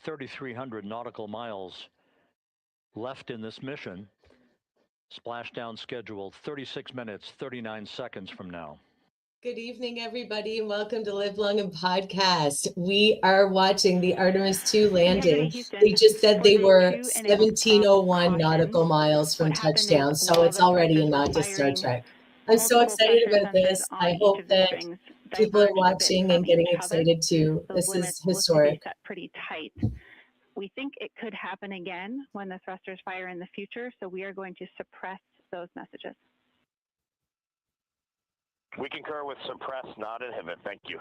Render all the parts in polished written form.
3,300 nautical miles left in this mission. Splashdown scheduled 36 minutes, 39 seconds from now. Good evening, everybody, and welcome to Live Long and Podcast. We are watching the Artemis II landing. They just said they were 1701 nautical miles from touchdown, so it's already a nod to Star Trek. I'm so excited about this. I hope that people are watching and getting excited too. This is historic. Pretty tight. We think it could happen again when the thrusters fire in the future, so we are going to suppress those messages. We concur with suppress, not inhibit. Thank you.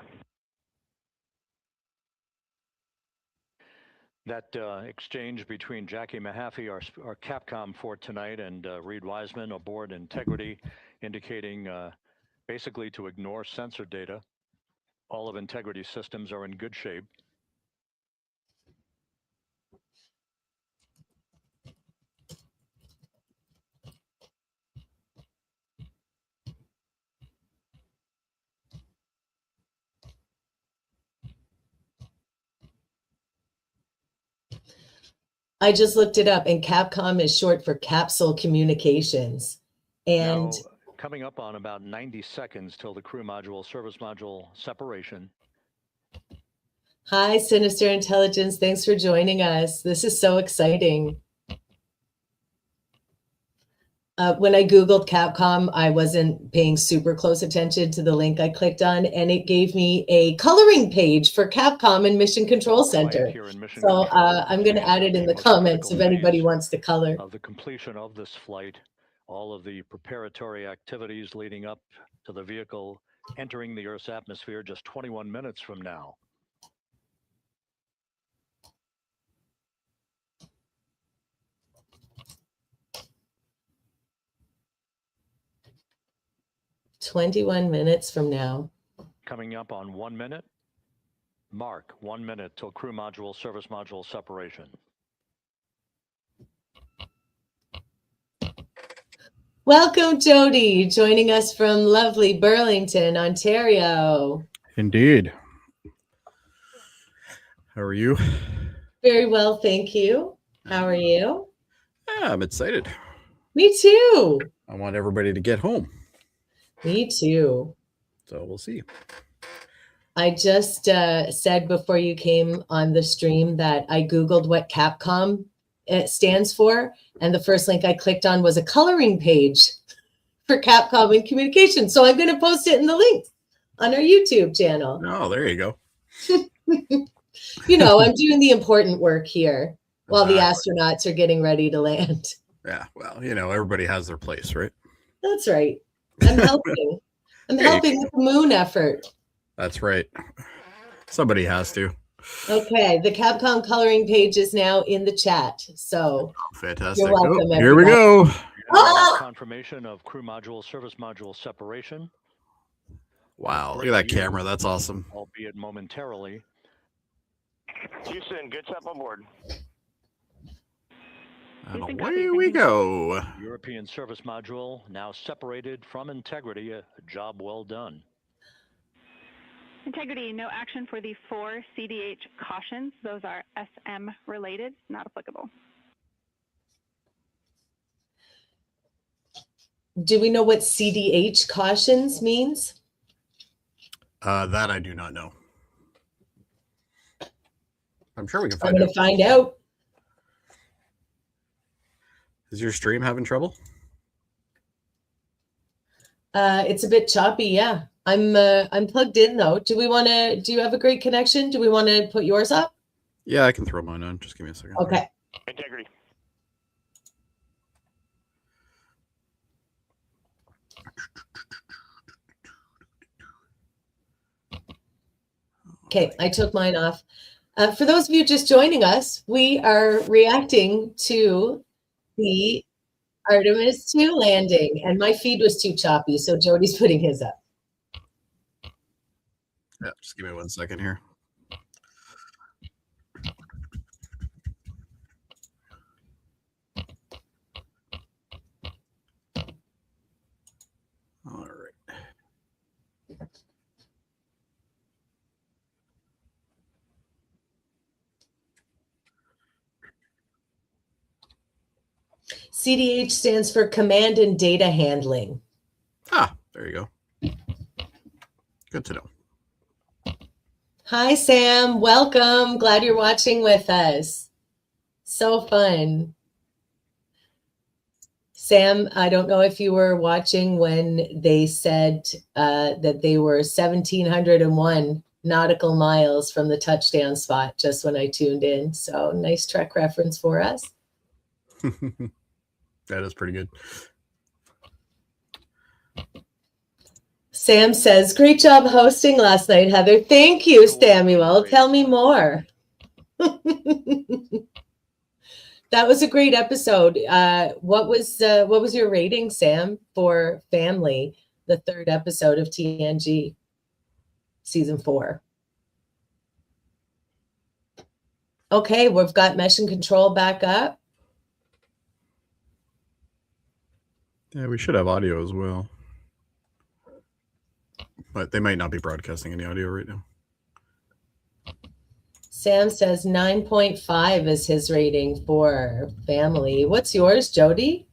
That exchange between Jackie Mahaffey, our Capcom for tonight, and Reed Wiseman aboard Integrity, indicating basically to ignore sensor data. All of Integrity's systems are in good shape. I just looked it up, and Capcom is short for Capsule Communications. And now, coming up on about 90 seconds till the crew module, service module separation. Hi, Sinister Intelligence. Thanks for joining us. This is so exciting. When I Googled Capcom, I wasn't paying super close attention to the link I clicked on, and it gave me a coloring page for Capcom and Mission Control Center. So I'm going to add it in the comments if anybody wants to color. Of the completion of this flight, all of the preparatory activities leading up to the vehicle entering the Earth's atmosphere just 21 minutes from now. "21 minutes from now." Coming up on 1 minute. Mark 1 minute till crew module, service module separation. Welcome, Jody, joining us from lovely Burlington, Ontario. Indeed. How are you? Very well, thank you. How are you? Yeah, I'm excited. Me too. I want everybody to get home. Me too. So we'll see. I just said before you came on the stream that I Googled what Capcom stands for, and the first link I clicked on was a coloring page for Capcom and communication. So I'm going to post it in the link on our YouTube channel. Oh, there you go. You know, I'm doing the important work here while the astronauts are getting ready to land. Yeah, well, you know, everybody has their place, right? That's right. I'm helping. I'm helping with the moon effort. That's right. Somebody has to. Okay, the Capcom coloring page is now in the chat. So fantastic. You're welcome, here we go. Confirmation of crew module, service module separation. Wow, look at that camera. That's awesome. Albeit momentarily. Houston, good step on board. And away we go. European service module now separated from Integrity. A job well done. Integrity, no action for the 4 CDH cautions. Those are SM related, not applicable. Do we know what CDH cautions means? That I do not know. I'm sure we can find out. I'm going to find out. Is your stream having trouble? It's a bit choppy, yeah. I'm plugged in though. Do you have a great connection? Do we want to put yours up? Yeah, I can throw mine on. Just give me a second. Okay. Integrity. Okay, I took mine off. For those of you just joining us, we are reacting to the Artemis II landing, and my feed was too choppy, so Jody's putting his up. Yeah, just give me 1 second here. All right. CDH stands for Command and Data Handling. Ah, there you go. Good to know. Hi, Sam. Welcome. Glad you're watching with us. So fun. Sam, I don't know if you were watching when they said that they were 1,701 nautical miles from the touchdown spot just when I tuned in. So nice Trek reference for us. That is pretty good. Sam says, great job hosting last night, Heather. Thank you, Samuel. Tell me more. That was a great episode. What was your rating, Sam, for Family, the third episode of TNG, season 4? Okay, we've got Mission Control back up. Yeah, we should have audio as well. But they might not be broadcasting any audio right now. Sam says 9.5 is his rating for Family. What's yours, Jody?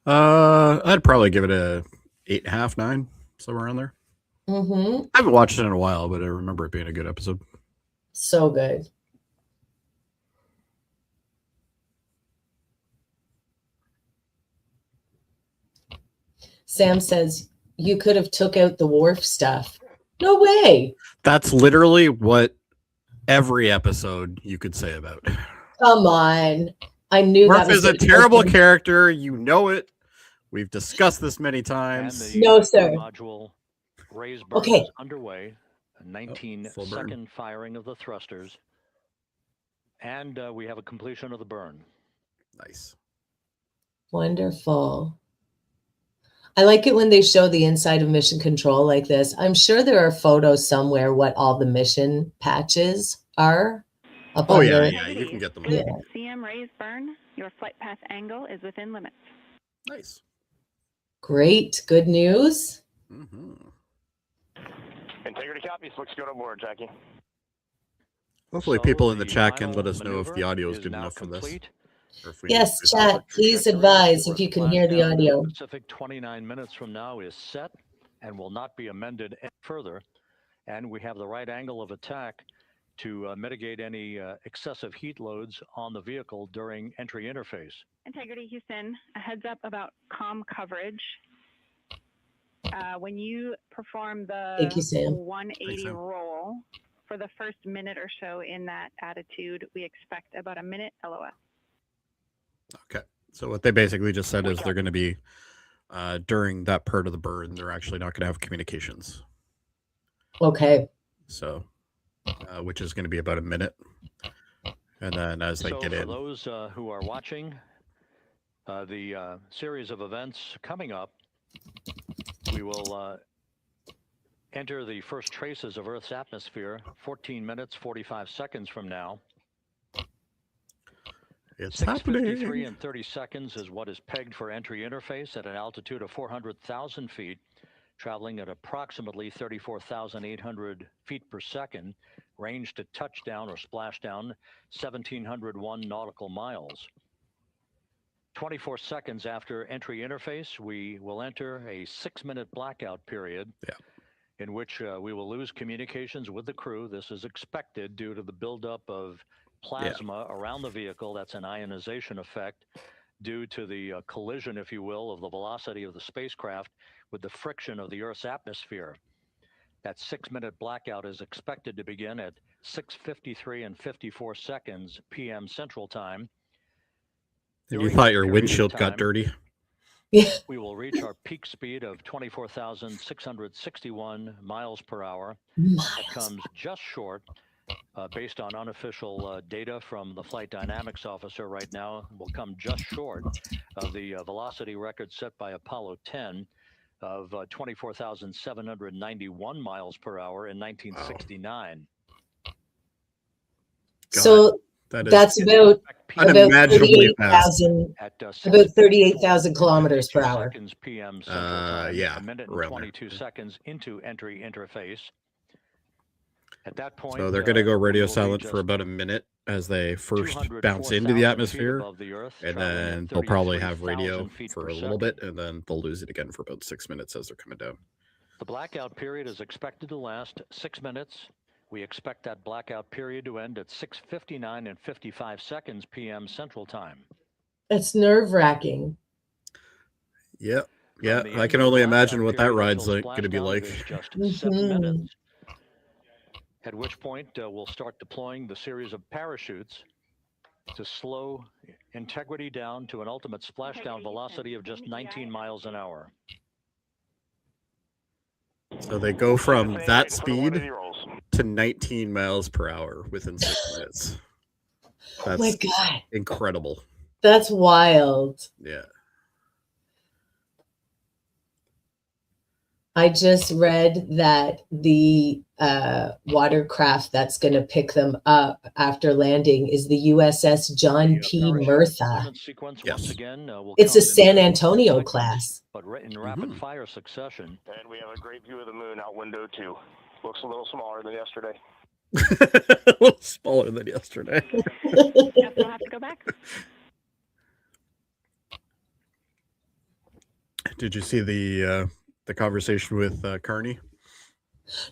I'd probably give it a 8.5, 9, somewhere around there. Mm-hmm. I haven't watched it in a while, but I remember it being a good episode. So good. Sam says you could have took out the Worf stuff. No way. That's literally what every episode you could say about. Come on. I knew Worf that was is a terrible character. You know it. We've discussed this many times. No, sir. Module raise burn Okay. is underway. A 19-second firing of the thrusters. And we have a completion of the burn. Nice. Wonderful. I like it when they show the inside of Mission Control like this. I'm sure there are photos somewhere what all the mission patches are. Oh, yeah, yeah, you can get them. Good CM raise burn. Your flight path angle is within limits. Nice. Great. Good news. Mm-hmm. Integrity copies. Looks good on board, Jackie. Hopefully So people in the the chat can final let us know if the audio is maneuver good now enough for this. complete. Or if we Yes, need to do chat. Please advise if you can hear the Splashdown audio. Pacific 29 minutes from now is set and will not be amended any further. And we have the right angle of attack to mitigate any excessive heat loads on the vehicle during entry interface. Integrity Houston, a heads up about comm coverage. When you perform the Thank you, Sam. 180 Thanks, Sam. roll, for the first minute or so in that attitude, we expect about a minute LOS. Okay. So what they basically just said is they're going to be, during that part of the burn, they're actually not going to have communications. Okay. So, which is going to be about a minute. And then as they So get for in. those who are watching the series of events coming up, we will enter the first traces of Earth's atmosphere 14 minutes, 45 seconds from now. It's 6:53 happening. and 30 seconds is what is pegged for entry interface at an altitude of 400,000 feet, traveling at approximately 34,800 feet per second, range to touchdown or splashdown 1,701 nautical miles. 24 seconds after entry interface, we will enter a 6-minute blackout period in which we will lose communications with the crew. This is expected due to the buildup of plasma around the vehicle. That's an ionization effect due to the collision, if you will, of the velocity of the spacecraft with the friction of the Earth's atmosphere. That 6-minute blackout is expected to begin at 6:53 and 54 seconds p.m. Central Time. And you thought your During that windshield period of got dirty? we will reach our peak speed of 24,661 miles per hour. That comes just short, based on unofficial data from the flight dynamics officer right now, will come just short of the velocity record set by Apollo 10 of 24,791 miles per hour in 1969. So that's about unimaginably fast. 38,000 kilometers per hour. Seconds PM Central Time, yeah, a minute and around 22 seconds into entry interface. At that point, So they're going to go radio we'll be silent for just about a minute as they first bounce 204,000 into the feet atmosphere, above the Earth, and traveling at then they'll probably have 33,000 radio feet for per a little bit, second. and then they'll lose it again for about 6 minutes as they're coming down. The blackout period is expected to last 6 minutes. We expect that blackout period to end at 6:59 and 55 seconds p.m. Central Time. It's nerve-wracking. Yeah, From yeah. the I end can of the only blackout imagine what that period ride's until like going to be splashdown, like. it is just Mhm. 7 minutes. At which point we'll start deploying the series of parachutes to slow integrity down to an ultimate splashdown velocity of just 19 miles an hour. So they go from Same that right in front of one of speed the rolls. to 19 miles per hour within 6 minutes. Oh my That's God, incredible. that's wild. Yeah. I just read that the watercraft that's going to pick them up after landing is the USS John The P. parachute Murtha. deployment sequence once Yes. again will It's come a in San sequential Antonio segments, class. but in rapid Mhm. fire succession. And we have a great view of the moon out window 2. Looks a little smaller than yesterday. A little smaller than yesterday. Guess we'll have to go back. Did you see the conversation with Carney?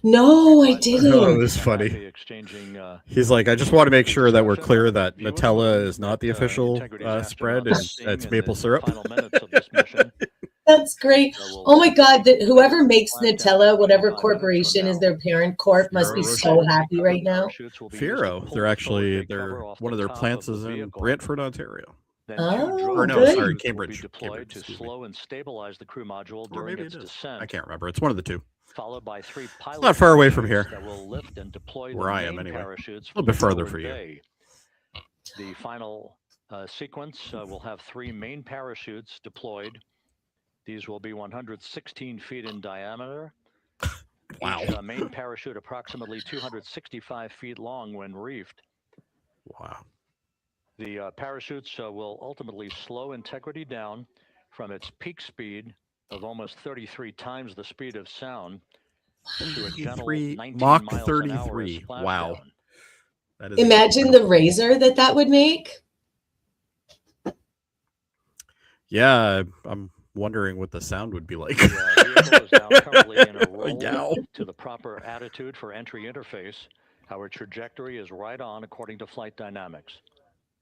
No, I Oh, it didn't. was funny. Exchanging, He's like, I just want to make sure that we're discussion. clear that Viewers Nutella learned is not the that, official Integrity's spread, and astronauts sing it's in maple the syrup. final minutes of this mission. That's great. We'll Oh my God, that whoever makes splash down Nutella, whatever 25 minutes corporation from is now. their parent corp, must be Ferrero so Rocher. happy right now. Parachutes will be used to Fiero. pull They're the forward actually big cover off one the of their top plants the is in vehicle. Brantford, Ontario. Then Oh, two drone Or no, good. sorry, parachutes will be Cambridge. deployed Cambridge, to excuse me. slow and stabilize the crew module Or during maybe its it is. descent. I can't remember. It's one of the two. Followed by 3 pilot not far away from parachutes here. that will lift and deploy Where the I am, main anyway. parachutes A from little bit the further forward for you. bay. The final sequence will have 3 main parachutes deployed. These will be 116 feet in diameter. Wow. Each main parachute approximately 265 feet long when reefed. Wow. The parachutes will ultimately slow integrity down from its peak speed of almost 33 times the speed of sound to a gentle 33 19 Mach miles an hour 33. Wow. splashdown. That is Imagine incredible. the razor that would make. Yeah, I'm wondering what the sound would be like. The vehicle is now currently in a roll Yow. to the proper attitude for entry interface. Our trajectory is right on according to flight dynamics.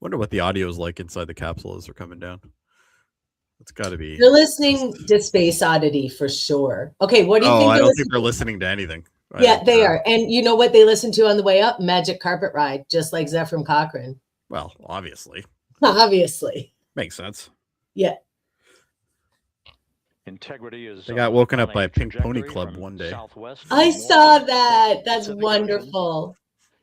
Wonder what the audio is like inside the capsule as they're coming down. It's got to be. You're listening to Space Oddity for sure. Okay, what do you Oh, think? I they're don't think listening they're listening to anything. I Yeah, think they they're- are. And you know what they listen to on the way up? Magic Carpet Ride, just like Zephram Cochrane. Well, obviously. Obviously. Makes sense. Yeah. Integrity is. They got woken up on by a a Pink Pony trajectory Club from one day. southwest to I northeast saw across that. the That's Pacific Ocean, wonderful.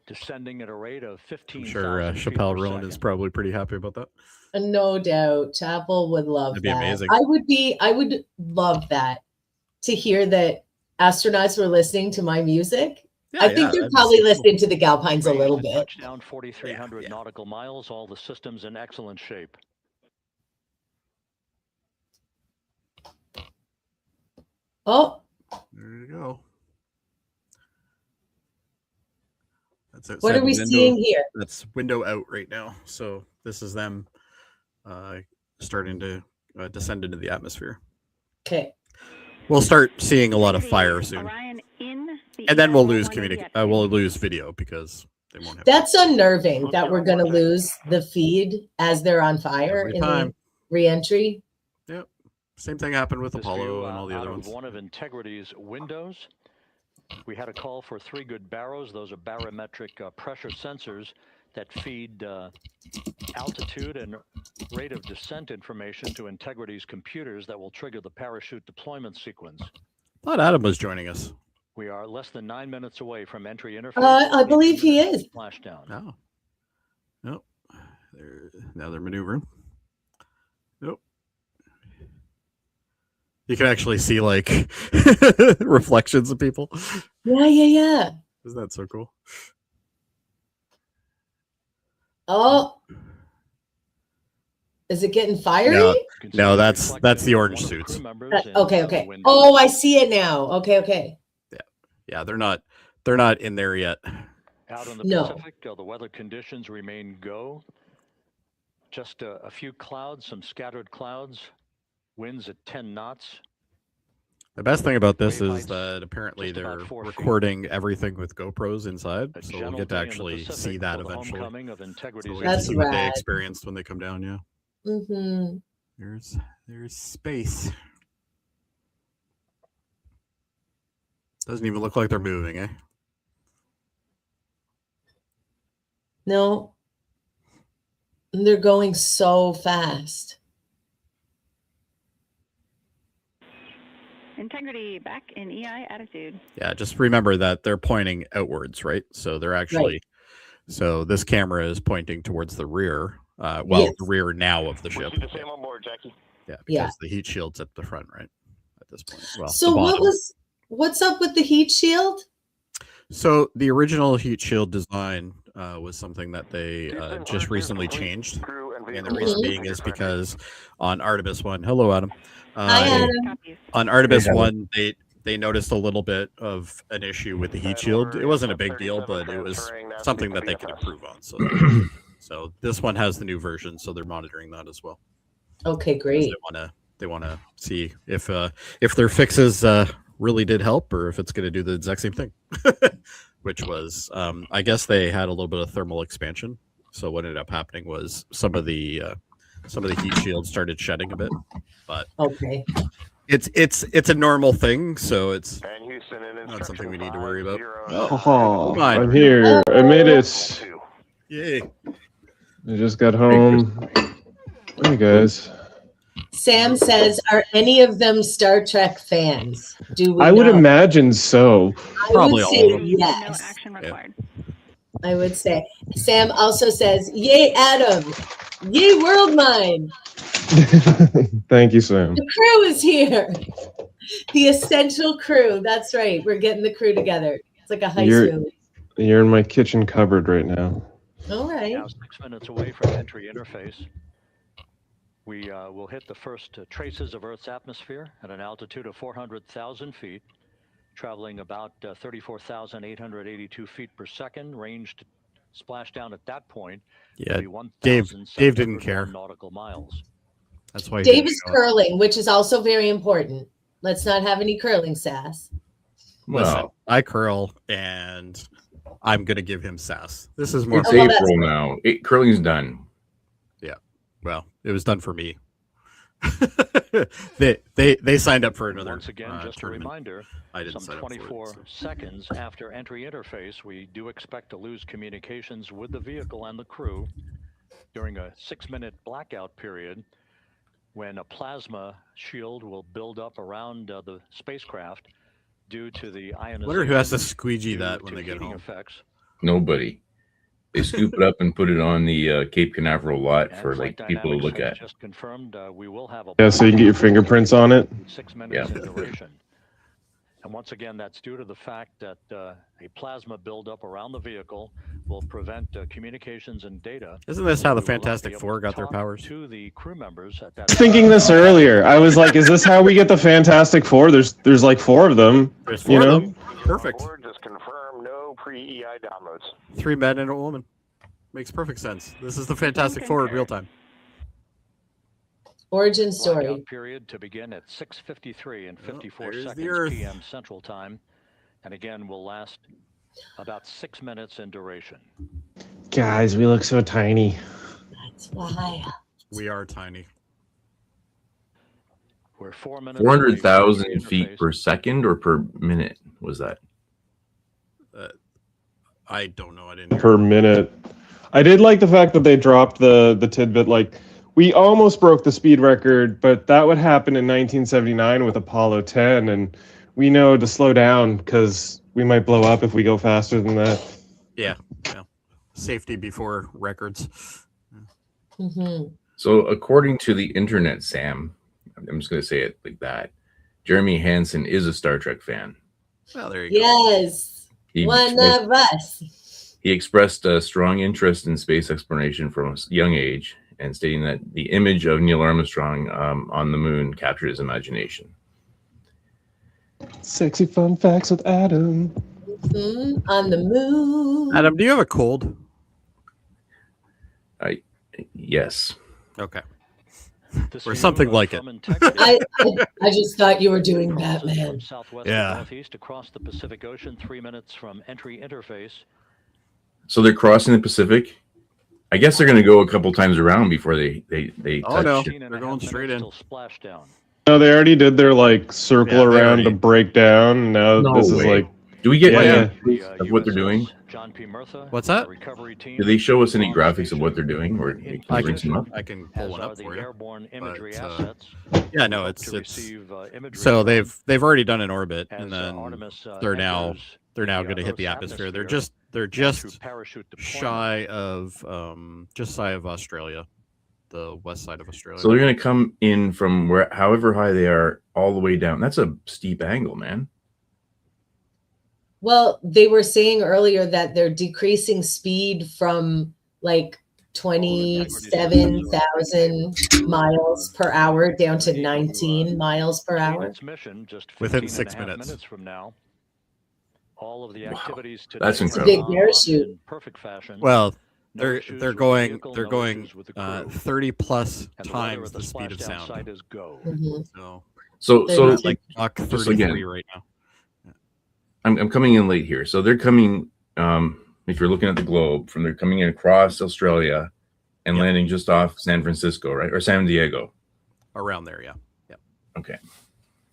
descending at a rate of I'm 15,000 sure feet Chappelle per Roan is second. probably pretty happy about that. No doubt. Chapel would love That'd be that. amazing. I would love that to hear that astronauts were listening to my music. Yeah, I think they're that'd be probably so cool. listening to the Galpines a Ready little to bit. Touchdown 4,300 Yeah. nautical miles, all the systems in excellent shape. Oh, There you go. That's what outside are we the window. seeing here? That's window out right now. So this is them starting to descend into the atmosphere. Okay. We'll start seeing a lot of fire soon, Orion in the and then air, we'll no lose more knows yet. we'll lose video because they won't have. That's unnerving that we're going to lose the feed as they're on fire Every in time. the reentry. Yep. Same thing happened with This Apollo view and all the out other of ones. one of Integrity's windows. We had a call for 3 good barrows. Those are barometric pressure sensors that feed altitude and rate of descent information to Integrity's computers that will trigger the parachute deployment sequence. Thought Adam was joining us. We are less than 9 minutes away from entry interface. I believe 18 he minutes is. Splashdown. No. Nope. Now they're maneuvering. Nope. You can actually see like reflections of people. Yeah. Isn't that so cool? Oh. Is it getting fiery? No. You can see No, the that's reflected the one orange of suits. crew members in Okay. the window. Oh, I see it now. Okay. Yeah, they're not They're not in there yet. Out in the No. Pacific, the weather conditions remain go. Just a few clouds, some scattered clouds, winds at 10 knots. The best thing about this Wave is heights that apparently just about they're 4 feet. recording everything with GoPros inside, A so we'll gentle get to day in the actually Pacific see that for the eventually. homecoming of Integrity's So we'll get to That's see what they rad. experienced when they come down. Yeah. Mm-hmm. There's space. Doesn't even look like they're moving, eh? No. They're going so fast. Integrity back in EI attitude. Yeah, just remember that they're pointing outwards, right? So they're actually, so this camera is pointing towards the rear, Yes. the rear now of the We ship. see the same on board, Jackie. Yeah, because Yeah. the heat shield's at the front, right? At this point. Well, So the bottom. what's up with the heat shield? So the original heat shield design was something that they just recently changed. And the reason being is because on Artemis 1, hello, Adam. Hi, Adam. Copies. On Artemis Hey, Adam. 1, they noticed a little bit of an issue with the heat shield. It wasn't a big deal, but it was something that they could improve on. So this one has the new version, so they're monitoring that as well. Okay, great. They want to see if their fixes really did help, or if it's going to do the exact same thing. Which was, I guess they had a little bit of thermal expansion. So what ended up happening was some of the heat shields started shedding a bit, but Okay. it's a normal thing, so it's And Houston in not something we need to worry about. Oh, Fine. I'm here. I made it. Yay! I just got home. Hey guys. Sam says, "Are any of them Star Trek fans?" Do we I would know? imagine so. I Probably would all say of them. No yes. action required. I would say. Sam also says, "Yay, Adam! Yay, Worldmind! Thank you, Sam. The crew is here. The essential crew. That's right. We're getting the crew together. It's like a heist You're- movie. You're in my kitchen cupboard right now. All right. Now 6 minutes away from entry interface. We will hit the first traces of Earth's atmosphere at an altitude of 400,000 feet, traveling about 34,882 feet per second. Ranged splashdown at that point Yeah, will be Dave didn't 1,701 care. nautical miles. That's why he Dave didn't is show up. curling, which is also very important. Let's not have any curling sass. Listen, Well, I curl, and I'm gonna give him sass. This is more. it's Oh, well, that's April good. now. Curling's done. Well, it was done for me. they signed up for another Once again, just a tournament. reminder, I didn't some sign up for it. 24 so. seconds after entry interface, we do expect to lose communications with the vehicle and the crew during a 6-minute blackout period, when a plasma shield will build up around the spacecraft due to the ionization. I wonder who has to squeegee due that when to they get heating home. effects. Nobody. They scoop it up and put it on the Cape Canaveral lot And for Flight like people to Dynamics look has at. just confirmed we will have a Yeah, so you can get your fingerprints on it. 6 minutes Yeah. in duration. And once again, that's due to the fact that a plasma buildup around the vehicle will prevent communications and data. Isn't this how the We will not be Fantastic able Four to got their talk powers? to the crew members at that Thinking this earlier, I was like, "Is this how we get the Fantastic Four?" There's like 4 of them. There's You 4 know? of them. Perfect. Board, just confirm no pre-EI downloads. 3 men and a woman. Makes perfect sense. This is the Fantastic Four in real time. Origin story. Blackout period to begin at 6:53 and 54 there's the seconds Earth. p.m. Central Time, and again will last about 6 minutes in duration. Guys, we look so tiny. That's why. We are tiny. We're 4 minutes. away from 400,000 the feet interface. per second or per minute was that? I don't know. I didn't hear. Per minute. I did like the fact that they dropped the tidbit, like, we almost broke the speed record, but that would happen in 1979 with Apollo 10, and we know to slow down because we might blow up if we go faster than that. Yeah. Safety before records. Hmm. So according to the internet, Sam, I'm just going to say it like that. Jeremy Hansen is a Star Trek fan. Well, there you go. Yes. He One expressed- of us. He expressed a strong interest in space exploration from a young age, and stating that the image of Neil Armstrong on the moon captured his imagination. Sexy fun facts with Adam. On the moon. Adam, do you have a cold? Yes. Okay. This Or view something of like from it. integrity I just thought you were doing crosses Batman. from southwest Yeah. to northeast across the Pacific Ocean, 3 minutes from entry interface. So they're crossing the Pacific. I guess they're going to go a couple times around before they Oh, touch. no. 15 and They're a going half straight minutes in. till splashdown. No, they already did their like circle Yeah, they around already- to break down. Now No this way. is like Do we get Yeah, any yeah. graphics of what they're doing? John P. Murtha, What's that? the recovery team, Do they show us any on graphics of what station they're doing, or and in can you bring position, some up? I can pull as one are up the for you. airborne imagery But, assets. Yeah, no, Hope it's to receive, imagery so from they've already done an orbit, as, and then Artemis, they're now enters going to hit Earth's the atmosphere. They're atmosphere just through parachute deployment. shy of Australia, the west side of Australia. So they're going to come in from however high they are, all the way down. That's a steep angle, man. Well, they were saying earlier that they're decreasing speed from like 27,000 miles per hour down to 19 miles per Begin hour. its mission just Within 15 6 and a half minutes. from now. All of the Wow. activities today That's are incredible. Big parachute. in perfect fashion. Well, No they're issues they're with the going vehicle, they're no going issues with the crew. 30 plus And the weather times at the speed of splashdown sound. site is go. Mhm. So So They're like Mach Just 33 again. right now. I'm coming in late here. So they're coming. If you're looking at the globe, they're coming in across Australia and Yep. landing just off San Francisco, right, or San Diego. Around there, yeah. Okay.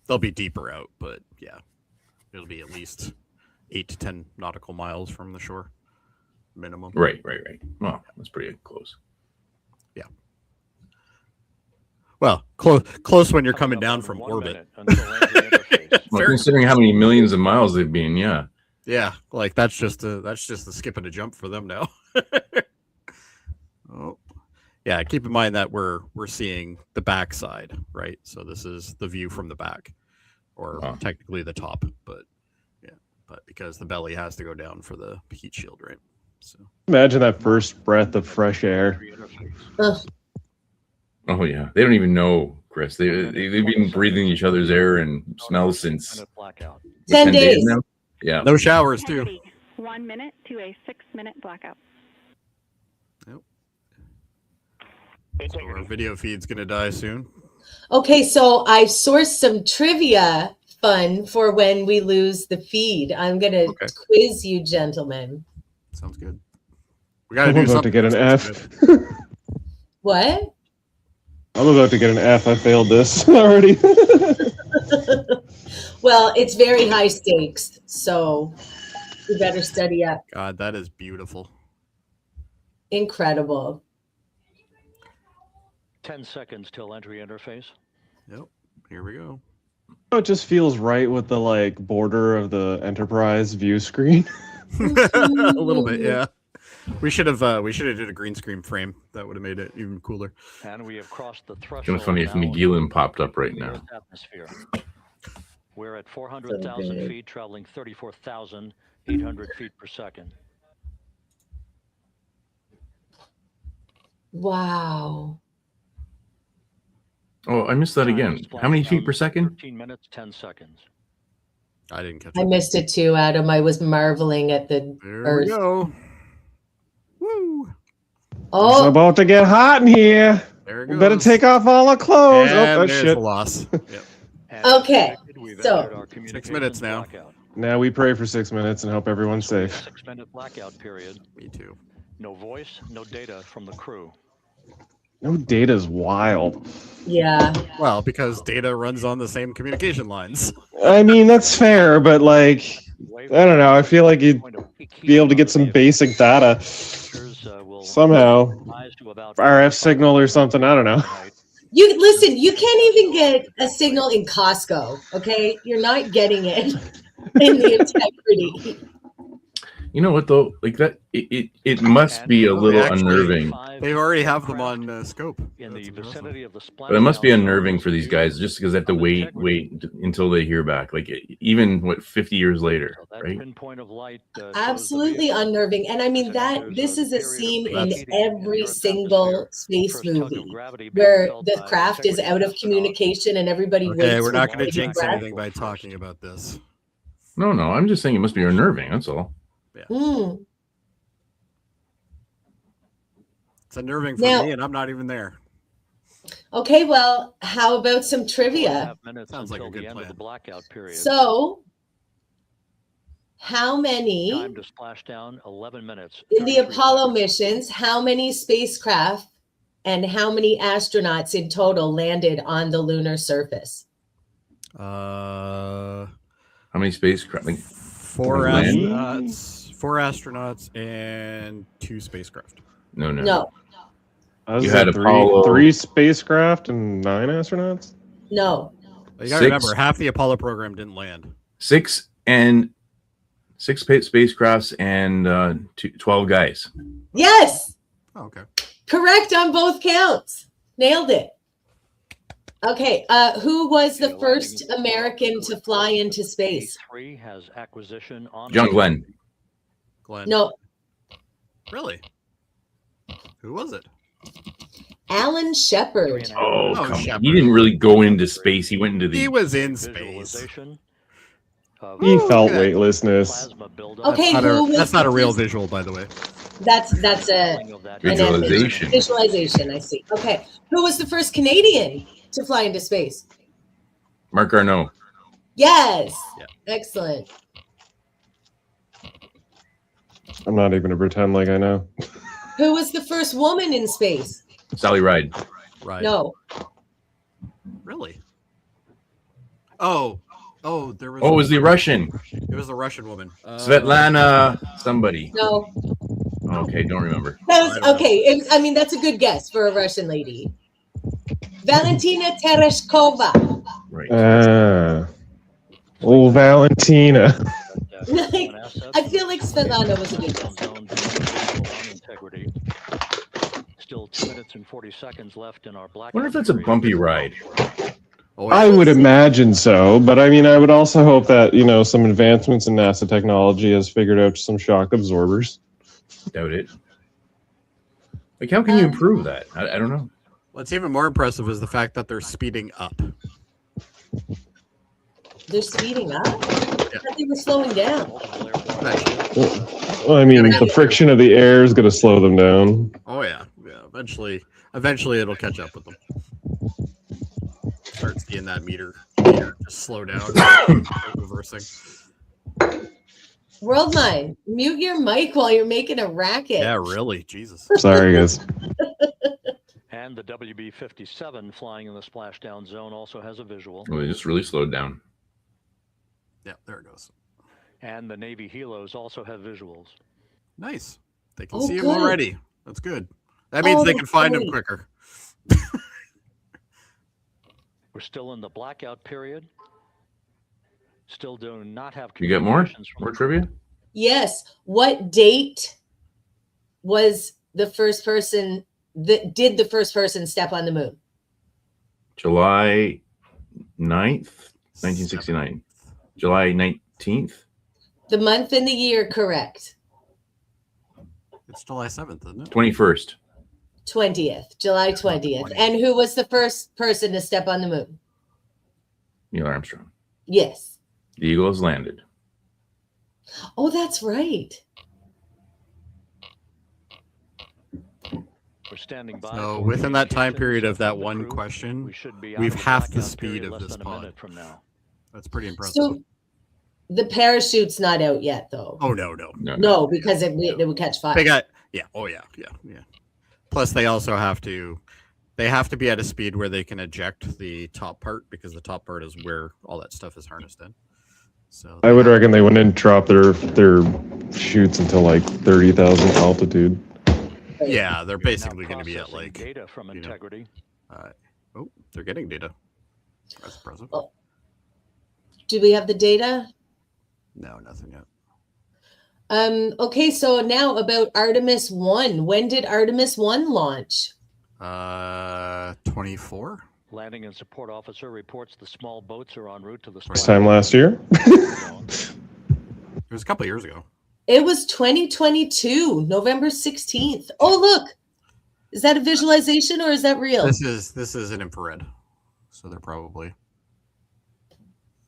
They'll be deeper out, but yeah, it'll be at least 8 to 10 nautical miles from the shore, minimum. Right. Well, that's pretty close. Well, close when you're coming up down in from 1 orbit. minute until entry interface. Well, Very- considering how many millions of miles they've been, yeah. Yeah, like that's just a skip and a jump for them now. Oh, yeah. Keep in mind that we're seeing the backside, right? So this is the view from the back, or Oh. technically the top, but yeah, but because the belly has to go down for the heat shield, right? So imagine that first breath of fresh air. Entry interface. Ugh. Oh yeah, they don't even know, Chris. They've been breathing each other's air and smells since 6-minute blackout. 10 days. now. Yeah. no showers too. Integrity, 1 minute to a 6-minute blackout. So our video feed's gonna die soon. Okay, so I've sourced some trivia fun for when we lose the feed. I'm going to Okay. quiz you, gentlemen. Sounds good. We gotta I'm do about something. to get an that's F. good. What? I'm about to get an F. I failed this already. Well, it's very high stakes, so you better study up. God, that is beautiful. Incredible. 10 seconds till entry interface. Yep. Here we go. It just feels right with the like border of the Enterprise view screen. A little bit, yeah. We should have did a green screen frame. That would have made it even cooler. And we have crossed the threshold. Kind of funny if now McGeelan popped up right in the now. Earth's atmosphere. We're at 400,000 good. feet, traveling 34,800 feet per second. Wow. Oh, I missed that Time again. to How many splash feet down, per second? 13 minutes, 10 seconds. I didn't catch I it. missed it too, Adam. I was marveling at the There Earth. we go. Woo! It's Oh, about to get hot in here. There it We goes. better take off all our clothes. And Oh, there's shit. the loss. Yep. And Okay, as predicted, we've so- entered our 6 minutes now. blackout. Now we pray for 6 minutes and hope everyone's So we have safe. a 6-minute blackout period. Me too. No voice, no data from the crew. No data's wild. yeah. Well, because data runs on the same communication lines. I mean, that's fair, but like, I don't know. I feel like you'd be able to get some basic data somehow. RF signal or something. I don't know. You listen, you can't even get a signal in Costco, okay? You're not getting it in the integrity. You know what though? Like that, it must be a little Actually, unnerving. They already have them on scope. In the That's awesome. vicinity of the But it must be splashdown unnerving zone. for these guys just because they have to wait until they hear back. Like even 50 years later, So that right? pinpoint of light, shows the Absolutely vehicle. unnerving. And I mean So that there's this a is a period of scene in That's- heating in the every Earth's single atmosphere. space First tug of movie gravity being where felt the by craft is integrity out of astronaut. communication and everybody Okay, waits we're for not the going to big jinx breath. anything by talking about this. No, I'm just saying it must be unnerving. That's all. Mm. It's unnerving for Now- me, and I'm not even there. Okay, well, how about some 4.5 trivia? minutes Sounds like until a good the end of plan. the blackout period. So, how many Time to splash down 11 minutes. in the 33 Apollo seconds. missions? How many spacecraft and how many astronauts in total landed on the lunar surface? Uh, How many spacecraft? Like, four Land? astronauts, and 2 spacecraft. no. No, You had Apollo- three spacecraft and 9 astronauts. no. You gotta 6. remember, half the Apollo program didn't land. 6 spacecrafts and 12 guys. Yes, Oh, okay. correct on both counts. Nailed it. Okay, who was the first American to fly into space? A3 has acquisition on John Glenn. Glenn. No, Really? Who was it? Alan Shepard. Oh, Oh, come on. Shepard. He didn't really go into space. He went into the. He was in space. Visualization of He felt okay. weightlessness. plasma buildup. Okay, That's not, who was that's not a the real first- visual, by the way. That's a Of that an Visualization. image. Visualization. I see. Okay, who was the first Canadian to fly into space? Mark Garneau. Yes. Yeah. Excellent. I'm not even gonna pretend like I know. Who was the first woman in space? Sally Ride. Right. No. Really? Oh, there was. Oh, it was the Russian. It was the Russian woman. Svetlana somebody. No. Okay, don't remember. That I was don't know. okay. I mean, that's a good guess for a Russian lady. Valentina Tereshkova. Right. Oh, Valentina. I feel like Svetlana was a good guess. Integrity. Still 2 minutes and 40 seconds left in our black. Wonder if that's a bumpy ride. Oh, I would imagine so, but I mean, I would also hope that, some advancements in NASA technology has figured out some shock absorbers. Doubt it. Like, how can you improve that? I don't know. What's even more impressive is the fact that they're speeding up. They're speeding up? I thought they were slowing down. Well, I mean, the friction of the air is going to slow them down. Oh yeah. Eventually it'll catch up with them. Start seeing that meter just slow down, reversing. Worldmind, mute your mic while you're making a racket. Yeah, really, Jesus. Sorry, guys. And the WB-57 flying in the splashdown zone also has a visual. Well, they just really slowed down. Yeah, there it goes. And the Navy helos also have visuals. Nice. They can Oh, see him good. already. That's good. That means Oh, they can that's find him great. quicker. We're still in the blackout period. Still do not have You got more? communications from More trivia? Yes. What date was the first person did the first person step on the moon? July 9th, 1969. July 19th? The month and the year, correct. It's July 7th, isn't it? 21st. 20th, July 20th. And who was the first person to step on the moon? Neil Armstrong. Yes. The Eagle has landed. Oh, that's right. We're standing by. So for within that time communications period of that from the one crew. question, We should be out we've of the half the blackout speed period of less this than a pod. minute from now. That's pretty impressive. So the parachute's not out yet, though. Oh no. No, because it would catch fire. They got yeah. Plus they also have to be at a speed where they can eject the top part, because the top part is where all that stuff is harnessed in. So I would reckon they wouldn't drop their chutes until like 30,000 altitude. yeah, they're Now basically going to be at processing like data from you know. integrity. They're getting data. That's impressive. Oh. Do we have the data? No, nothing yet. Okay, so now about Artemis 1. When did Artemis 1 launch? 24. Landing and support officer reports the small boats are en route to the This time last year. It was a couple years ago. It was 2022, November 16th. Oh, look. Is that a visualization or is that real? This is an infrared, so they're probably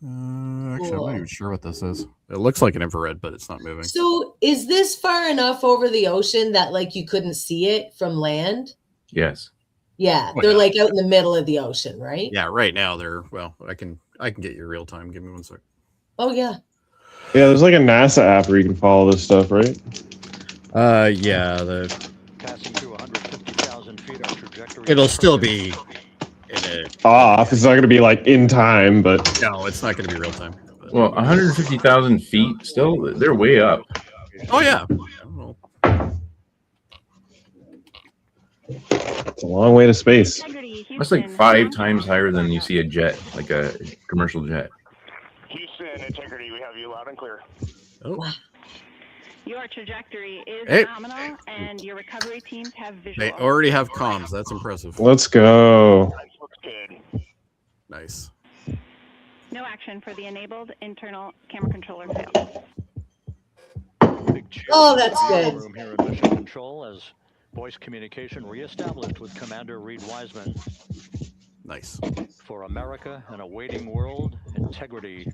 Actually, I'm not even sure what this is. It looks like an infrared, but it's not moving. So is this far enough over the ocean that like you couldn't see it from land? Yes. Yeah, Oh, they're yeah. like out in the middle of the ocean, right? Yeah, right now they're I can get you real time. Give me 1 sec. Oh yeah. Yeah, there's like a NASA app where you can follow this stuff, right? Yeah, Passing through 150,000 feet, our trajectory. it'll still be in a Off. It's not going to be like in time, but no, it's not going to be real time. But, Well, 150,000 feet, still, they're way up. oh yeah. Well, it's a long way to space. Integrity, That's like Houston. 5 times higher than you see a jet, like a commercial jet. Houston, Integrity, we have you loud and clear. oh, Your trajectory is Hey. phenomenal, and your recovery teams have visual. they already have comms. That's impressive. Let's go. Nice, looks good. Nice. No action for the enabled internal camera controller fail. Big cheers Oh, in the that's control good. room here in Mission Control as voice communication reestablished with Commander Reed Wiseman. Nice. For America and a waiting world, integrity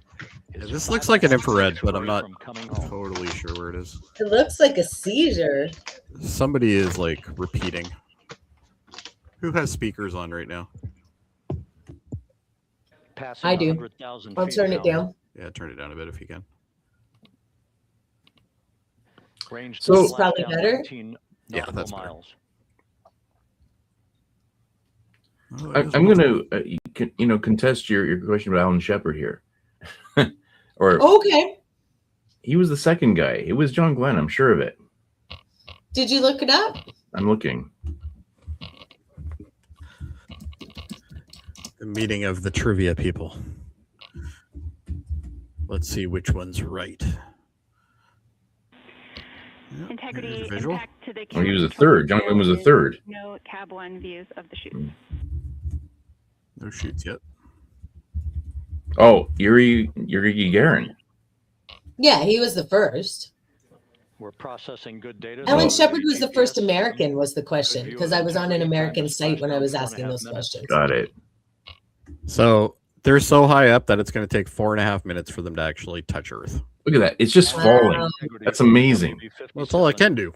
Yeah, is this looks like an infrared, but I'm away not from coming home. totally sure where it is. It looks like a seizure. Somebody is like repeating. Who has speakers on right now? Passing I do. 100,000 I'll feet turn it now. down. Yeah, turn it down a bit if you can. Range So- to This is probably Splashdown, better? 19 Yeah, nautical that's better. miles. Oh, I, it is I'm one. going to, contest your question about Alan Shepard here. Or Okay. he was the second guy. It was John Glenn. I'm sure of it. Did you look it up? I'm looking. The meeting of the trivia people. Let's see which one's right. Yep, Integrity here's the visual. impact to the Oh, he was a control third. John Glenn was a is third. No cab 1 views of the chute. No shoots yet. Oh, Yuri Gagarin. Yeah, he was the first. We're processing good data. Ellen so Shepard was the first GPS American, was the question, because I was on an American site when I was asking those questions. Got it. So they're so high up that it's going to take 4.5 minutes for them to actually touch Earth. Look at that. It's just Wow. falling. That's amazing. Well, that's all I can do.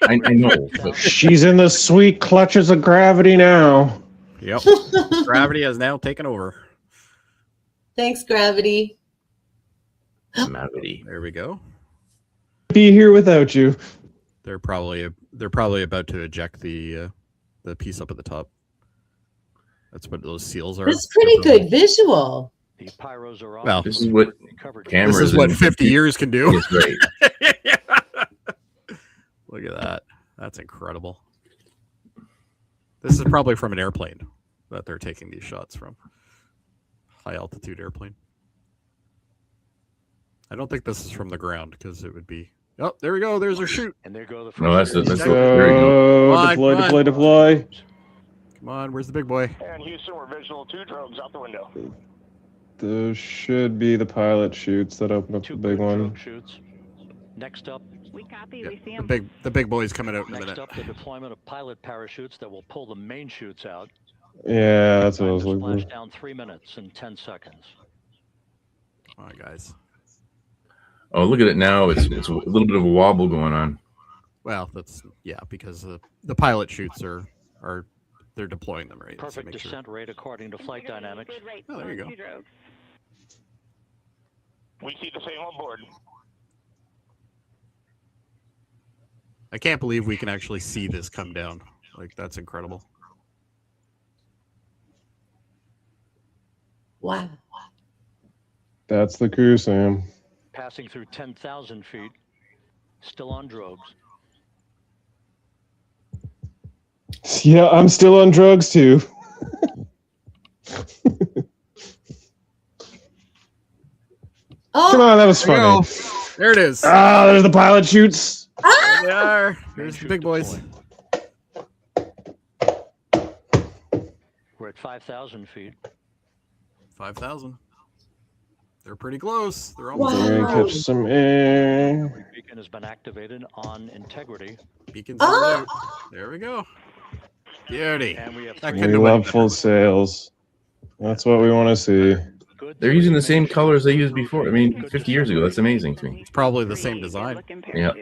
I know. But She's in the sweet clutches of gravity now. Yep. Gravity has now taken over. Thanks, Gravity. gravity. There we go. Be here without you. They're probably about to eject the piece up at the top. That's what those seals are. That's pretty good visual. The pyros are off. Well, This is what Covered cameras This is what and 50 years can do. is right. Look at that. That's incredible. This is probably from an airplane that they're taking these shots from. High altitude airplane. I don't think this is from the ground because it would be. Oh, there we go. There's our shoot. And there go the No, that's first the- that's series. the- There you Go. Come on, Deploy, come on. deploy, deploy. Come on, where's the big boy? And Houston, we're visual 2 drogues out the window. Those should be the pilot chutes that open up the Two big good one. drogue shoots. Next up, We copy. Yeah, We see the him. big boy's coming out in a next minute. up, the deployment of pilot parachutes that will pull the main chutes out. Yeah, that's what I Time was to looking splash for. down 3 minutes and 10 seconds. Come on, guys. Oh, look at it now. It's a little bit of a wobble going on. Well, that's because the pilot chutes are they're deploying them right. So Perfect make sure. descent rate according to flight Integrity, dynamics. good rate, Oh, there you go. 2 drogues. We keep the same on board. I can't believe we can actually see this come down. Like that's incredible. Wow. That's the crew, Sam. Passing through 10,000 feet. Still on drogues. Yeah, I'm still on drugs too. Oh, Come on, that was There you funny. There it is. Ah, there's the pilot chutes. There they are. There's the big boys. We're at 5,000 feet. 5,000. They're pretty close. They're Wow. almost They're gonna catch some air. Every beacon has been activated on integrity. beacons. Ah! Out. There we go. Beauty. And we have That three couldn't We have went love full sails. That's what we want to see. good They're using the same colors they used before. I mean, 50 years ago. That's amazing to me. It's probably the same design. Yeah.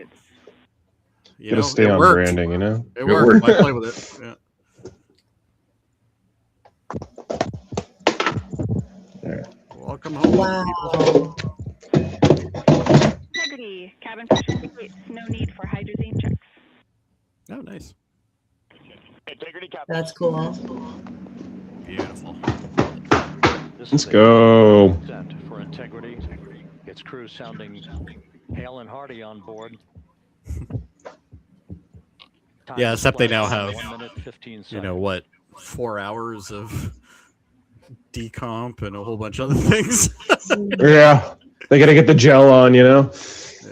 You Gotta know, stay it on worked. branding, you know? It worked. I play with it. Yeah. There. Welcome home. Wow. Integrity, cabin pressure indicates no need for hydrazine checks. Oh, nice. Integrity cap. That's cool. Beautiful. Let's go. For integrity, its crew sounding hale and hearty on board. Yeah, except they now have, 1 minute, 15 you seconds. know what, 4 hours of decomp and a whole bunch of other things. Yeah. They gotta get the gel on, you know?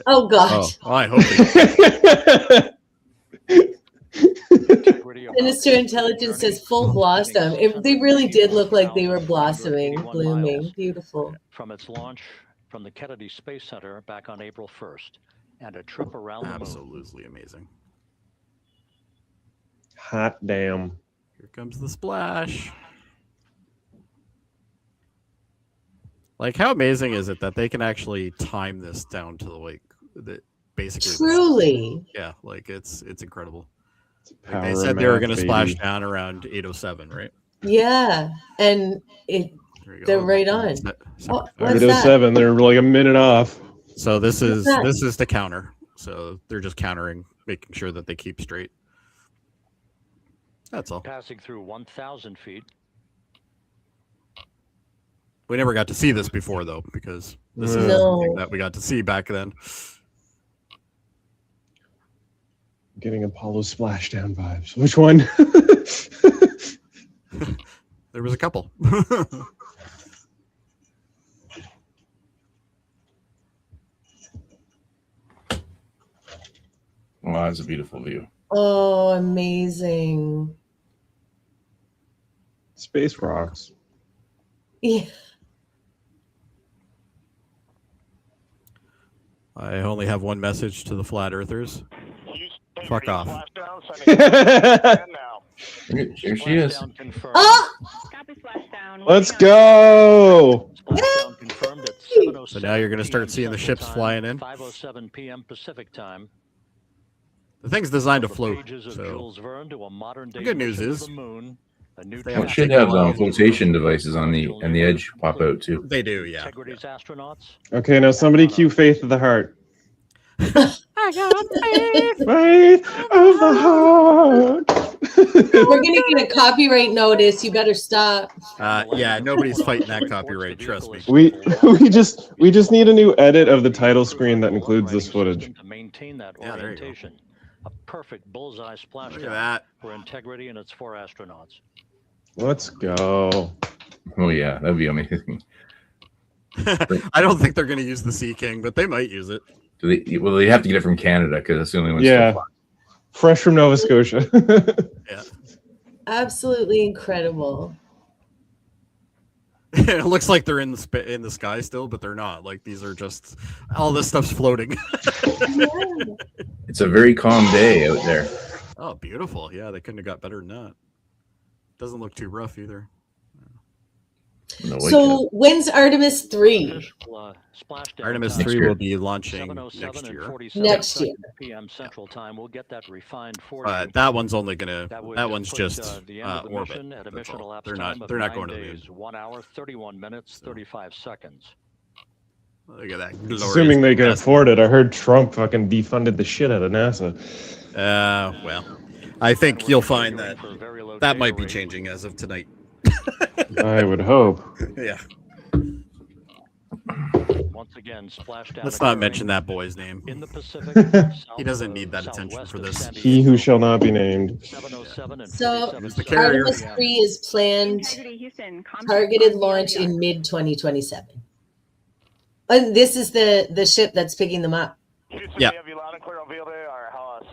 Oh God. Oh, I hope they Minister Intelligence says full blossom. They really did look like they were blossoming, blooming. Beautiful. From its launch from the Kennedy Space Center back on April 1st, and a trip around the moon. Absolutely amazing. Hot damn. Here comes the splash. Like, how amazing is it that they can actually time this down to the basically Truly. yeah, like it's incredible. Like Power they said they were math, going to splash baby. down around 8:07, right? Yeah. And There you go. they're right on. Oh, what's that? 807, they're like a minute off. So this is that? the counter. So they're just countering, making sure that they keep straight. That's all. Passing through 1,000 feet. We never got to see this before though, because this is No. something that we got to see back then. Getting Apollo Splashdown vibes. Which one? There was a couple. Wow, that's a beautiful view. Oh, amazing. Space rocks. Yeah. I only have one message to the flat earthers. Fuck off. Here she is. Splashdown confirmed. Oh! Copy splashdown. Let's go. Splashdown confirmed at So now you're going to start seeing the ships flying in. 5:07 p.m. Pacific time. The thing's designed to The float. pages of So Jules Verne to a modern-day the good news mission to is the moon, a new they It have task should take a have while. flotation devices on the edge pop out too. they do, yeah. Integrity's astronauts. Okay, now somebody cue Faith of the Heart. I got faith. Faith of the Heart. We're gonna get a copyright notice. You better stop. Yeah, nobody's fighting that copyright. Trust me. We just need a new edit of the title screen that includes this footage. To maintain that Yeah, there you go. orientation. A perfect bullseye Look at splashdown that. for Integrity and its 4 astronauts. Let's go. Oh yeah, that'd be amazing. I don't think they're going to use the Sea King, but they might use it. Well, they have to get it from Canada because that's the only one. Yeah. Fresh from Nova Scotia. Yeah. Absolutely incredible. It looks like they're in the sky still, but they're not. Like these are just all this stuff's floating. It's a very calm day out there. Oh, beautiful. Yeah, they couldn't have got better than that. Doesn't look too rough either. No way. So when's Artemis 3? Official, splashdown Artemis time, 3 year. will be launching 7:07 next and year. 47 Next year. p.m. Central Time. We'll get that refined for But you. that one's only gonna. Would That one's put, just the end of the orbit. mission at a That's mission all. elapsed They're time not. of They're not 9 going to the days, moon. 1 hour, 31 minutes, 35 seconds. Look at that. glorious Assuming they can mess. afford it. I heard Trump fucking defunded the shit out of NASA. Well, I think you'll find that For a very low that data might be rate. changing as of tonight. I would hope. Yeah. Once again, splashdown. Let's not occurring mention that boy's name. in the Pacific. He doesn't need that attention for this. He who shall not be named. 7:07 and So 47 the carrier. Artemis 3 is planned Integrity Houston. contact targeted on launch Orion. in mid 2027. And this is the ship that's picking them up. Houston, Yeah. we have you loud and clear on field there, or how else?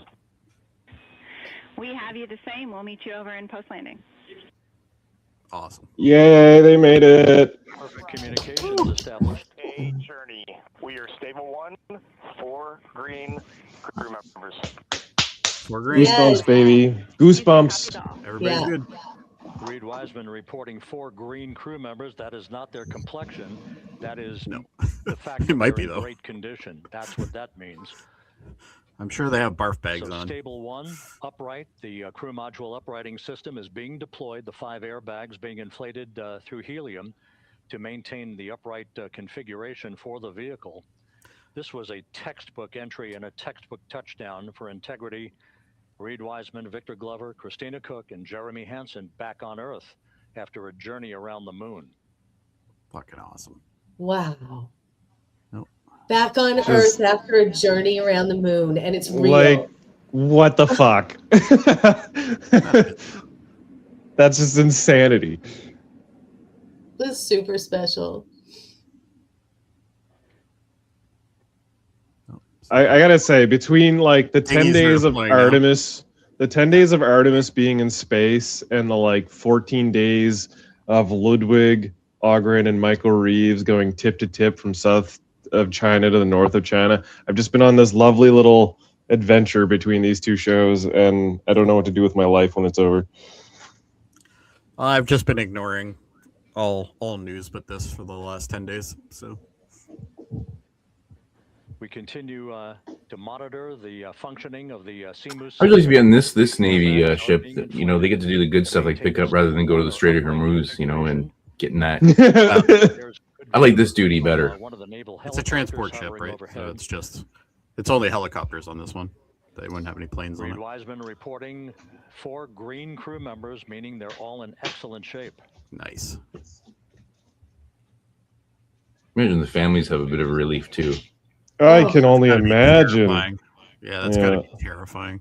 We have you the same. We'll meet you over in post landing. Awesome. Yay, they made it. Perfect communications established. A journey. We are stable 1, 4 green crew members. For green. Yeah. Goosebumps, baby. Goosebumps. Copy all. Everybody's Yeah. good. Reed Wiseman reporting 4 green crew members. That is not their complexion. That is the fact that It might they're be, in though. great condition. That's what that means. I'm sure they have barf bags So on. stable 1, upright. The crew module uprighting system is being deployed. The 5 airbags being inflated through helium to maintain the upright configuration for the vehicle. This was a textbook entry and a textbook touchdown for integrity. Reed Wiseman, Victor Glover, Christina Cook, and Jeremy Hansen back on Earth after a journey around the moon. Fucking awesome. Wow. Nope. Back on Earth after a journey around the moon, and it's real. Like, what the fuck? That's just insanity. This is super special. I gotta say, between like the 10 Iggy's days there of playing now. Artemis, the 10 days of Artemis being in space, and the like 14 days of Ludwig, Ogren, and Michael Reeves going tip to tip from south of China to the north of China, I've just been on this lovely little adventure between these two shows, and I don't know what to do with my life when it's over. I've just been ignoring all news but this for the last 10 days. So We continue to monitor the functioning of the CMOOS. I'd like to be on this Navy ship that, you know, they get to do the good stuff like pick up rather than go to the Strait of Hormuz, you know, and getting that. I like this duty better. it's a transport ship, right? So it's only helicopters on this one. They wouldn't have any planes on Reed it. Wiseman reporting 4 green crew members, meaning they're all in excellent shape. Nice. Imagine the families have a bit of a relief too. I can only Gotta be imagine. terrifying. Yeah, that's gotta be terrifying.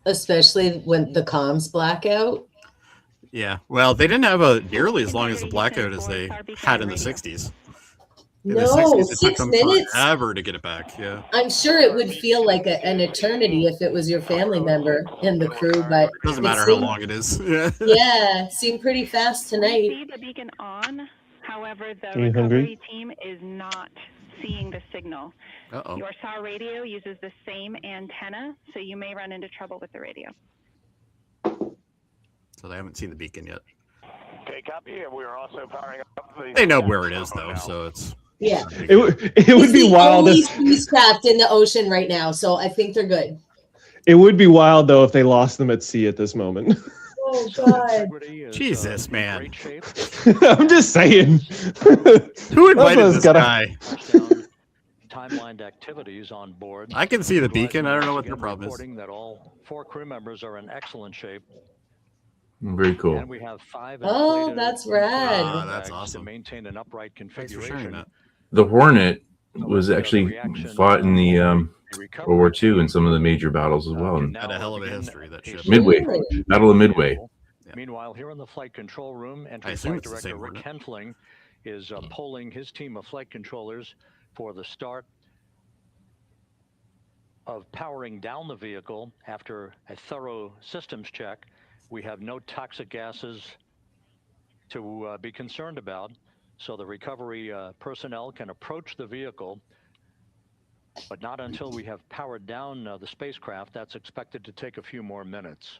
Especially when the comms blackout. Yeah. Well, they didn't have a nearly as long as the blackout as they had in the 60s. In the No, 60s, it took 6 them minutes. forever to get it back. Yeah. I'm sure it would feel like an eternity if it was your family member in the crew, but Doesn't it matter how seemed- long it is. Yeah. Yeah, seemed pretty fast We tonight. see the beacon on. However, the Are you hungry? recovery team is not seeing the signal. Uh-oh. Your SAW radio uses the same antenna, so you may run into trouble with the radio. So they haven't seen the beacon yet. Okay, copy. We are also powering up the... They know where it is, though, so it's... Yeah. It would be It's the wild only if spacecraft in the ocean right now, so I think they're good. it would be wild though if they lost them at sea at this moment. Oh God! Integrity is, Jesus, in man. great shape. I'm just saying. Who invited That's this gotta- guy? Timelined activities on board. I can see the Reed beacon. I don't know Wiseman what their again problem is. reporting that all 4 crew members are in excellent shape. Very cool. And we have 5 Oh, inflated that's rad. Ah, that's airbags awesome. to maintain an upright Thanks for sharing configuration. that. The Hornet was actually fought in the World War II in some of the major battles as well. And Had a hell of a history, that ship. Midway, Really? Battle of Midway. Yeah. Meanwhile, here in the flight control room, I entry assume flight it's the same director Rick Henfling is polling his team of flight controllers for the start of powering down the vehicle after a thorough systems check. We have no toxic gases to be concerned about, so the recovery personnel can approach the vehicle, but not until we have powered down the spacecraft. That's expected to take a few more minutes.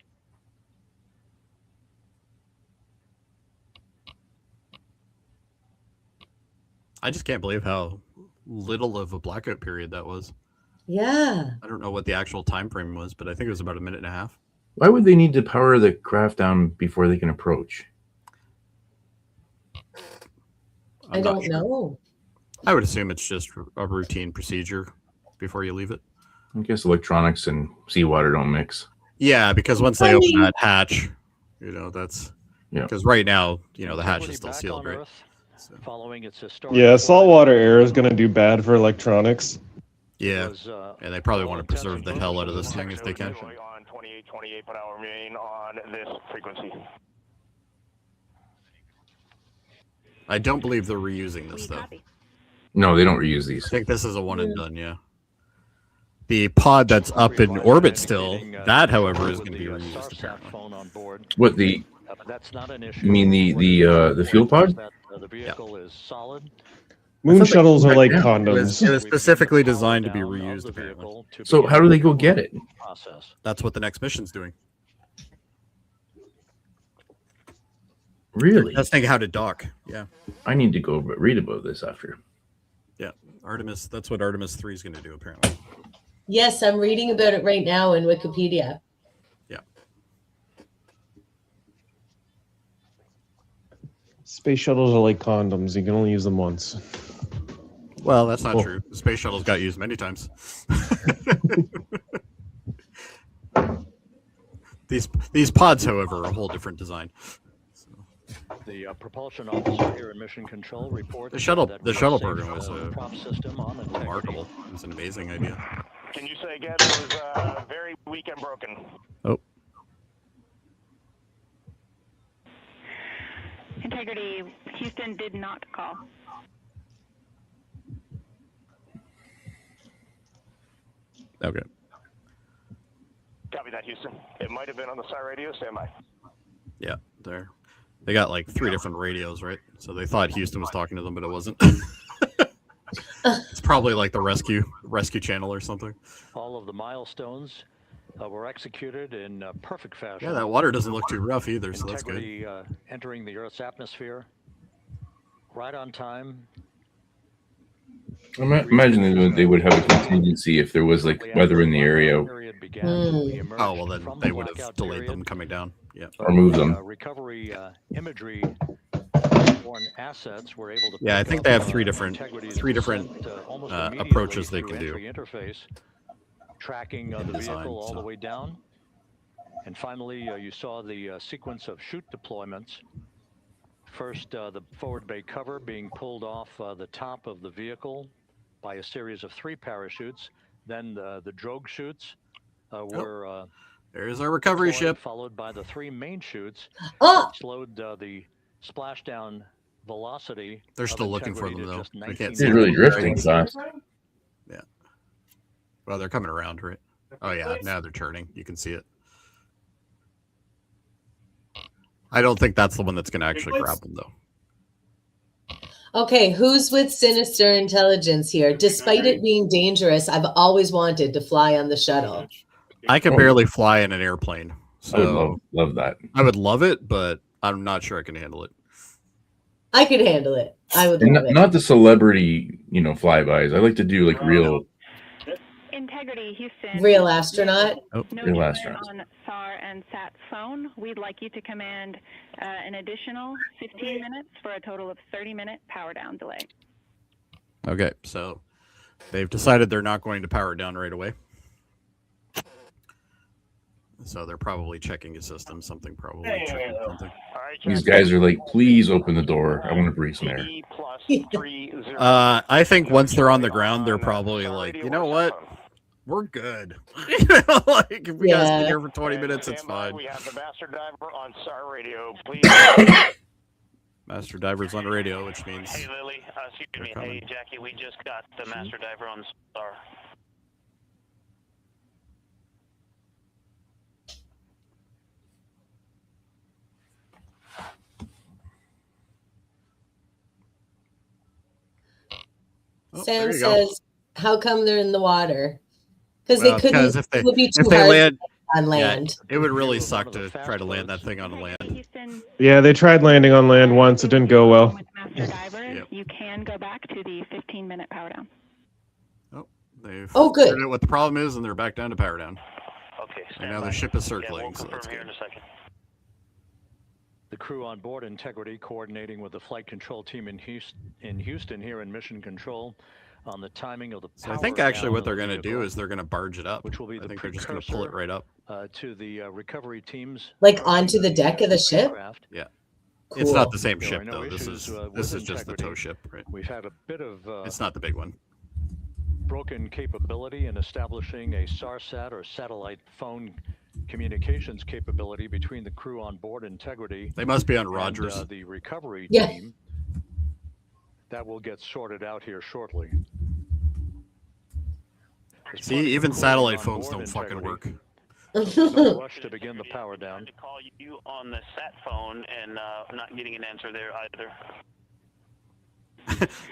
I just can't believe how little of a blackout period that was. Yeah. I don't know what the actual time frame was, but I think it was about a minute and a half. Why would they need to power the craft down before they can approach? I I'm not don't sure. know. I would assume it's just a routine procedure before you leave it. I guess electronics and seawater don't mix. Yeah, because once they I open mean- that hatch, you know, that's Yeah. because right now, you know, the hatch Integrity is still back sealed, on right? Earth, So, following its historic Yeah, flight. saltwater air is gonna do bad for electronics. yeah, Was, and they probably all want to intents preserve and the hell out of purposes this thing if they can. On 28 per hour remain on this frequency. I don't believe they're reusing this We though. copy. No, they don't reuse I these. think this is a one and done. Yeah. The pod that's up in orbit still, that however is going to be reused apparently. phone on board. What the? But that's not an issue. You mean the fuel pod? That, the vehicle is solid. Moon thought they- shuttles are like Yeah. It was condoms. specifically designed to be Down of reused the apparently. vehicle to So begin how do they go the get it? process. That's what the next mission's doing. Really? They're testing how to dock. Yeah. I need to go read about this after. Yeah. Artemis. That's what Artemis 3 is going to do, apparently. Yes, I'm reading about it right now in Wikipedia. Yeah. Space shuttles are like condoms. You can only use them once. Well, that's not true. The space shuttles got used many times. These pods, however, are a whole different design. The propulsion officer here in Mission Control reports The shuttle saved, program was prop system on Integrity. remarkable. It was an amazing idea. Can you say again? It was very weak and broken. Oh, Integrity, Houston did not call. okay. Copy that, Houston. It might have been on the SAR radio. Stand by. Yeah, they got like 3 different radios, right? So they thought Houston was talking to them, but it wasn't. It's probably like the rescue channel or something. All of the milestones were executed in perfect fashion. Yeah, that water doesn't look too rough either, so that's good. Integrity entering the Earth's atmosphere right on time. Imagine they would have a contingency if there was like weather in the area, Oh, well, then they would have delayed them coming down. Yeah. or move them. Recovery imagery borne assets were able to. Yeah, I pick think up, they have three different descent, almost immediately approaches they through can do. entry interface, tracking the Design, vehicle all the so. way down, and finally you saw the sequence of chute deployments. First, the forward bay cover being pulled off the top of the vehicle by a series of 3 parachutes. Then the drogue chutes were There's our recovery deployed, ship. followed by the 3 main chutes. Oh, Slowed the splashdown velocity. They're of still looking for Integrity them, to though. just I can't 19 see It's them. really drifting fast. Yeah. Well, they're coming around, right? Oh, yeah. Now they're turning. You can see it. I don't think that's the one that's going to actually grab them, though. okay. Who's with sinister intelligence here? Despite it being dangerous, I've always wanted to fly on the shuttle. I can barely fly in an airplane, I would so love that. I would love it, but I'm not sure I can handle it. I could handle it. I would And love it. not the celebrity, flybys. I like to do like real. Integrity, Houston. Real astronaut. No Real movement astronauts. on SAR and SAT phone. We'd like you to command an additional 15 minutes for a total of 30-minute power down delay. Okay, so they've decided they're not going to power it down right away. So they're probably checking a system, something. All right, These guys are like, please open the door. I want to breathe some air. I think once they're on the ground, they're probably like, you know what? We're good. Like, if we guys Yeah. been here for 20 minutes, it's Stand by. fine. We have the master diver on SAR radio. Please. Master Diver's on the radio, which means Hey, Lily. Excuse me. coming. Hey, Jackie. We just got the master diver on SAR. Oh, Sam there you go. says, "How come they're in the water? Because Well, they couldn't. 'cause if they- it would be too if they hard land- on land." it would really One suck of the to fast try to land that boats. thing on land. Houston, Yeah, they tried landing on land once. It didn't go well. with master diver, Yep. you can go back to the 15-minute power down. They've Oh, good. figured out what the problem is, and they're back down to power down. Okay. And Stand now by. the ship is Yeah, we'll circling, so confirm that's here good. in a second. The crew on board Integrity coordinating with the flight control team in Houston here in Mission Control on the timing of the So I think actually what they're going to do vehicle, is they're going to barge it up. which will be I the think they're just going to pull it precursor right up. to the recovery teams Like onto the deck of the ship? aircraft. It's not Cool. the same There ship are no though. This issues, is with this is just the integrity. tow ship, right? We've had a bit of It's not the big one. broken capability in establishing a SARSAT or satellite phone communications capability between the crew on board Integrity They must be on and Rogers. the recovery Yeah. team. That will get sorted out here shortly. There's See, plenty of even crew satellite on phones board don't fucking work. Integrity. No rush to begin the power Tried down. to call you on the sat phone and not getting an answer there either.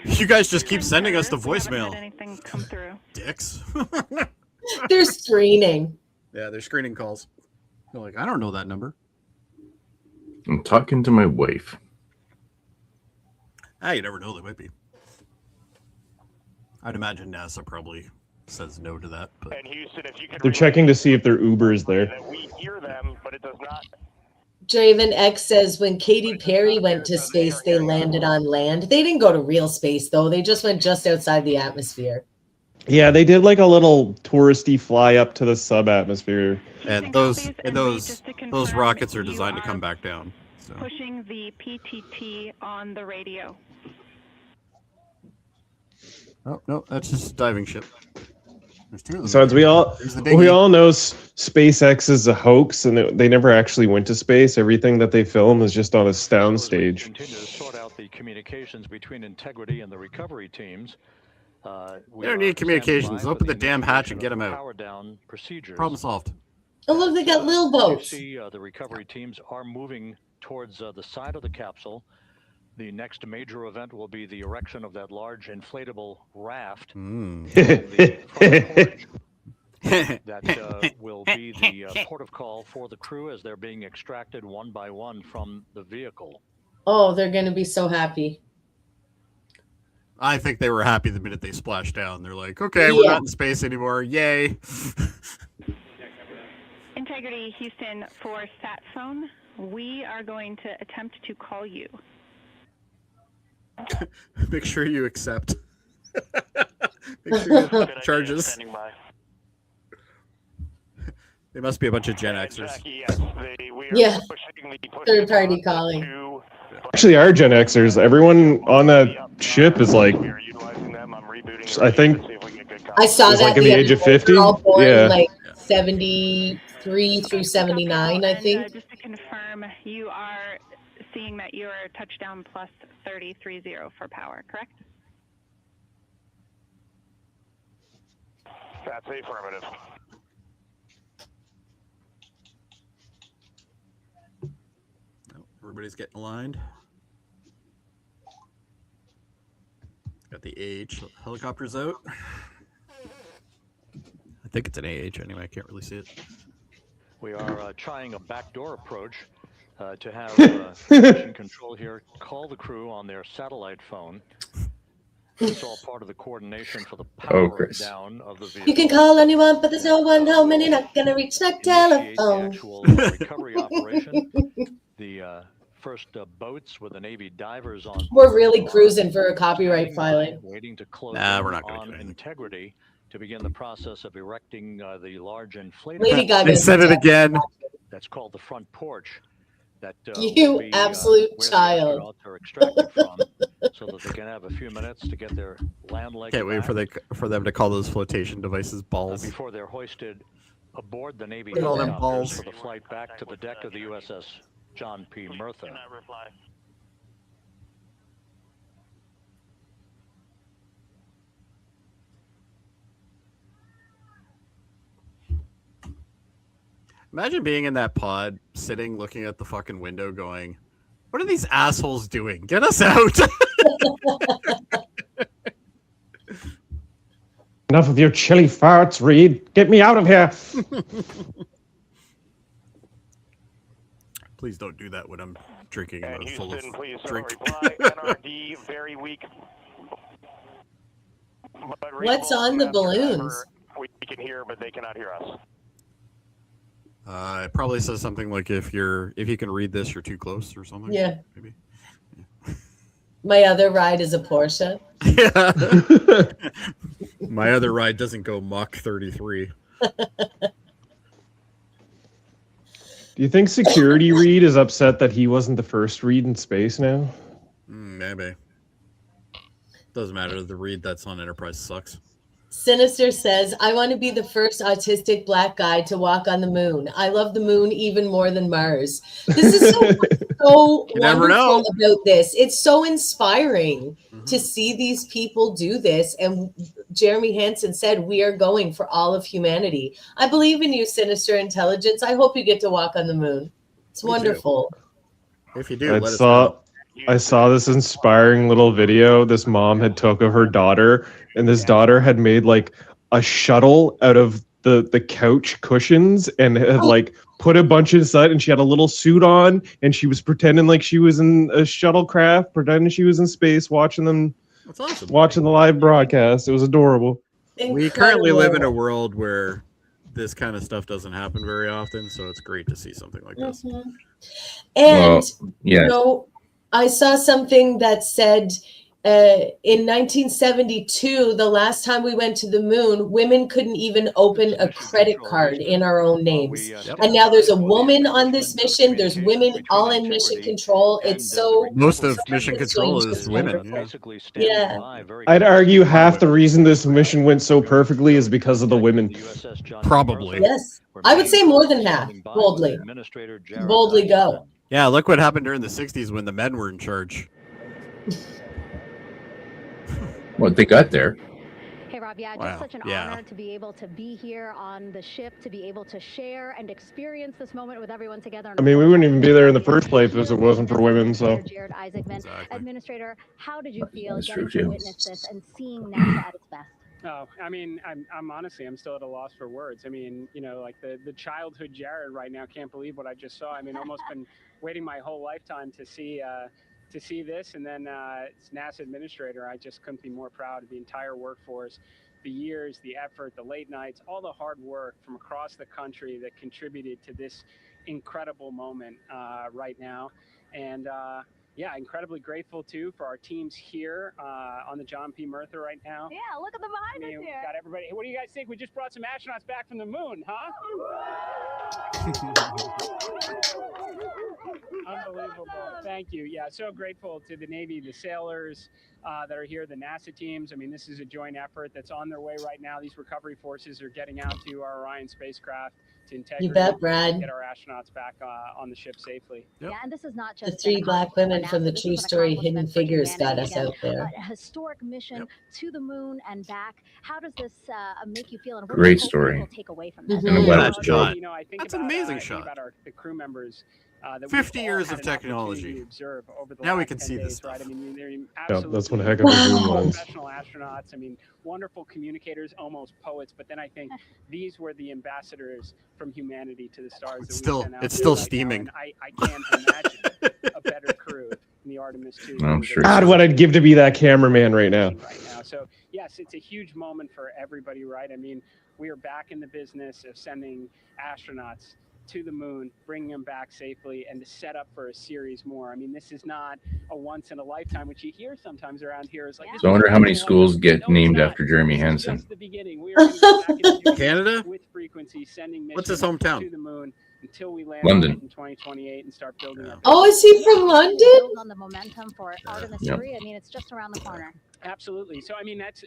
You guys just keep Houston sending us the Center, we haven't voicemail, had anything come through. dicks. They're screening. Yeah, they're screening calls. They're like, I don't know that number. I'm talking to my wife. You never know, they might be. I'd imagine NASA probably says no to that. But And Houston, if you could They're checking to see if their Uber is there. We hear them, but it does not. Draven X says when Katy Perry went to space, they landed on land. They didn't go to real space, though. They just went just outside the atmosphere. Yeah, they did like a little touristy fly up to the sub-atmosphere. and those rockets are designed to come back down. So. Pushing the PTT on the radio. Oh no, that's just a diving ship. There's two of them. So as we all know, SpaceX is a hoax, and they never actually went to space. Everything that they film is just on a sound stage. Continue to sort out the communications between Integrity and the recovery teams. We don't need communications. Open the damn hatch and get them out. Power down procedures. Problem solved. Oh, look, they got little boats. You see, the recovery teams are moving towards the side of the capsule. The next major event will be the erection of that large inflatable raft. That will be the port of call for the crew as they're being extracted one by one from the vehicle. Oh, they're going to be so happy. I think they were happy the minute they splashed down. They're like, okay, we're not in space anymore. Yay. Integrity Houston for sat phone. We are going to attempt to call you. Make sure you accept. Make sure you accept charges. They must be a bunch of Gen Xers. Yeah. Third party calling. Actually, our Gen Xers, everyone on that ship is like, I think, I saw that like in the age of 50. Yeah. Like 73 through 79, I think. Just to confirm, you are seeing that you're touchdown plus 3030 for power, correct? That's affirmative. Everybody's getting aligned. Got the AH helicopters out. I think it's an AH anyway. I can't really see it. We are trying a backdoor approach to have mission control here call the crew on their satellite phone. It's all part of the coordination for the power down of the vehicle. You can call anyone, but there's no one home and you're not going to reach that telephone. The actual recovery operation. The first boats with the Navy divers on. We're really cruising for a copyright filing. Waiting to close we're not on Integrity to begin the process of erecting the large inflatable. Lady Gaga. They said it again. That's called the front porch. That you be, absolute child. Are extracted from, so that they can have a few minutes to get their land leg. Can't wait for them to call those flotation devices balls before they're hoisted aboard the Navy all them helicopters balls for the flight back to the deck of the USS John P. Murtha. Imagine being in that pod, sitting, looking at the fucking window, going, "What are these assholes doing? Get us out!" Enough of your chilly farts, Reed. Get me out of here. Please don't do that when I'm drinking And a full Houston, of please drink. reply. NRD, very weak. What's on the balloons? We can hear, but they cannot hear us. It probably says something like if you can read this, you're too close or something. Yeah. Maybe. My other ride is a Porsche. Yeah. My other ride doesn't go Mach 33. Do you think security Reed is upset that he wasn't the first Reed in space now? Maybe. Doesn't matter. The Reed that's on Enterprise sucks. Sinister says, I want to be the first autistic black guy to walk on the moon. I love the moon even more than Mars. This is so wonderful about this. It's so inspiring to see these people do this. And Jeremy Hansen said, we are going for all of humanity. I believe in you, Sinister Intelligence. I hope you get to walk on the moon. It's wonderful. If you do, I saw this inspiring little video this mom had took of her daughter, and this daughter had made like a shuttle out of the couch cushions and had like put a bunch inside, and she had a little suit on, and she was pretending like she was in a shuttlecraft, pretending she was in space, watching them. That's awesome. Watching the live broadcast. It was adorable. We currently live in a world where this kind of stuff doesn't happen very often, so it's great to see something like this. Mm-hmm. And, yeah. you know, I saw something that said in 1972, the last time we went to the moon, women couldn't even open a credit card in our own names. And now there's a woman on this mission. There's women all in mission control. It's so... Most of mission control is women. Yeah. I'd argue half the reason this mission went so perfectly is because of the women. Probably. Yes. I would say more than half. Boldly. Boldly go. Yeah, look what happened during the 60s when the men were in charge. What they got there. Hey, Rob, yeah, just such an honor to be able to be here on the ship, to be able to share and experience this moment with everyone together. I mean, we wouldn't even be there in the first place if it wasn't for women, so. Jared Isaacman, Administrator, how did you feel That's getting true, to witness this and seeing NASA at its best? Oh, I mean, I'm honestly, I'm still at a loss for words. I mean, you know, like the childhood Jared right now can't believe what I just saw. I mean, almost been waiting my whole lifetime to see this, and then it's NASA administrator. I just couldn't be more proud of the entire workforce, the years, the effort, the late nights, all the hard work from across the country that contributed to this incredible moment right now. And yeah, incredibly grateful too for our teams here on the John P. Merthyr right now. Yeah, look at them behind us here. Got everybody. Hey, what do you guys think? We just brought some astronauts back from the moon, huh? Unbelievable. Thank you. Yeah, so grateful to the Navy, the sailors that are here, the NASA teams. I mean, this is a joint effort that's on their way right now. These recovery forces are getting out to our Orion spacecraft to integrate. You bet, Brad. Get our astronauts back on the ship safely. Yep. Yeah, and this is not just the 3 Black women from the true story Hidden Figures got us out there. A historic mission to the moon and back. How does this make you feel? And what Great do you hope story. people take away from this? And a well shot. You know, I think That's about, an amazing I think shot. about the crew members. 50 years of technology. Now we can see this stuff. Right? I mean, they're Yeah, that's one heck of a zoom lens. Professional astronauts. I mean, wonderful communicators, almost poets. But then I think these were the ambassadors from humanity to the stars. It's that we sent out it's there still right steaming. now, and I can't imagine a better crew than the Artemis II. I'm sure. God, what I'd give to be that cameraman right now. So yes, it's a huge moment for everybody, right? I mean, we are back in the business of sending astronauts to the moon, bringing them back safely, and to set up for a series more. I mean, this is not a once in a lifetime, which you hear sometimes around here. Is like, So I wonder how many schools get named after Jeremy Hansen. the beginning. We are back into Canada? with frequency, sending What's his missions hometown? to the moon until we land London. on it in 2028 and start building our. Oh, is he from London? Build on the momentum for Artemis Yep. 3. I mean, it's just around the corner. Absolutely. So I mean, that's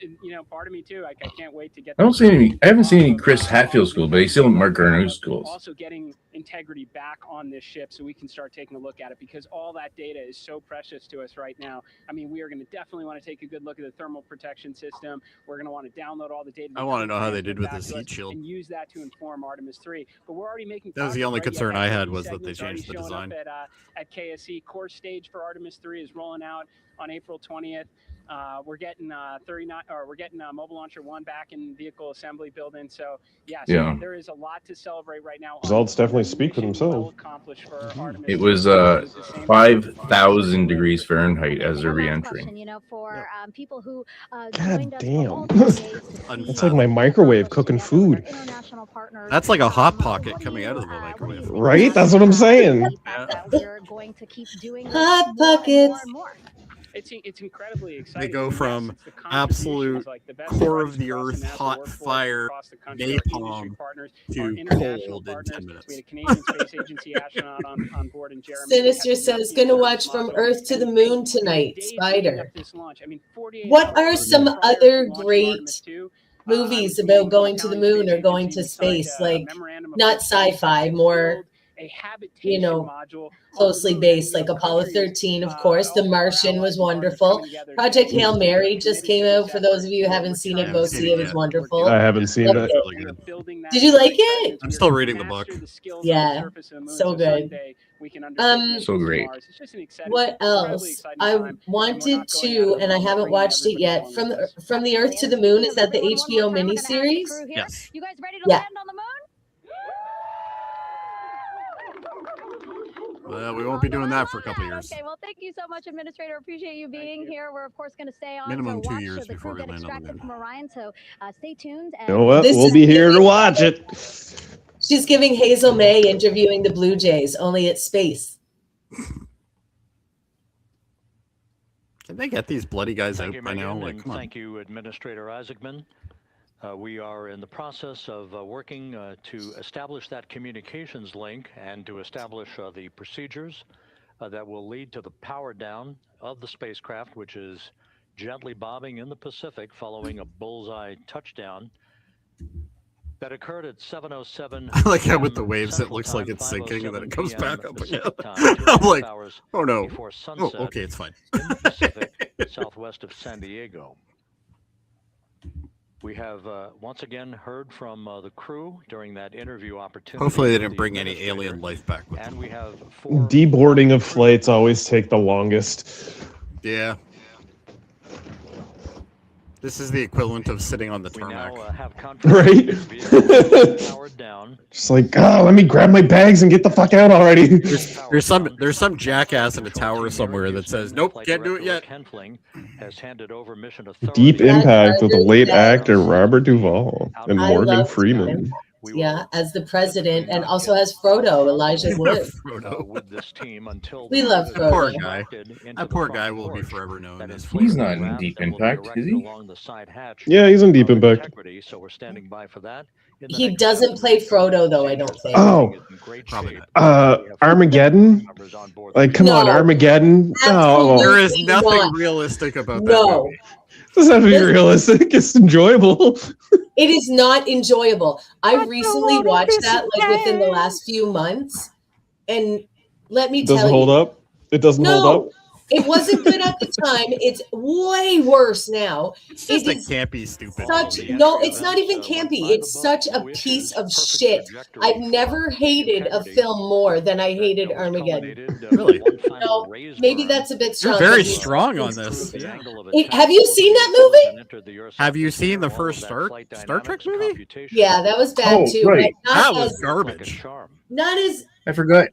part of me too. Like, I can't wait to get. I haven't seen any Chris Hatfield schools, but he's still in Mark Garneau's schools. Also getting integrity back on this ship so we can start taking a look at it, because all that data is so precious to us right now. I mean, we are going to definitely want to take a good look at the thermal protection system. We're going to want to download all the data. I want to know how they did with this heat shield. And use that to inform Artemis 3. But we're already making. That was the only progress, concern right? I Yeah, had was that they segments changed the already showing design. up at KSC. Core stage for Artemis 3 is rolling out on April 20th. We're getting 39, or we're getting Mobile Launcher 1 back in vehicle assembly building. So Yeah. there is a lot to celebrate right now. Results definitely speak for themselves. It was 5,000 degrees Fahrenheit as a reentry. You know, for people who God damn. It's like my microwave cooking food. That's like a hot pocket coming out of the microwave. Right? That's what I'm saying. We're going to keep doing Hot pockets. It's incredibly exciting. They go from It's the contributions, absolute like the best core efforts of the across earth, NASA hot workforce fire, across the country, our industry napalm partners, to our international cold in partners. 10 minutes. We had a Canadian Space Agency astronaut on board, and Jeremy. Sinister says, gonna watch From Earth to the Moon tonight, Spider. What are some other great movies about going to the moon or going to space? Like, not sci-fi, more a habitation module closely based, like Apollo 13, of course. The Martian was wonderful. Project Hail Mary just came out. For those of you who haven't seen it, go see it. It's wonderful. I haven't seen that. Really good. Did you like it? I'm still reading the book. Yeah, so good. So great. What else? I wanted to, and I haven't watched it yet. From the Earth to the Moon. Is that the HBO miniseries? Yes. You guys ready to Yeah. land on the moon? Well, we won't be doing that for a couple of years. Okay, well, thank you so much, Administrator. Appreciate you being here. We're, of course, going to stay on Minimum to 2 watch years the before crew we get land on the extracted moon. from Orion, so stay tuned. You know what? This We'll is be here to giving- watch it. She's giving Hazel May interviewing the Blue Jays, only it's space. Can they get these bloody guys Thank out you, by now? Megan, Like, and come on. thank you, Administrator Isaacman. We are in the process of working to establish that communications link and to establish the procedures that will lead to the power down of the spacecraft, which is gently bobbing in the Pacific following a bullseye touchdown that occurred at 7:07. I like how with the p.m. waves it Central looks like Time, it's sinking and then it comes 5:07 back up Pacific again. time, I'm 2.5 like, hours oh no. before Oh, sunset okay, it's fine. in the Pacific, southwest of San Diego. We have once again heard from the crew during that interview opportunity. Hopefully they with didn't the bring any administrator, alien life back with and them. we have 4 Deboarding of flights always take the longest. Yeah. This is the equivalent of sitting on the We tarmac. now have Right? confirmation the vehicle powered down. Just like, oh, let me grab my bags and get the fuck out already. There's some jackass in a tower somewhere that says, nope, can't do it yet. Has handed over mission Deep authority. Impact with the late actor Robert Duvall and I Morgan love Freeman. Yeah, as the president, and also has Frodo, Elijah Wood. Frodo. With this team until We love the- Frodo. Poor guy. into That the poor front guy will be porch forever known that as. inflates He's the not in raft Deep that will be Impact, is erected he? along the side hatch Yeah, he's in Deep of Impact. Integrity, so we're standing by for that. In the He next doesn't 7 play minutes, Frodo, though, I don't think. Oh, is in great Probably shape. not. We have Armageddon? members on board Like, the come on, No. Armageddon? Absolutely. There No. is nothing not. realistic about that No, movie. Doesn't have to be realistic. It's enjoyable. it is not enjoyable. I recently watched that like within the last few months, and let me It tell doesn't you, hold up. It doesn't hold no, up. it wasn't good at the time. It's way worse now. It's just It a is campy, stupid such movie. no, it's not even campy. It's such a piece of shit. I've never hated a film more than I hated Armageddon. Really? No, maybe that's a bit strong. You're very but it's- strong on this. Yeah. Have you seen that movie? Have you seen the first Star Trek movie? Yeah, that was bad Oh, too. right. But That not was as, garbage. not as. I forgot.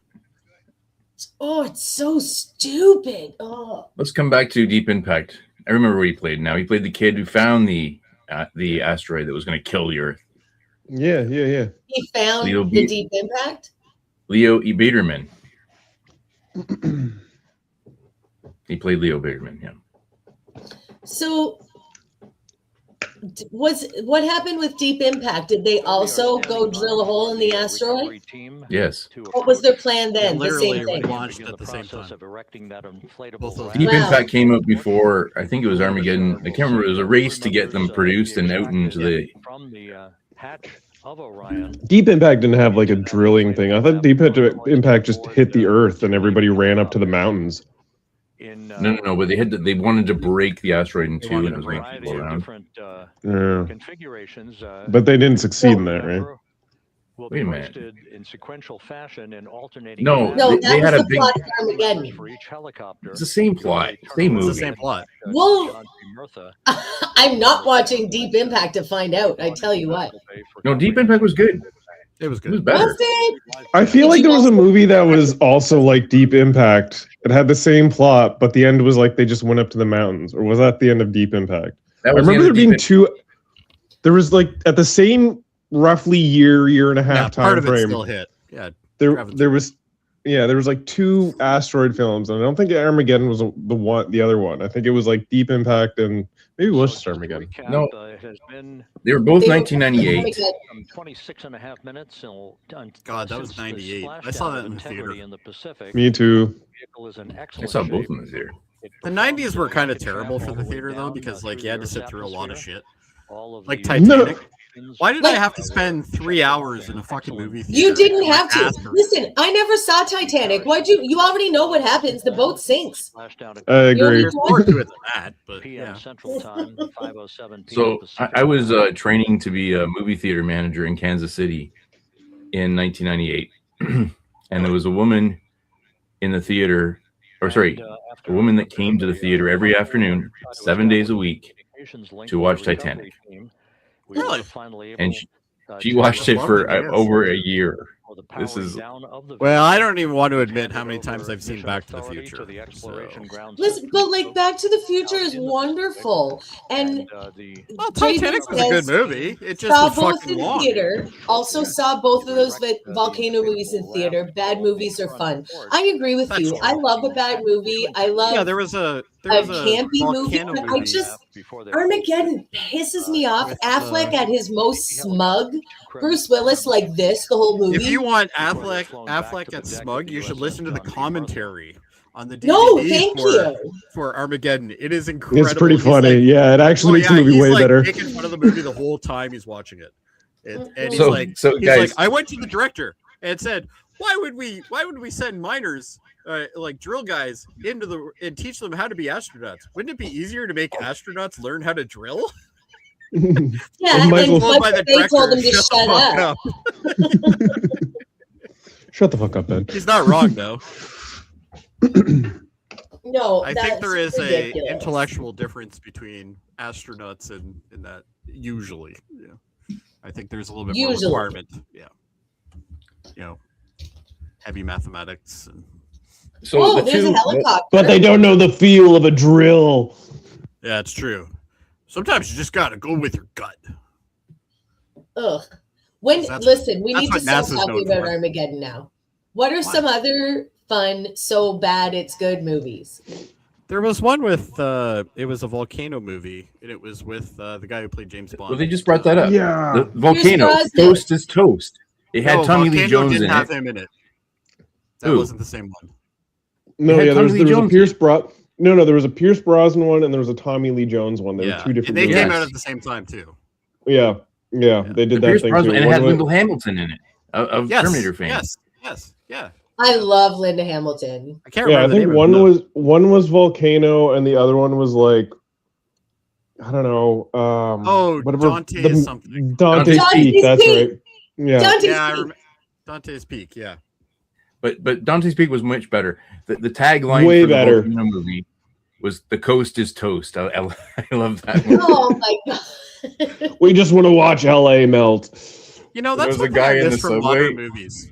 Oh, it's so stupid. Oh, Let's come back to Deep Impact. I remember what he played now. He played the kid who found the asteroid that was going to kill the Earth. Yeah. he found Leo the Beat- Deep Impact. Leo E. Baderman. He played Leo Baderman, yeah. So, what happened with Deep Impact? Did they also go drill a hole in the asteroid? Yes. What was their plan then? The Literally same thing. launched at the same time. Both of them. Deep Impact came out before, I think it was Armageddon. I can't remember. It was a race to get them produced and out into the... From the hatch of Orion. Deep Impact didn't have like a drilling thing. I thought Deep Impact just hit the Earth and everybody ran up to the mountains. No, but they wanted to break the asteroid in They two wanted and to it was going break to people around. Yeah. Configurations, But they didn't succeed in that, right? will Wait a be minute. posted in sequential fashion and alternating. No, No, they that had was a the big... plot of Armageddon. For each helicopter. It's the same plot, same It's the movie. same plot. Well, I'm not watching Deep Impact to find out. I tell you what. No, Deep Impact was good. It was It was good. better. Was it? I feel like there was a movie that was also like Deep Impact. It had the same plot, but the end was like they just went up to the mountains. Or was that the end of Deep Impact? That I was the remember end there of being Deep two. There was like at the same roughly year and a Yeah, half part time of it frame. still hit. Yeah. There was like two asteroid films, and I don't think Armageddon was the other one. I think it was like Deep Impact and maybe it was just Armageddon. No. It has been They were both They were- 1998. 26 and a half minutes. God, that was 98. I saw that in the theater. In the Pacific. Me too. Vehicle is in I excellent saw both shape. in the theater. The 90s were kind of terrible for the theater, though, because like you had to sit through a lot of shit. All of Like the Titanic. Why did I have to spend 3 hours in a fucking movie theater? You didn't have to. Listen, I never saw Titanic. Why'd you? You already know what happens. The boat sinks. I agree. There's more to it than that, but yeah. Central Time, 5:07 p.m. So Pacific I was Time. training to be a movie theater manager in Kansas City in 1998, and there was a woman in the theater, or sorry, a woman that came to the theater every afternoon, 7 days a week, to watch Titanic. Really? And she watched it for over a year. This is well, I don't even want to admit how many times I've seen Back to the Future. Listen, but like Back to the Future is wonderful, and well, Titanic was a good movie. It just saw was both fucking in long. theater. Also saw both of those volcano movies in theater. Bad movies are fun. I agree with you. I love a bad movie. I love there was a campy movie. volcano But I just Armageddon pisses me off. Affleck at his most smug. Bruce Willis like this the whole movie. If you want Affleck at smug, you should listen to the commentary on the DVD No, thank you. for Armageddon. It is incredible. It's pretty He's funny. like, Yeah, it actually makes the movie he's way like better. making fun of the movie the whole time he's watching it. And he's So- like, so he's guys- like, I went to the director and said, why would we send miners, like drill guys, and teach them how to be astronauts? Wouldn't it be easier to make astronauts learn how to drill? Yeah, and Michael- Told by the they told him to director, shut up. Shut the fuck up, Ben. He's not wrong though. No, I think that's there is ridiculous. a intellectual difference between astronauts and that usually. Yeah. I think there's a little bit more Usually. requirement. Yeah. You know, heavy mathematics and so Oh, the there's two. a helicopter. But they don't know the feel of a drill. yeah, it's true. Sometimes you just gotta go with your gut. Ugh. When That's- listen, we that's need to what stop NASA's talking known about for. Armageddon now. What are some other fun, so bad it's good movies? There was one with it was a volcano movie, and it was with the guy who played James Bond. Well, they just brought that up. Yeah. The volcano. Brosnan. Toast is toast. It had No, Tommy Lee Volcano Jones didn't in have it. him in it. That Who? wasn't the same one. No, It had yeah, Tommy Lee there was a Jones. Pierce there was a Pierce Brosnan one and there was a Tommy Lee Jones one. There Yeah, were two different and they movies. came out at the same time too. Yeah, they did that Pierce thing Brosnan, too. and it One had was- Lyndall Hamilton in it of Yes, Terminator fame. Yes, yeah. I love Linda Hamilton. I can't yeah, I remember the think name of it. one was Volcano and the other one was like I don't know. Whatever. Dante is something. Dante's Dante's Peak. That's Peak. right. Yeah. Dante's Yeah, I Peak. remember Dante's Peak. Yeah. But Dante's Peak was much better. The tagline Way for the better. Volcano movie was "The coast is toast." I love that movie. Oh my god. We just want to watch LA melt. You know, There that's was what a guy I in miss the from subway. modern movies.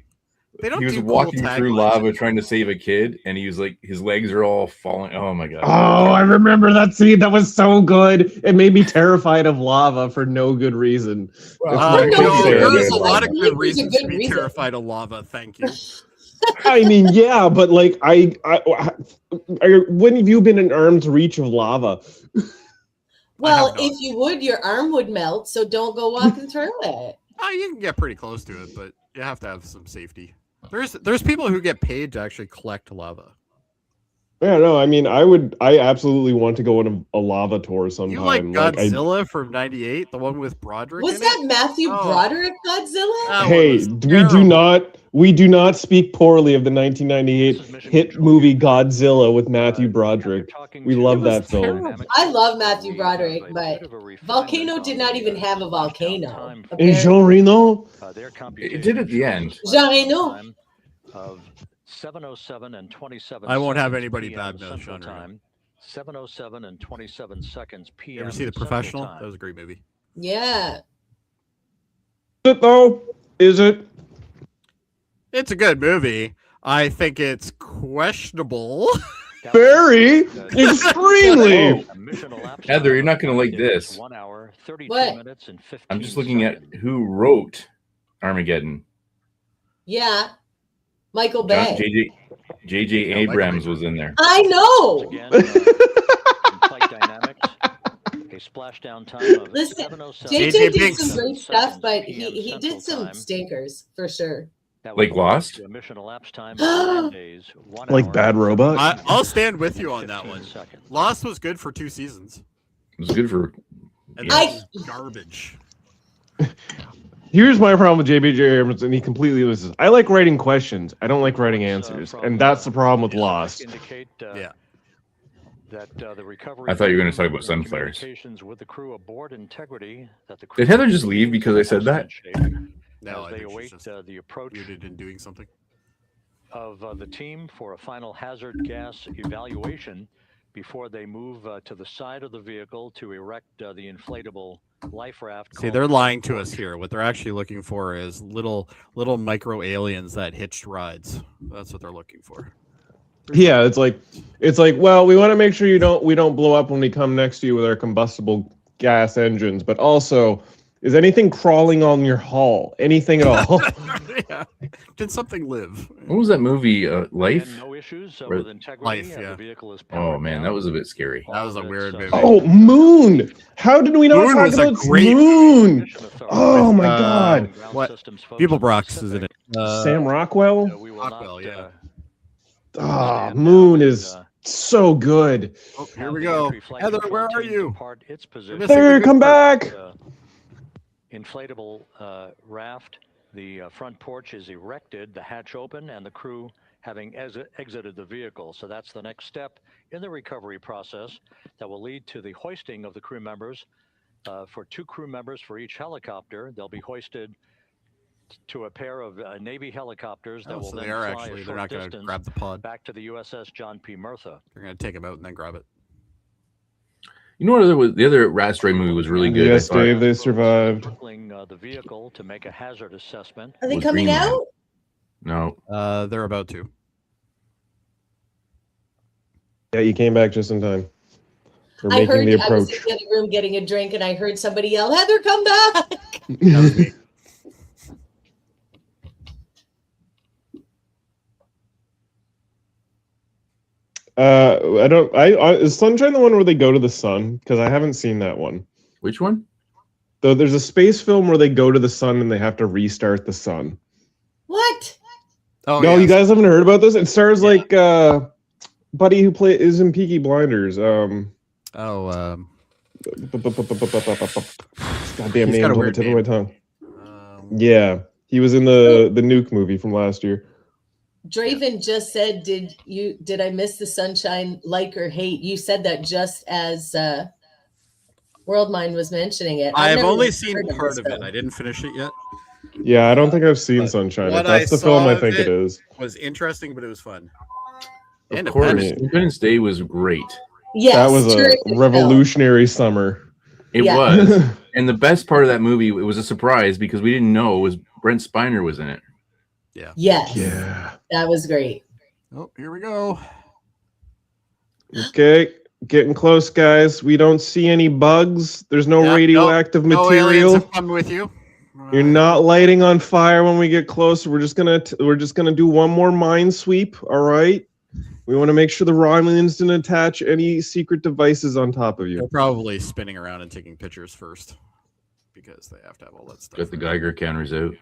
They don't He was do cool walking through taglines lava anymore. trying to save a kid, and he was like, his legs are all falling. Oh my god! Oh, I remember that scene. That was so good. It made me terrified of lava for no good reason. Well, It's no, not no, good no, There's a no, lot no, of no, good no, reasons good to be reason. terrified of lava. Thank you. I mean, yeah, but like, when have you been in arm's reach of lava? Well, have not. if you would, your arm would melt, so don't go walking through it. Oh, you can get pretty close to it, but you have to have some safety. There's people who get paid to actually collect lava. Yeah, no, I mean, I absolutely want to go on a lava tour sometime. You like I- Godzilla from '98, the one with Broderick? Was in that it? Matthew Oh. Broderick Godzilla? That one Hey, was we terrible. do not speak poorly of the 1998 hit movie Godzilla with Matthew Broderick. We love that film. I love Matthew Broderick, but Volcano did not even have a volcano. And Jean Reno? It did at the end. Jean Reno. Of 7:07 and 27. I won't have seconds anybody PM bad mouth Central Jean Reno. Time. 7:07 and 27 seconds PM. You ever see The Central Professional? Time. That was a great movie. Yeah. Is it though? Is it? It's a good movie. I think it's questionable. Very extremely. Heather, you're not going to like this. 1 hour, 32 What? minutes, and 15 I'm just looking at seconds. who wrote Armageddon. Yeah. Michael John, Bay. J.J. Michael Abrams Bay. was in there. I know. Again, in flight dynamics, a splashdown time of Listen, 7:07. JJ JJ did Binks. some great stuff, but PM he Central did some Time. stinkers for sure. That Like would Lost? to a mission elapsed time of 10 days, 1 Like hour, Bad Robot? I'll stand with you on that 15 one. seconds. Lost was good for 2 seasons. It was good for. And Yeah. this is garbage. Here's my problem with J.B.J. Abrams, and he completely loses. I like writing questions. I don't like writing answers, and that's the problem with Lost. Yeah. That the recovery. I thought you were going to talk about sunflowers. With the crew aboard Integrity, that the Did Heather just leave because I said that? No, they await the approach in doing something of the team for a final hazard gas evaluation before they move to the side of the vehicle to erect the inflatable life raft. See, they're lying to us here. What they're actually looking for is little micro aliens that hitched rides. That's what they're looking for. Yeah, it's like, well, we want to make sure we don't blow up when we come next to you with our combustible gas engines, but also, is anything crawling on your hull? Anything at all? Yeah. Did something live? What was that movie? Life? No issues Or- with Integrity. Life, yeah. The vehicle is Oh man, that was a bit scary. That was a weird movie. Oh, Moon! How did we not Moon talk was a about great Moon? Oh my God! What? People Brox is in it. Sam Rockwell? Rockwell, yeah. Ah, Moon is so good. Oh, here we go. Heather, where are you? There, come back! Inflatable raft. The front porch is erected, the hatch open, and the crew having exited the vehicle. So that's the next step in the recovery process that will lead to the hoisting of the crew members. For 2 crew members for each helicopter, they'll be hoisted to a pair of Navy helicopters that will so then they are fly actually, a they're short not going to distance grab the pod. back to the USS John P. Murtha. They're going to take him out and then grab it. You know what? The other asteroid movie was really good. Yes, Dave, they survived. Circling the vehicle to make a hazard assessment. Are they Was coming Greenland. out? No. They're about to. Yeah, you came back just in time. We're I making heard the I was approach. in the other room getting a drink, and I heard somebody yell, "Heather, come back!" That was me. Is Sunshine the one where they go to the sun? Because I haven't seen that one. Which one? Though there's a space film where they go to the sun and they have to restart the sun. What? Oh, No, yes. you guys haven't heard about this? It stars like buddy who is in Peaky Blinders. Goddamn He's name got a on the weird tip of name. my tongue. Yeah, he was in the Nuke movie from last year. Draven just said, "Did I miss the sunshine? Like or hate?" You said that just as Worldmind was mentioning it. I've never only heard seen of part this of it. film. I didn't finish it yet. Yeah, I don't think I've seen But Sunshine. what If that's I the film saw I of think it is. Was interesting, but it was fun. Of course, Independence. Independence Day was great. Yes, That was a terrific film. revolutionary summer. It Yeah. was. And the best part of that movie, it was a surprise because we didn't know, was Brent Spiner was in it. Yeah. Yes, Yeah. that was great. Oh, here we go. Okay, getting close, guys. We don't see any bugs. There's no Yeah, radioactive no aliens material. have come with you. You're not lighting on fire when we get closer. We're just gonna do one more mine sweep. All right. We want to make sure the Romulans didn't attach any secret devices on top of They're you. probably spinning around and taking pictures first because they have to have all that stuff. Got the Geiger counters out.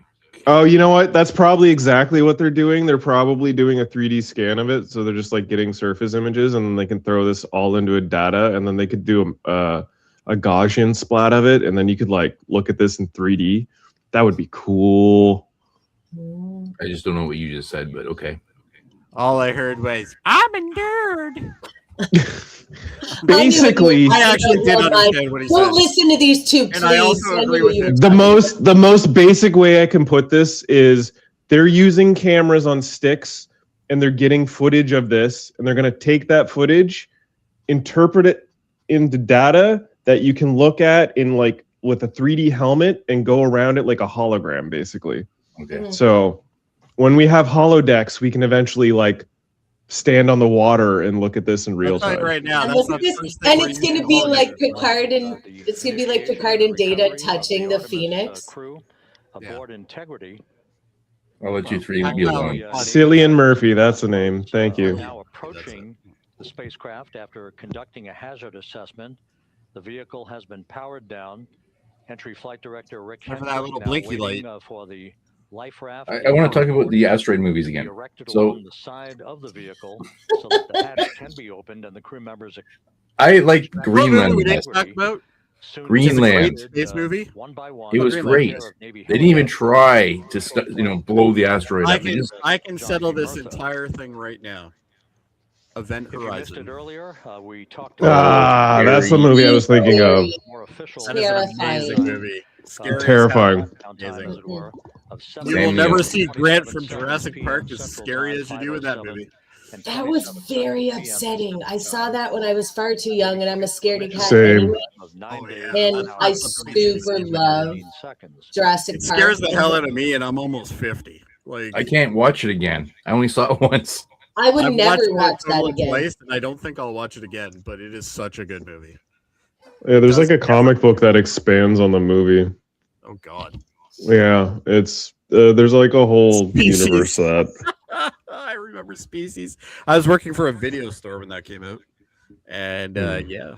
Oh, you know what? That's probably exactly what they're doing. They're probably doing a 3D scan of it, so they're just like getting surface images, and then they can throw this all into a data, and then they could do a Gaussian splat of it, and then you could like look at this in 3D. That would be cool. I just don't know what you just said, but okay. All I heard was, "I'm a nerd." Basically, I actually did understand what he said. Don't listen to these two, please. And I also I agree knew with you were him. the most basic way I can put this is they're using cameras on sticks, and they're getting footage of this, and they're going to take that footage, interpret it into data that you can look at in like with a 3D helmet and go around it like a hologram, basically. Okay. So when we have holodecks, we can eventually like stand on the water and look at this in real I'll tell you time. right now, And, that's look not at the this- first thing and we're it's going to using be all like of it. Picard and it's going to be like Picard and Data touching the Phoenix. Crew aboard Integrity. I'll let you three be alone. Cillian Murphy, that's the name. Thank you. Now approaching the spacecraft after conducting a hazard assessment. The vehicle has been powered down. Entry Flight Director Rick Except for Henry that is little now blinky waiting, light. for the life raft. I want to talk about the asteroid movies again. Erected So along the side of the vehicle so that the hatch can be opened and the crew members. I like What movie Greenland. we didn't talk about? Greenland. Space movie. It was great. They didn't even try to, blow the asteroid up. I can settle this entire thing right now. Event Horizon. We talked that's the movie I was thinking of. That is an amazing movie. Terrifying. Amazing. You will never see Grant from Jurassic Park as scary as you do in that movie. That was very upsetting. I saw that when I was far too young, and I'm a scaredy cat Same. anyway. And I super love Jurassic Park. It scares the hell out of me, and I'm almost 50. Like, I can't watch it again. I only saw it once. I've never watch that again. Twice, and I don't think I'll watch it again, but it is such a good movie. Yeah, there's like a comic book that expands on the movie. Oh God. Yeah, it's there's like a whole universe that. I remember Species. I was working for a video store when that came out, and yeah,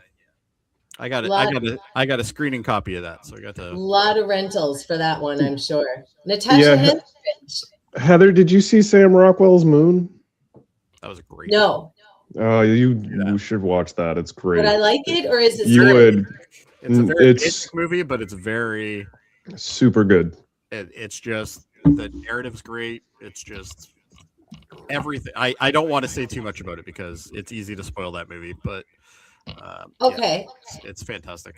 I got it. I got a screening copy of that, so I got to. A lot of rentals for that one, I'm sure. Natasha Henstridge. Heather, did you see Sam Rockwell's Moon? That was great. No. Oh, you should watch that. It's great. Would I like it, or is it? You would. It's a very basic movie, but it's very super good. It's just the narrative's great. It's just everything. I don't want to say too much about it because it's easy to spoil that movie, but okay, yeah, it's fantastic.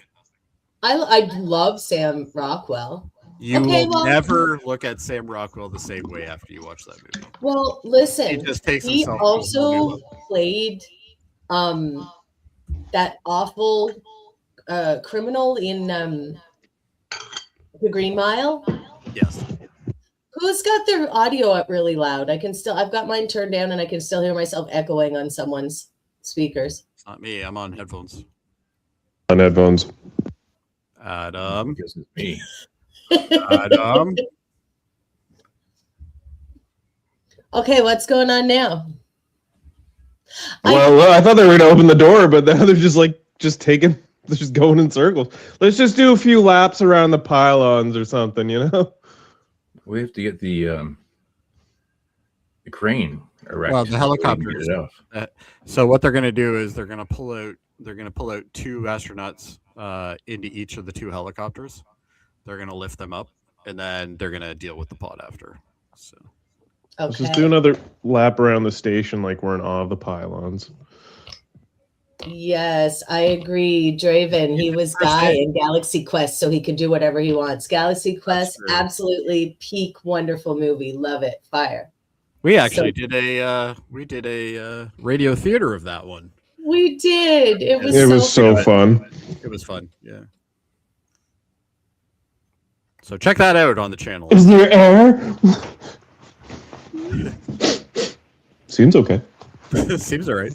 I love Sam Rockwell. You will never look at Sam Rockwell the same way after you watch that movie. Well, listen, it just takes he also played that awful criminal in The Green Mile. Yes. Who's got their audio up really loud? I've got mine turned down and I can still hear myself echoing on someone's speakers. It's not me. I'm on headphones. On headphones. Adam. This is me. Adam. Okay, what's going on now? Well, I thought they were going to open the door, but now they're just going in circles. Let's just do a few laps around the pylons or something, you know? We have to get the crane erected. Well, the helicopters. So what they're going to do is they're going to pull out 2 astronauts into each of the 2 helicopters. They're going to lift them up, and then they're going to deal with the pod after. So let's just do another lap around the station like we're in awe of the pylons. Yes, I agree. Draven, he was Guy in Galaxy Quest, so he can do whatever he wants. Galaxy Quest, absolutely peak, wonderful movie. Love it. Fire. We actually did a radio theater of that one. We did. It was so fun. It was fun. Yeah. So check that out on the channel. Is there air? Seems okay. Seems all right.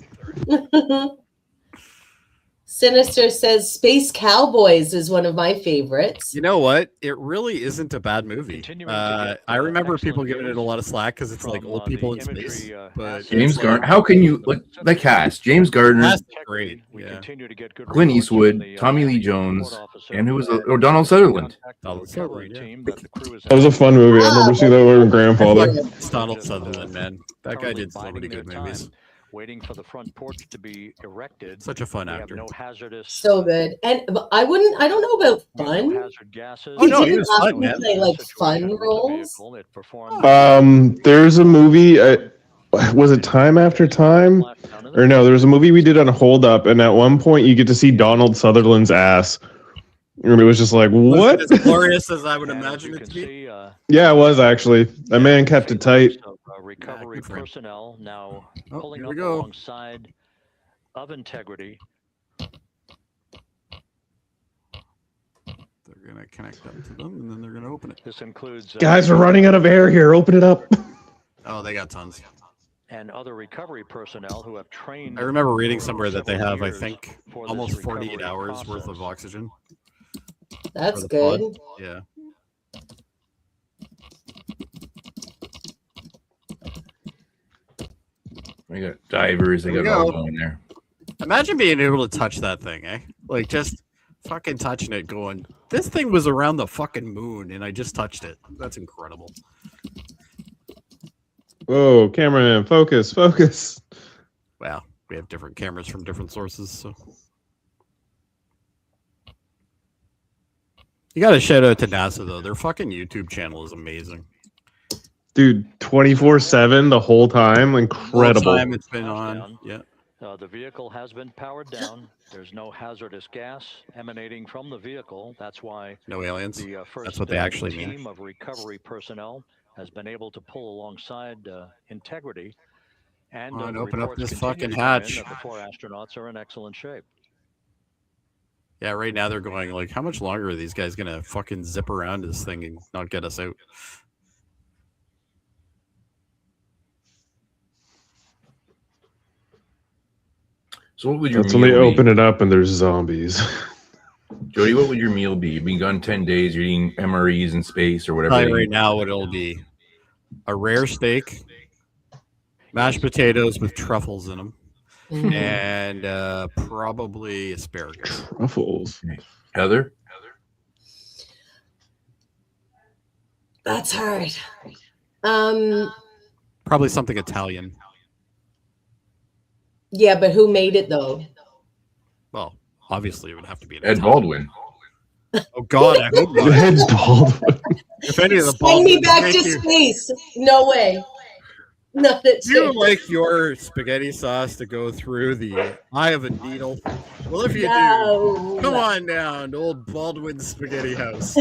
Sinister says Space Cowboys is one of my favorites. You know what? It really isn't a bad movie. I remember people giving it a lot of slack because it's like old people in space. But James Gardner, how can you look the cast? James Gardner, great. Yeah. Clint Eastwood, Tommy Lee Jones, and who was Donald Sutherland. Donald Sutherland. Yeah. That was a fun movie. I remember seeing that with my grandfather. It's Donald Sutherland, man. That guy did so many good movies. Waiting for the front porch to be erected. Such a fun actor. No hazardous. So good. And I don't know about fun. Hazard gases. Oh no, he was fun, man. Play like fun roles. There's a movie. Was it Time After Time? Or no, there was a movie we did on Hold Up, and at one point you get to see Donald Sutherland's ass. And it was just like, what? As glorious as I would imagine it to be. Yeah, it was actually. That man kept it tight. Recovery personnel now pulling up go. alongside of Integrity. They're going to connect up to them, and then they're going to open it. This includes... Guys, we're running out of air here. Open it up. Oh, they got tons. And other recovery personnel who have trained... I remember reading somewhere that they have, I think, almost 48 hours worth of oxygen. That's good. Pod. Yeah. They got divers. They got all going there. Imagine being able to touch that thing, eh? Like just fucking touching it, going, this thing was around the fucking moon, and I just touched it. That's incredible. Whoa, cameraman, focus. Well, we have different cameras from different sources, so. You got to shout out to NASA though. Their fucking YouTube channel is amazing. Dude, 24/7 the whole time, incredible. The whole time it's been on. Yeah. The vehicle has been powered down. There's no hazardous gas emanating from the vehicle. That's why no aliens. The first That's what they actually team mean. of recovery personnel has been able to pull alongside Integrity. And open up this fucking that hatch. the 4 astronauts are in excellent shape. Yeah, right now they're going like, how much longer are these guys gonna fucking zip around this thing and not get us out? So what would your That's meal when they be? open it up and there's zombies. Jody, what would your meal be? You've been gone 10 days, you're eating MREs in space or whatever. I'll tell you right now what it'll be. A rare steak, mashed potatoes with truffles in them, and probably asparagus. Truffles. Heather? That's hard. Probably something Italian. Yeah, but who made it though? Well, obviously it would have to be an Ed Italian. Baldwin. Oh God, I hope not. Ed Baldwin. If any of the Send me Baldwins back make to you- space. No way. Not a Do you chance. like your spaghetti sauce to go through the eye of a needle? Well, if you No. do, come on down to old Baldwin's Spaghetti House,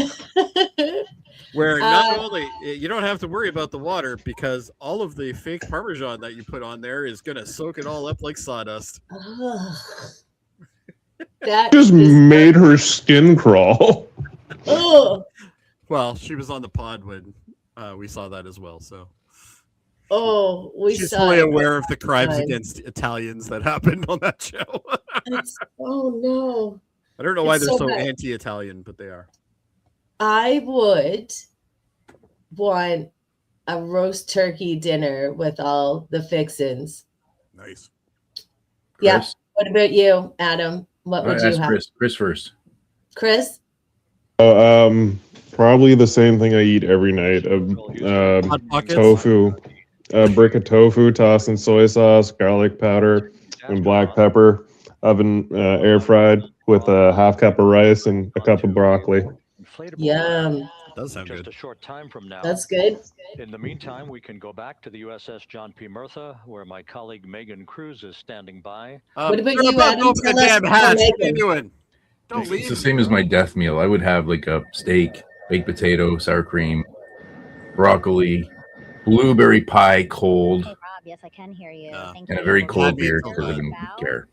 where not only you don't have to worry about the water because all of the fake Parmesan that you put on there is going to soak it all up like sawdust. Ugh. That Just is- made her skin crawl. Ugh. Well, she was on the pod when we saw that as well, so Oh, we she's saw fully it. aware of the crimes Time. against Italians that happened on that show. Oh no. I don't know why It's they're so so bad. anti-Italian, but they are. I would want a roast turkey dinner with all the fixins. Nice. Yeah. Chris? What about you, Adam? What would you Ask have? Chris first. Chris? Probably the same thing I eat every night. Hot pockets? Tofu. A brick of tofu tossed in soy sauce, garlic powder, and black pepper. Oven air fried with a half cup of rice and a cup of broccoli. Yum. That does sound Just good. a short time from now. That's good. In the meantime, we can go back to the USS John P. Murtha, where my colleague Megan Cruz is standing by. What about you're you, about to Adam? open the Tell us damn about hatch. What are you Megan. doing? Don't It's leave. the same as my death meal. I would have like a steak, baked potato, sour cream, broccoli, blueberry pie cold, Hey, Rob, yes, I can hear you. Thank and a you. very cold That'd be beer cool. because I didn't care.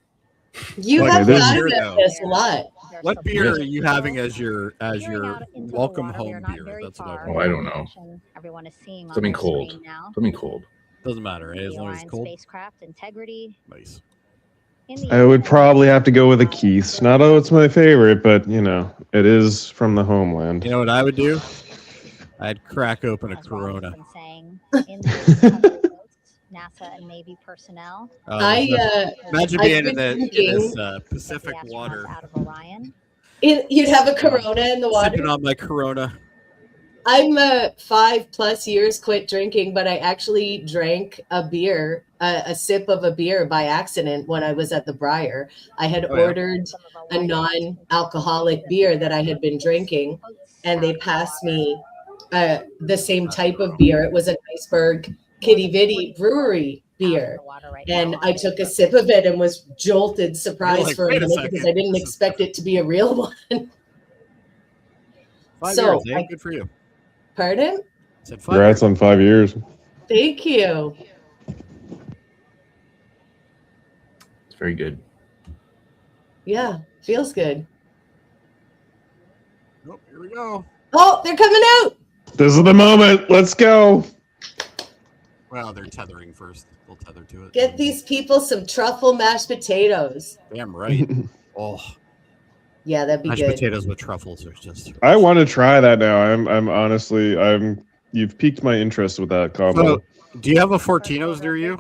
You Okay, have this thought beer, about though. this a lot. What beer are you having as your welcome home You're not beer? very That's what I far. want. Oh, I don't know. Everyone is seeing on Something their cold. screen now. Something cold. Doesn't matter, eh? As The long as it's Orion cold. spacecraft Integrity. Nice. In the I would air. probably have to go with a Keith's. Not that it's my favorite, but you know, it is from the homeland. You know what I would do? I'd crack open a As Rob has Corona. been saying, in the NASA and Navy personnel. Imagine I've being in, been this thinking- Pacific the astronauts water, out of Orion. You'd have a Corona in the water. sipping on my Corona. I'm 5+ years quit drinking, but I actually drank a beer, a sip of a beer by accident when I was at the Briar. I had Oh, yeah. ordered a non-alcoholic beer that I had been drinking, and they passed me the same type of beer. It was an Iceberg Kitty Vitty Brewery beer. And I took a sip of it and was jolted, surprised like, for a "Wait a minute because second, I didn't this is expect it to be a real one. 5 So, years, eh? Good for you. Pardon? Said 5 Congrats years. on 5 years. Thank you. It's very good. Yeah, feels good. Oh, here we go. Oh, they're coming out. This is the moment. Let's go. Well, they're tethering first. They'll tether to it. Get these people some truffle mashed potatoes. Damn right. Oh, Yeah, that'd be mashed good. potatoes with truffles are just. I want to try that now. I'm honestly, you've piqued my interest with that combo. So, do you have a Fortino's near you?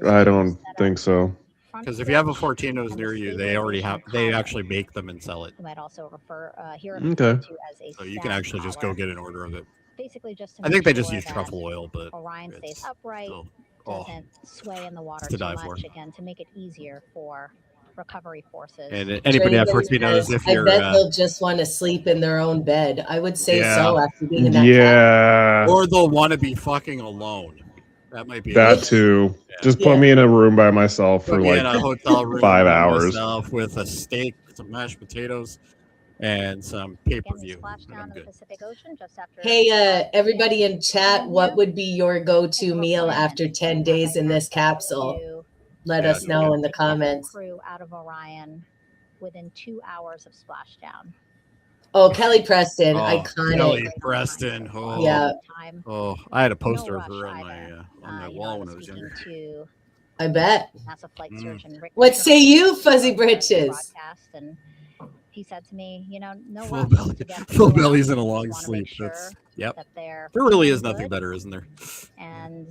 I don't think so. Because if you have a Fortino's near you, they actually make them and sell it. You might also refer here Okay. to as a So you can actually just go get an order of it. basically just to I think make they just sure use that truffle oil, but Orion stays it's upright, still- oh, doesn't sway in the water to too die for. much, again, to make it easier for recovery forces. And anybody at 14 knows if you're. I bet they'll just want to sleep in their own bed. I would say so after being in that. Yeah. Or they'll want to be fucking alone. That might be that too. Yeah. Just put me in a room by myself for like in a hotel room 5 hours with a steak, some mashed potatoes, and some pay-per-view. Hey, everybody in chat, what would be your go-to meal after 10 days in this capsule? Let us know in the comments. Crew out of Orion within 2 hours of splashdown. Oh, Kelly Preston, iconic. Kelly Preston. Oh, yeah. Oh, I had a poster of her on my wall when I was younger. I bet. Mm. What say you, Fuzzy Britches? And he said to me, you know, no full belly. Full belly's in a long sleep. That's yep. There really is nothing better, isn't there? And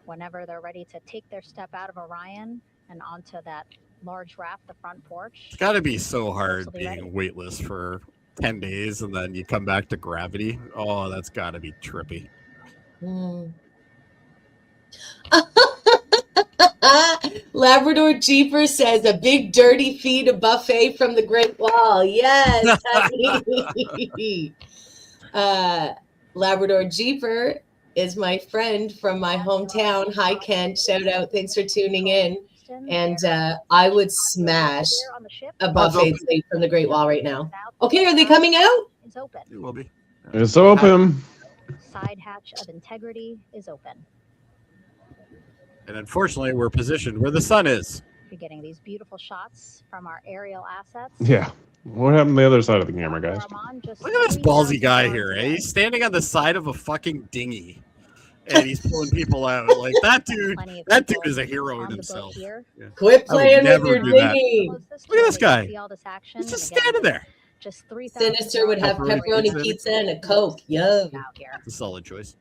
whenever they're ready to take their step out of Orion and onto that large raft, the front porch. It's got to be so hard being weightless for 10 days and then you come back to gravity. Oh, that's got to be trippy. Labrador Jeeper says a big dirty feed, a buffet from the Great Wall. Yes. Labrador Jeeper is my friend from my hometown. Hi, Kent. Shout out. Thanks for tuning in. And I would smash a buffet plate from the Great Wall right now. Okay, are they coming out? It's open. It will be. It's open. Side hatch of integrity is open. And unfortunately, we're positioned where the sun is. You're getting these beautiful shots from our aerial assets. Yeah. What happened to the other side of the camera, guys? Look at this ballsy guy here. Eh? He's standing on the side of a fucking dinghy. And he's pulling people out. Like that dude is a hero in himself. Yeah. Quit playing with your dinghy. Look at this guy. He's just standing there. Sinister would have pepperoni pizza and a Coke. Yum. It's a solid choice.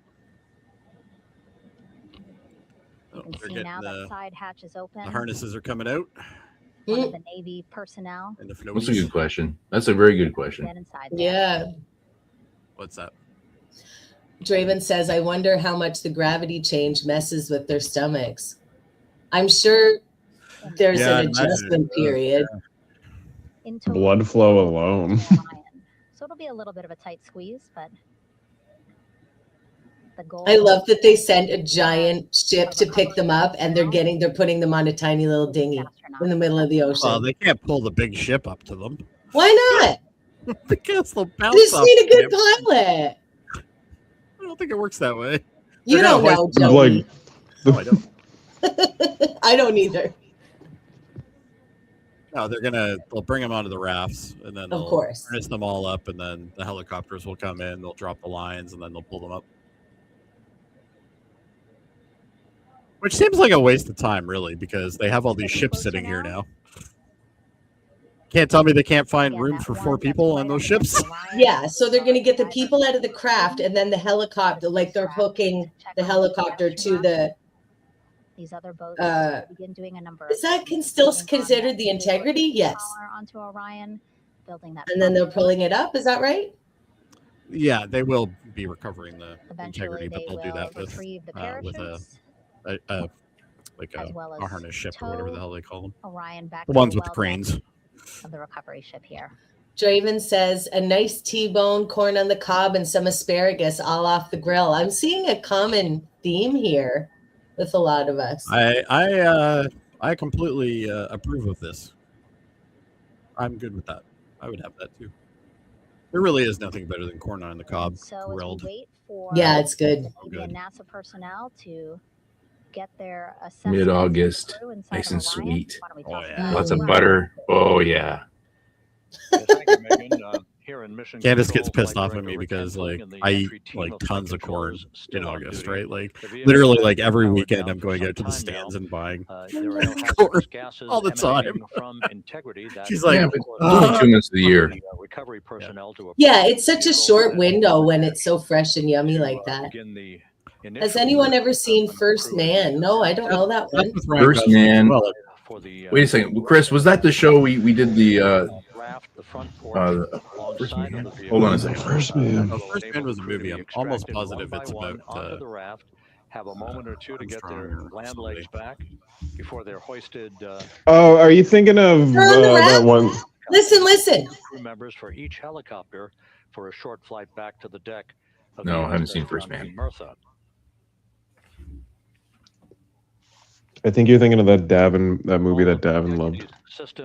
You can see now that side hatch is open. The harnesses are coming out. One of the Navy personnel. And the That's a good question. That's a very good question. Yeah. What's that? Draven says, I wonder how much the gravity change messes with their stomachs. I'm sure there's an adjustment period. Blood flow alone. So it'll be a little bit of a tight squeeze, but the goal. I love that they sent a giant ship to pick them up and they're putting them on a tiny little dinghy in the middle of the ocean. Well, they can't pull the big ship up to them. Why not? Because they'll bounce. They just need a good pilot. I don't think it works that way. You don't know, Jody. No, I don't. I don't either. No, they'll bring them onto the rafts and then they'll harness them all up and then the helicopters will come in, they'll drop the lines and then they'll pull them up. Which seems like a waste of time, really, because they have all these ships sitting here now. Can't tell me they can't find room for 4 people on those ships. Yeah, so they're going to get the people out of the craft and then the helicopter, like they're hooking the helicopter to the... These other boats begin doing a number. Is that still considered the integrity? Yes. Onto Orion, building that. And then they're pulling it up. Is that right? Yeah, they will be recovering the integrity, but they'll do that with a harness ship or whatever the hell they call them. Orion back the ones with the cranes. Of the recovery ship here. Draven says a nice T-bone, corn on the cob, and some asparagus all off the grill. I'm seeing a common theme here with a lot of us. I completely approve of this. I'm good with that. I would have that too. There really is nothing better than corn on the cob grilled. So wait for it's good. The NASA personnel to get their assessment. Mid-August, nice and sweet. Oh yeah, lots of butter. Oh yeah. Candace gets pissed off at me because I eat tons of corn in August, right? Literally every weekend I'm going out to the stands and buying corn all the time. She's like, 2 months of the year. Yeah, it's such a short window when it's so fresh and yummy like that. Has anyone ever seen First Man? No, I don't know that one. First Man. Wait a second, Chris. Was that the show we did the? First Man. Hold on a second. First Man. First Man was a movie. I'm almost positive it's about have a moment or two to get their land legs back before they're hoisted. Oh, are you thinking of that one? Listen. Crew members for each helicopter for a short flight back to the deck. Of No, the I haven't seen First Man. Mirtha. I think you're thinking of that movie that Davin loved.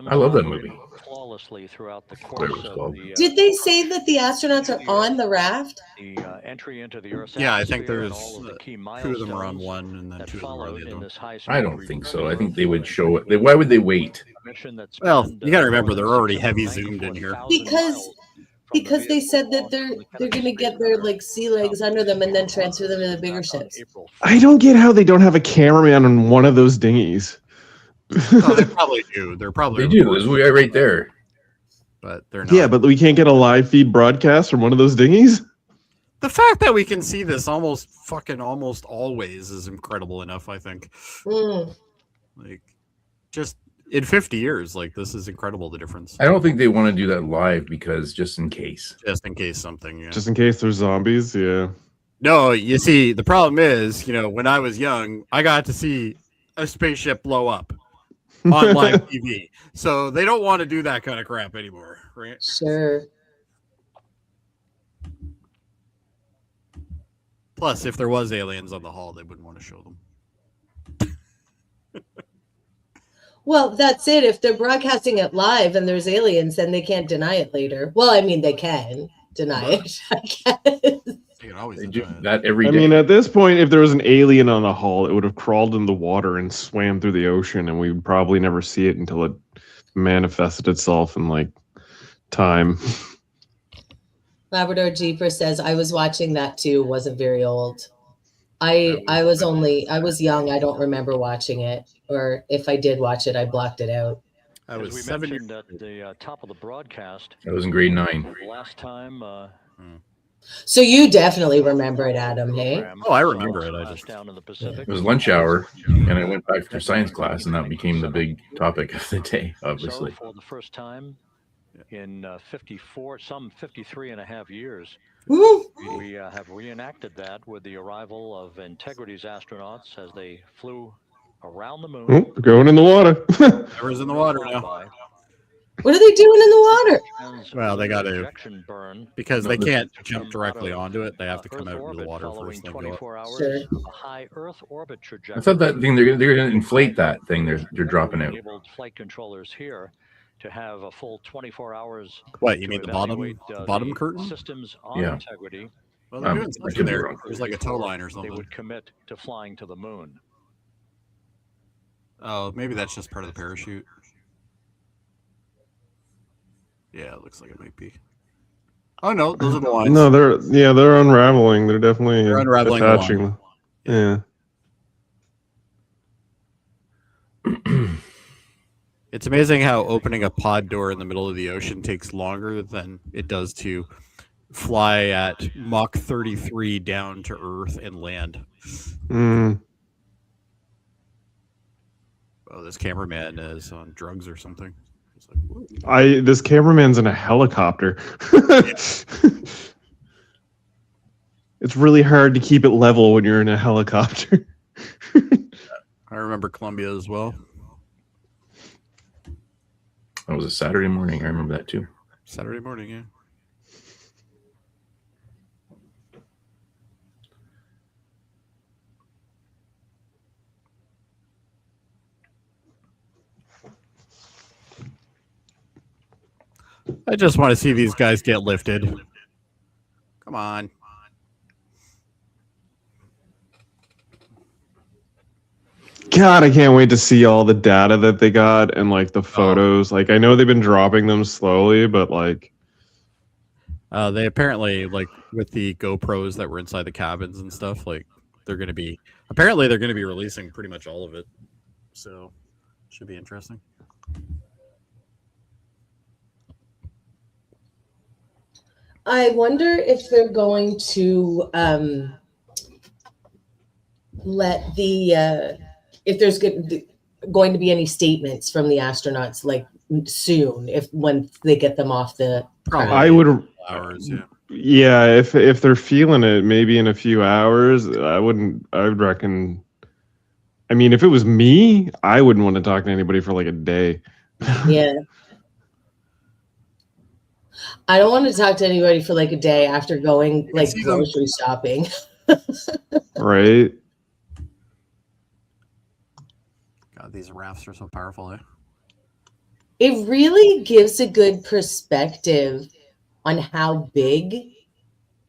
I love that movie. Flawlessly throughout the course of the, did they say that the astronauts are on the raft? The entry into the Earth's yeah, I think atmosphere there's and all of the key two of them are on milestones one, and then that two of them are on followed the in other. this high I don't think so. I think they would show it. Why would they wait? Well, you got to remember they're already heavy zoomed in here. Because they said that they're going to get their like sea legs under them and then transfer them to the bigger ships. I don't get how they don't have a cameraman on one of those dinghies. Oh, they probably do. They're probably They do. There's a guy right there. But they're not. Yeah, but we can't get a live feed broadcast from one of those dinghies. The fact that we can see this almost always is incredible enough, I think. Like, just in 50 years, like, this is incredible, the difference. I don't think they want to do that live because just in case. Just in case something, yeah. Just in case there's zombies, yeah. No, you see, the problem is, when I was young, I got to see a spaceship blow up on live TV. So they don't want to do that kind of crap anymore, right? Sure. Plus, if there was aliens on the hull, they wouldn't want to show them. Well, that's it. If they're broadcasting it live and there's aliens, then they can't deny it later. Well, I mean, they can deny it, I guess. They can always do that every day. I mean, at this point, if there was an alien on the hull, it would have crawled in the water and swam through the ocean, and we would probably never see it until it manifested itself in, like, time. Labrador Jeeper says, I was watching that too, wasn't very old. I was young, I don't remember watching it. Or if I did watch it, I blocked it out. I was As we 7 mentioned at the top of the broadcast. I was in grade 9. Last time. So you definitely remember it, Adam, hey? Oh, I remember it. I just down in the Pacific. It was lunch hour, and I went back for science class, and that became the big topic of the day, obviously. So for the first time in 53 and a half years, we have reenacted that with the arrival of Integrity's astronauts as they flew around the moon. Oh, we're going in the water. Everyone's in the water now. What are they doing in the water? Well, they got to, because they can't jump directly onto it. They have to come out into the water first. Then go up. Sure. A high Earth orbit trajectory. I thought that thing they're going to inflate that thing they're dropping out. Enabled flight controllers here to have a full 24 hours. What, you mean the bottom curtain? Systems on Yeah. Integrity. Well, they're doing something there. There's like a tow line or something. They would commit to flying to the moon. Oh, maybe that's just part of the parachute. Yeah, it looks like it might be. Oh no, those are the lines. No, they're unraveling. They're definitely unraveling attaching. Yeah. It's amazing how opening a pod door in the middle of the ocean takes longer than it does to fly at Mach 33 down to Earth and land. Oh, this cameraman is on drugs or something. This cameraman's in a helicopter. It's really hard to keep it level when you're in a helicopter. I remember Columbia as well. That was a Saturday morning. I remember that too. Saturday morning, yeah. I just want to see these guys get lifted. Come on. God, I can't wait to see all the data that they got and like the photos. Like, I know they've been dropping them slowly, but like, they apparently, like with the GoPros that were inside the cabins and stuff, like they're going to be releasing pretty much all of it. So should be interesting. I wonder if they're going to let if there's going to be any statements from the astronauts like soon, when they get them off the. I would. Hours, yeah. Yeah, if they're feeling it, maybe in a few hours, I would reckon. I mean, if it was me, I wouldn't want to talk to anybody for like a day. Yeah. I don't want to talk to anybody for like a day after going like grocery shopping. Right? God, these rafts are so powerful, eh? It really gives a good perspective on how big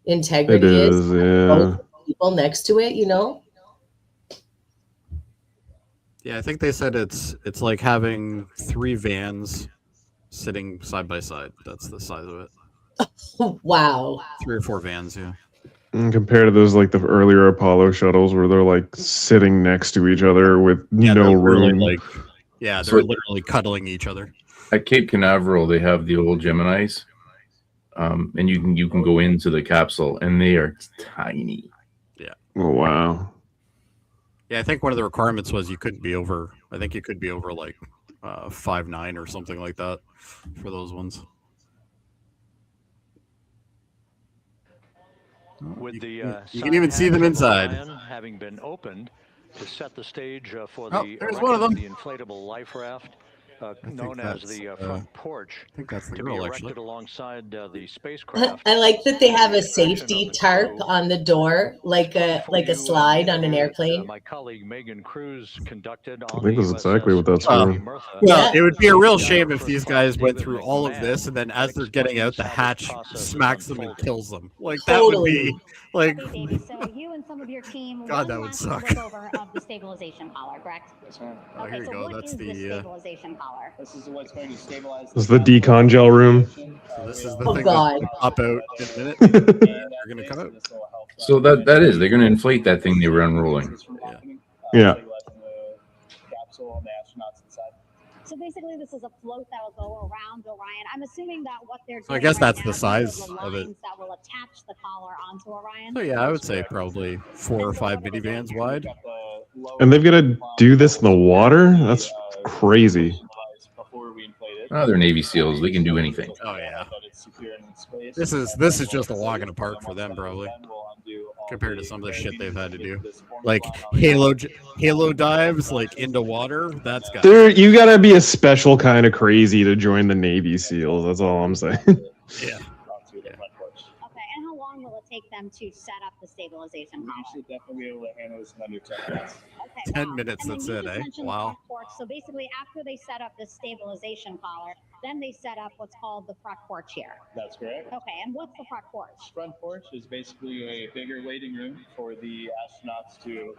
integrity is. Yeah. People next to it, you know? Yeah, I think they said it's like having 3 vans sitting side by side. That's the size of it. Wow. 3 or 4 vans, yeah. And compared to those like the earlier Apollo shuttles where they're like sitting next to each other with no room. They're literally cuddling each other. At Cape Canaveral, they have the old Geminis, and you can go into the capsule, and they are tiny. Yeah. Oh wow. Yeah, I think one of the requirements was you couldn't be over. I think you could be over like 5'9" or something like that for those ones. With the you can even see them inside. Orion having been opened to set the stage for there's one of them. the inflatable life raft known as the front porch. I think that's the to girl, be actually. erected alongside the spacecraft. I like that they have a safety tarp on the door, like a slide on an airplane. My colleague Megan Cruz conducted I on think the that's exactly what that's Jody for. Murtha. Well, it would be a real shame if these guys went through all of this and then as they're getting out, the hatch smacks them and kills them. Like that would be like. Okay, Davey, so you and some of your team. God, that would last suck. look over of the stabilization collar, correct? Yes, ma'am. Oh, Okay, here you so go. what That's is the stabilization collar? This is what's going to stabilize. This is the decon gel room. So this is the Oh, thing God. that's gonna pop out in a minute. And they're gonna come out. So that is, they're going to inflate that thing they were unrolling. Yeah. Capsule and the astronauts inside. So basically, this is a float that will go around Orion. I'm assuming that what they're doing. So I guess right that's now the is size the of it. lines that will attach the collar onto Orion. So yeah, I would say probably 4 or 5 minivans wide. And they've got to do this in the water? That's crazy. Oh, they're Navy SEALs. They can do anything. Oh yeah. This is just a walk in the park for them, probably, compared to some of the shit they've had to do. Like halo dives, like into water. That's got. You gotta be a special kind of crazy to join the Navy SEAls. That's all I'm saying. Yeah. Okay, and how long will it take them to set up the stabilization collar? We should definitely be able to handle this in under 10 minutes. Okay, 10 wow. minutes, And then that's you it, just eh? mentioned Wow. front porch. So basically, after they set up the stabilization collar, then they set up what's called the front porch here. That's correct. Okay, and what's the front porch? Front porch is basically a bigger waiting room for the astronauts to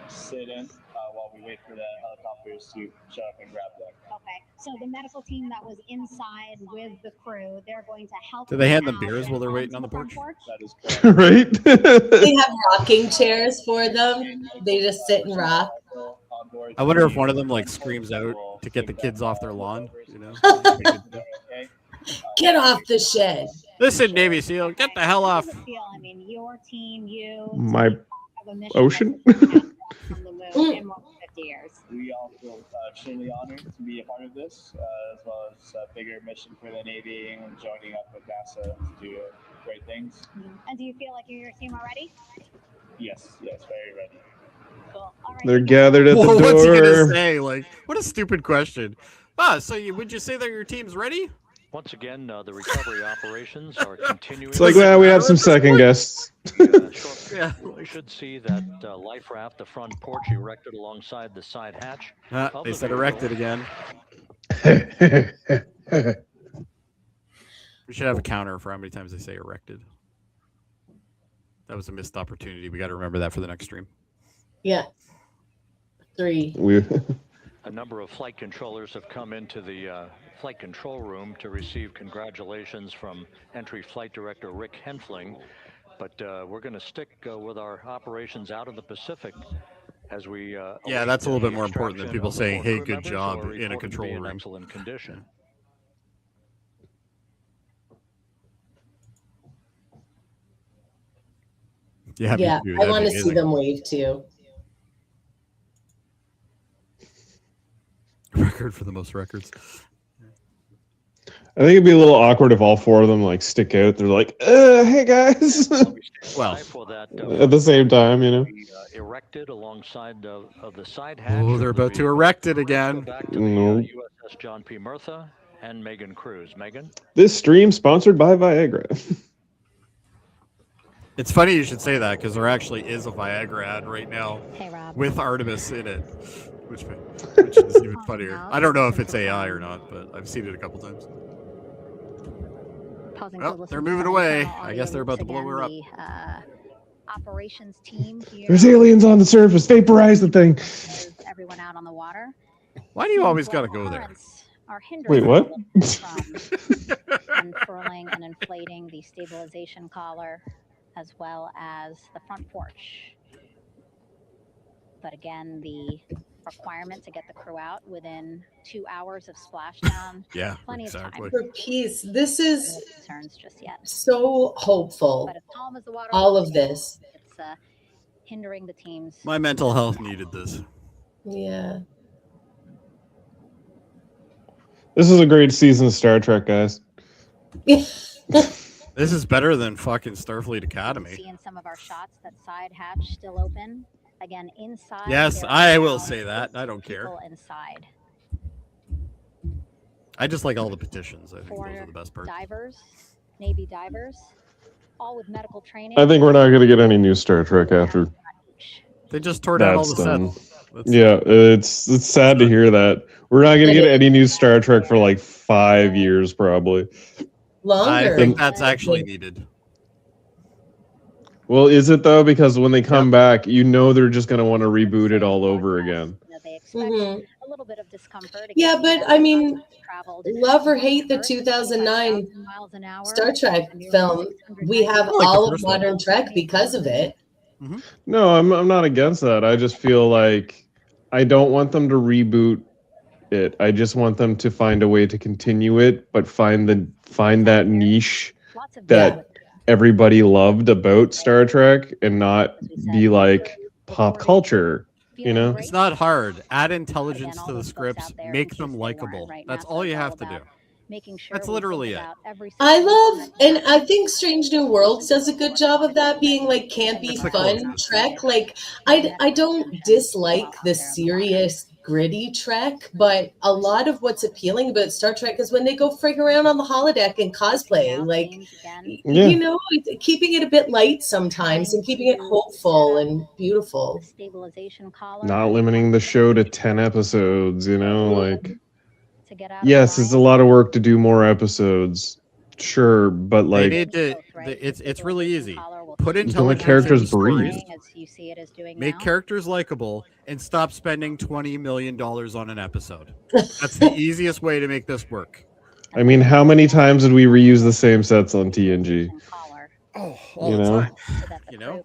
sit in while we wait for the helicopters to show up and grab them. Okay, so the medical team that was inside with the crew, they're going to help. Do they hand them out beers while they're onto waiting on the front porch? That is correct. Right? They have rocking chairs for them. They just sit and rock. I wonder if one of them like screams out to get the kids off their lawn. You know. Get off the shed. Listen, Navy SEAL, get the hell off. I mean, your team, you. My have a mission ocean? that's on the moon in more than 50 years. We all feel extremely honored to be a part of this, as well as a bigger mission for the Navy and joining up with NASA to do great things. And do you feel like you and your team are ready? Yes, very ready. Cool. All right. They're gathered at the What's he gonna door. say? Like, what a stupid question. So would you say that your team's ready? Once again, the recovery operations are continuing. It's like, well, we have some second guests. Yeah. We should see that life raft, the front porch erected alongside the side hatch. They said erected again. We should have a counter for how many times they say erected. That was a missed opportunity. We got to remember that for the next stream. Yeah. 3. A number of flight controllers have come into the flight control room to receive congratulations from entry flight director Rick Henfling. But we're going to stick with our operations out of the Pacific as we. Yeah, that's a little bit more important than people saying, "Hey, good job" in a control room. Excellent condition. Yeah, Yeah, I want to see them wave too. Record for the most records. I think it'd be a little awkward if all four of them like stick out. They're like, "Hey guys," Well, at the same time, you know. Erected alongside of the side hatch. Oh, they're about to erect it again. Back to the USS John P. Murtha and Megan Cruz. Megan? This stream sponsored by Viagra. It's funny you should say that because there actually is a Viagra ad right now with Artemis in it, which is even funnier. I don't know if it's AI or not, but I've seen it a couple times. Well, they're moving away. I guess they're about to blow her up. Operations team here. There's aliens on the surface. Vaporize the thing. Everyone out on the water. Why do you always got to go there? Wait, what? Unfurling and inflating the stabilization collar, as well as the front porch. But again, the requirement to get the crew out within 2 hours of splashdown. Yeah, plenty exactly. of time. For peace, this is Concerns just yet. so hopeful. But as calm as the water, All of this. It's hindering the teams. My mental health needed this. Yeah. This is a great season of Star Trek, guys. This is better than fucking Starfleet Academy. See in some of our shots that side hatch still open. Again, inside. Yes, I will say that. I don't care. Inside. I just like all the petitions. I think those are the best part. Divers, Navy divers, all with medical training. I think we're not going to get any new Star Trek after They just tore down all that's the done. sets. Yeah, it's sad to hear that. We're not going to get any new Star Trek for like 5 years, probably. Longer. I think that's actually needed. Well, is it though? Because when they come back, you know they're just going to want to reboot it all over again. A little bit of discomfort. Yeah, but I mean, love or hate the 2009 Star Trek film, we have all of modern Trek because of it. No, I'm not against that. I just feel like I don't want them to reboot it. I just want them to find a way to continue it, but find that niche that everybody loved about Star Trek and not be like pop culture, you know? It's not hard. Add intelligence to the scripts. Make them likable. That's all you have to do. That's literally it. I love, and I think Strange New Worlds does a good job of that, being like campy, fun Trek. Like, I don't dislike the serious, gritty Trek, but a lot of what's appealing about Star Trek is when they go frig around on the holodeck and cosplay. Like, you know, keeping it a bit light sometimes and keeping it hopeful and beautiful. Not limiting the show to 10 episodes, you know, like, yes, it's a lot of work to do more episodes, sure, but like, they need to, it's really easy. Put let intelligence characters in stories, breathe. make characters likable, and stop spending $20 million on an episode. That's the easiest way to make this work. I mean, how many times did we reuse the same sets on TNG? Oh, all You the know? time. You know?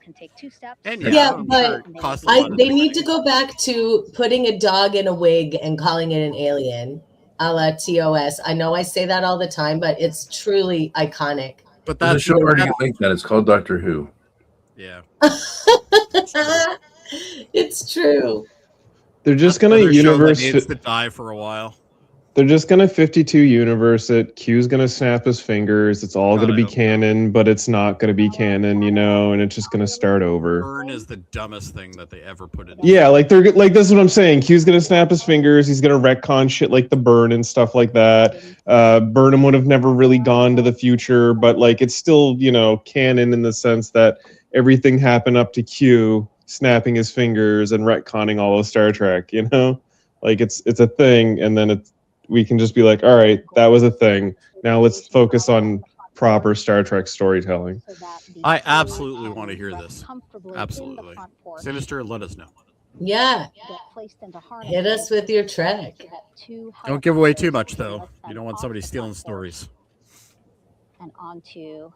And Yeah, I'm but sure it costs a lot of they money. need to go back to putting a dog in a wig and calling it an alien, a la TOS. I know I say that all the time, but it's truly iconic. But There's a show already like that. It's called Doctor Who. Yeah. It's true. They're just gonna Another show that universe. needs to die for a while. They're just gonna 52 universe it. Q's gonna snap his fingers. It's all gonna be canon, but it's not gonna be canon, you know, and it's just gonna start over. Burn is the dumbest thing that they ever put in. Yeah, like they're like this is what I'm saying. Q's gonna snap his fingers. He's gonna retcon shit like the burn and stuff like that. Burnham would have never really gone to the future, but like it's still, you know, canon in the sense that everything happened up to Q snapping his fingers and retconning all of Star Trek. You know, like it's a thing, and then we can just be like, all right, that was a thing. Now let's focus on proper Star Trek storytelling. I absolutely want to hear this. Absolutely. Sinister, let us know. Yeah. Hit us with your Trek. Don't give away too much, though. You don't want somebody stealing stories. And onto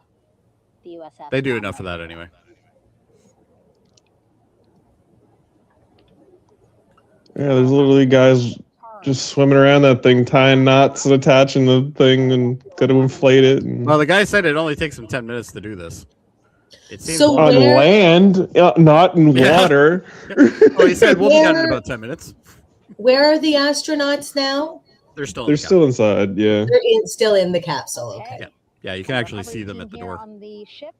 the USS. They do enough of that anyway. Yeah, there's literally guys just swimming around that thing, tying knots and attaching the thing, and got to inflate it. And... Well, the guy said it only takes him 10 minutes to do this. It seems So on where- land, not in water. Well, he said we'll be done in about 10 minutes. Where are the astronauts now? They're still inside. Yeah. They're still in the capsule. Okay. Yeah, you can actually see them at the door. On the ship,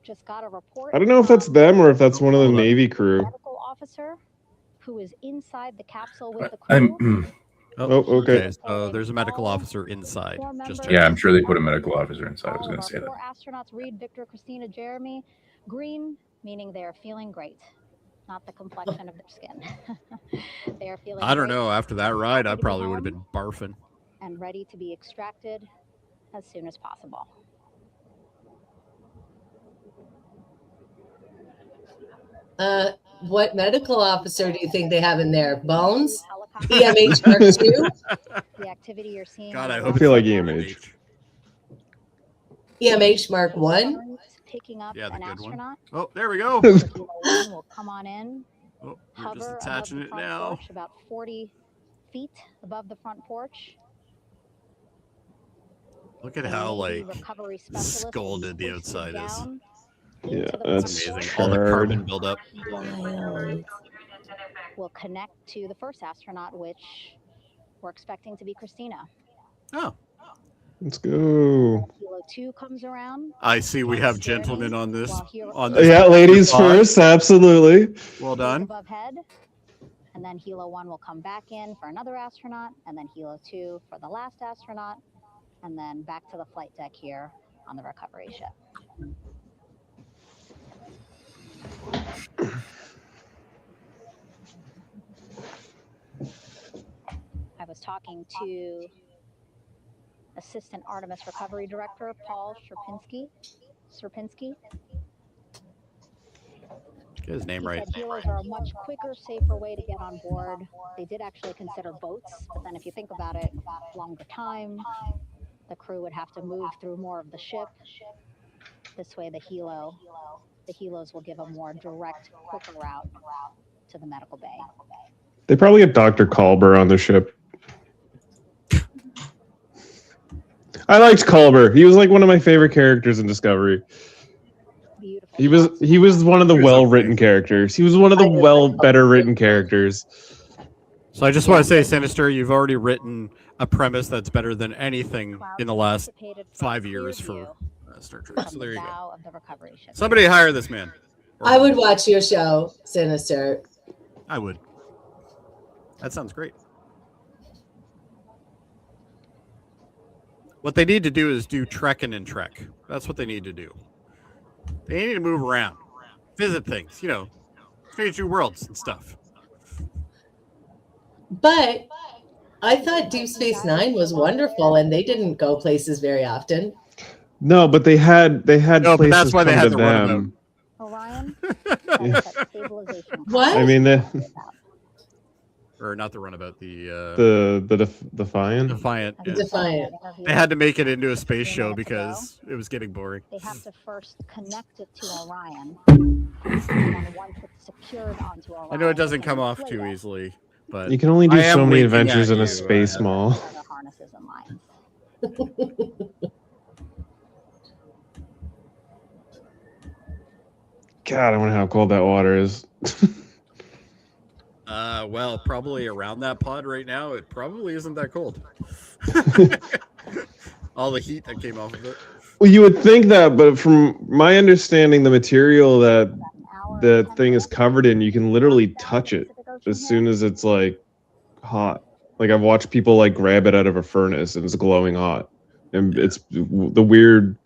just got a report. I don't know if that's them or if that's one of the Navy crew. Medical officer who is inside the capsule with the crew. Okay. So there's a medical officer inside. Yeah, I'm sure they put a medical officer inside. I was going to say that. 4 astronauts, Reed, Victor, Christina, Jeremy. Green, meaning they're feeling great. Not the complexion of their skin. They are feeling I don't great, know. After that ride, I probably would have been barfing. and ready to be extracted as soon as possible. What medical officer do you think they have in there? Bones? EMH Mark II? The activity you're seeing. God, I feel like EMH. EMH Mark I? Picking up Yeah, the an good one. astronaut. Oh, there we go. Will come on in. Oh, we're Hover just above attaching the it front now. porch, about 40 feet above the front porch. Look at how like Recovery specialist scalded the outside is. down Yeah, into the that's front Amazing. porch. All the hard. carbon buildup. Will connect to the first astronaut, which we're expecting to be Christina. Oh, Let's go. Kilo 2 comes around. I see. We have gentlemen on this. Yeah, ladies first. Absolutely. Well done. Above head. And then Helo 1 will come back in for another astronaut, and then Helo 2 for the last astronaut, and then back to the flight deck here on the recovery ship. I was talking to Assistant Artemis Recovery Director Paul Sierpinski. Get his name He right. said helos are a much quicker, safer way to get on board. They did actually consider boats, but then if you think about it, longer time, the crew would have to move through more of the ship. This way, the helos will give a more direct, quicker route to the medical bay. They probably have Dr. Culber on the ship. I liked Culber. He was like one of my favorite characters in Discovery. He was one of the well-written characters. He was one of the better written characters. So I just want to say, Sinister, you've already written a premise that's better than anything in the last 5 years for Star Trek. So there you go. Somebody hire this man. I would watch your show, Sinister. I would. That sounds great. What they need to do is do trekking and trek. That's what they need to do. They need to move around, visit things, strange new worlds and stuff. But I thought Deep Space Nine was wonderful, and they didn't go places very often. No, but they had No, but places that's why they come had to the runabout. them. Orion. What? I mean, Or not the runabout, the Defiant. Defiant. Yeah. Defiant. They had to make it into a space show because it was getting boring. They have to first connect it to Orion. And then once it's secured onto Orion, I know it doesn't come off too easily, but You can only do I am so many winking at adventures in you, a space mall. other harnesses and lines. God, I wonder how cold that water is. Well, probably around that pod right now, it probably isn't that cold. All the heat that came off of it. Well, you would think that, but from my understanding, the material that the thing is covered in, you can literally touch it as soon as it's like hot. Like I've watched people like grab it out of a furnace and it's glowing hot. And it's the weird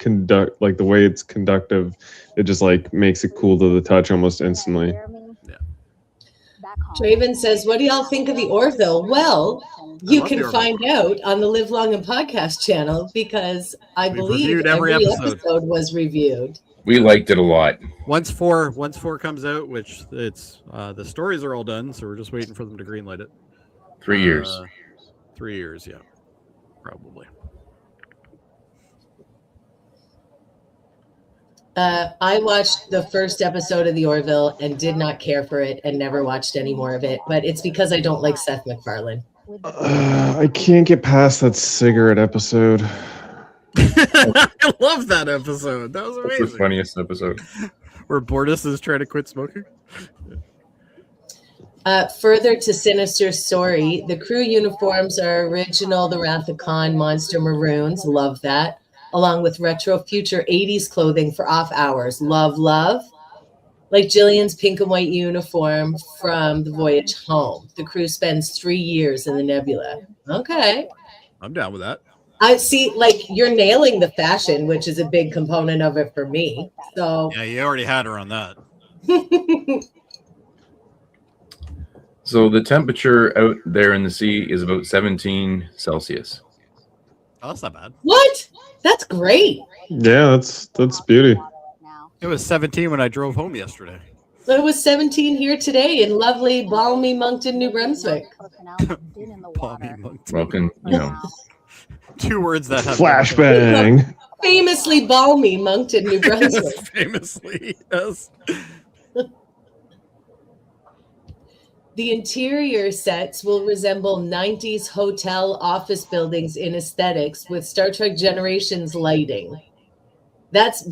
like the way it's conductive, it just like makes it cool to the touch almost instantly. Draven says, what do y'all think of the Orville? Well, you can find out on the Live Long and Podcast channel because I believe every episode was reviewed. We liked it a lot. Once four comes out, which it's the stories are all done, so we're just waiting for them to greenlight it. 3 years. 3 years, yeah, probably. I watched the first episode of The Orville and did not care for it and never watched any more of it, but it's because I don't like Seth MacFarlane. I can't get past that cigarette episode. I love that episode. That was amazing. That's the funniest episode. Where Bortus is trying to quit smoking. Further to Sinister's story, the crew uniforms are original The Wrath of Khan monster maroons. Love that. Along with retro future 80s clothing for off hours. Love, love. Like Jillian's pink and white uniform from the voyage home. The crew spends 3 years in the nebula. Okay. I'm down with that. I see, like, you're nailing the fashion, which is a big component of it for me. So Yeah, you already had her on that. So the temperature out there in the sea is about 17 Celsius. Oh, that's not bad. What? That's great. Yeah, that's beauty. It was 17 when I drove home yesterday. It was 17 here today in lovely, balmy Moncton, New Brunswick. Balmy Moncton. Welcome, you know. 2 words that have Flashbang. Famously balmy Moncton, New Brunswick. Famously, yes. The interior sets will resemble 90s hotel office buildings in aesthetics with Star Trek Generations lighting. That's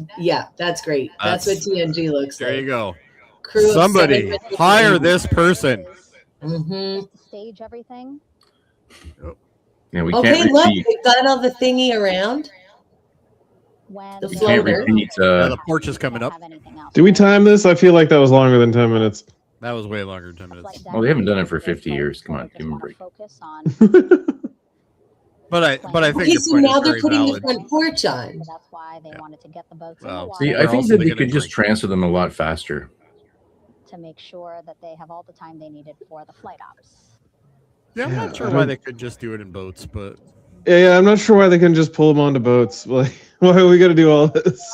great. That's what TNG looks like. There you go. Crew of Somebody 7 hire this person. Stage everything. Yeah, we Okay, can't look, repeat. they've got all the thingy around. The We can't floater. repeat. The porch is coming up. Did we time this? I feel like that was longer than 10 minutes. That was way longer than 10 minutes. Well, they haven't done it for 50 years. Come on, give them a break. But I think Okay, the so point now is they're very putting valid. the front porch on. That's why they wanted to get the boats in the Wow. water. See, I Where think else that are they they gonna could just drink? transfer them a lot faster. to make sure that they have all the time they needed for the flight ops. Yeah, I'm not sure why they could just do it in boats, but Yeah, I'm not sure why they couldn't just pull them onto boats. Like, why are we got to do all this?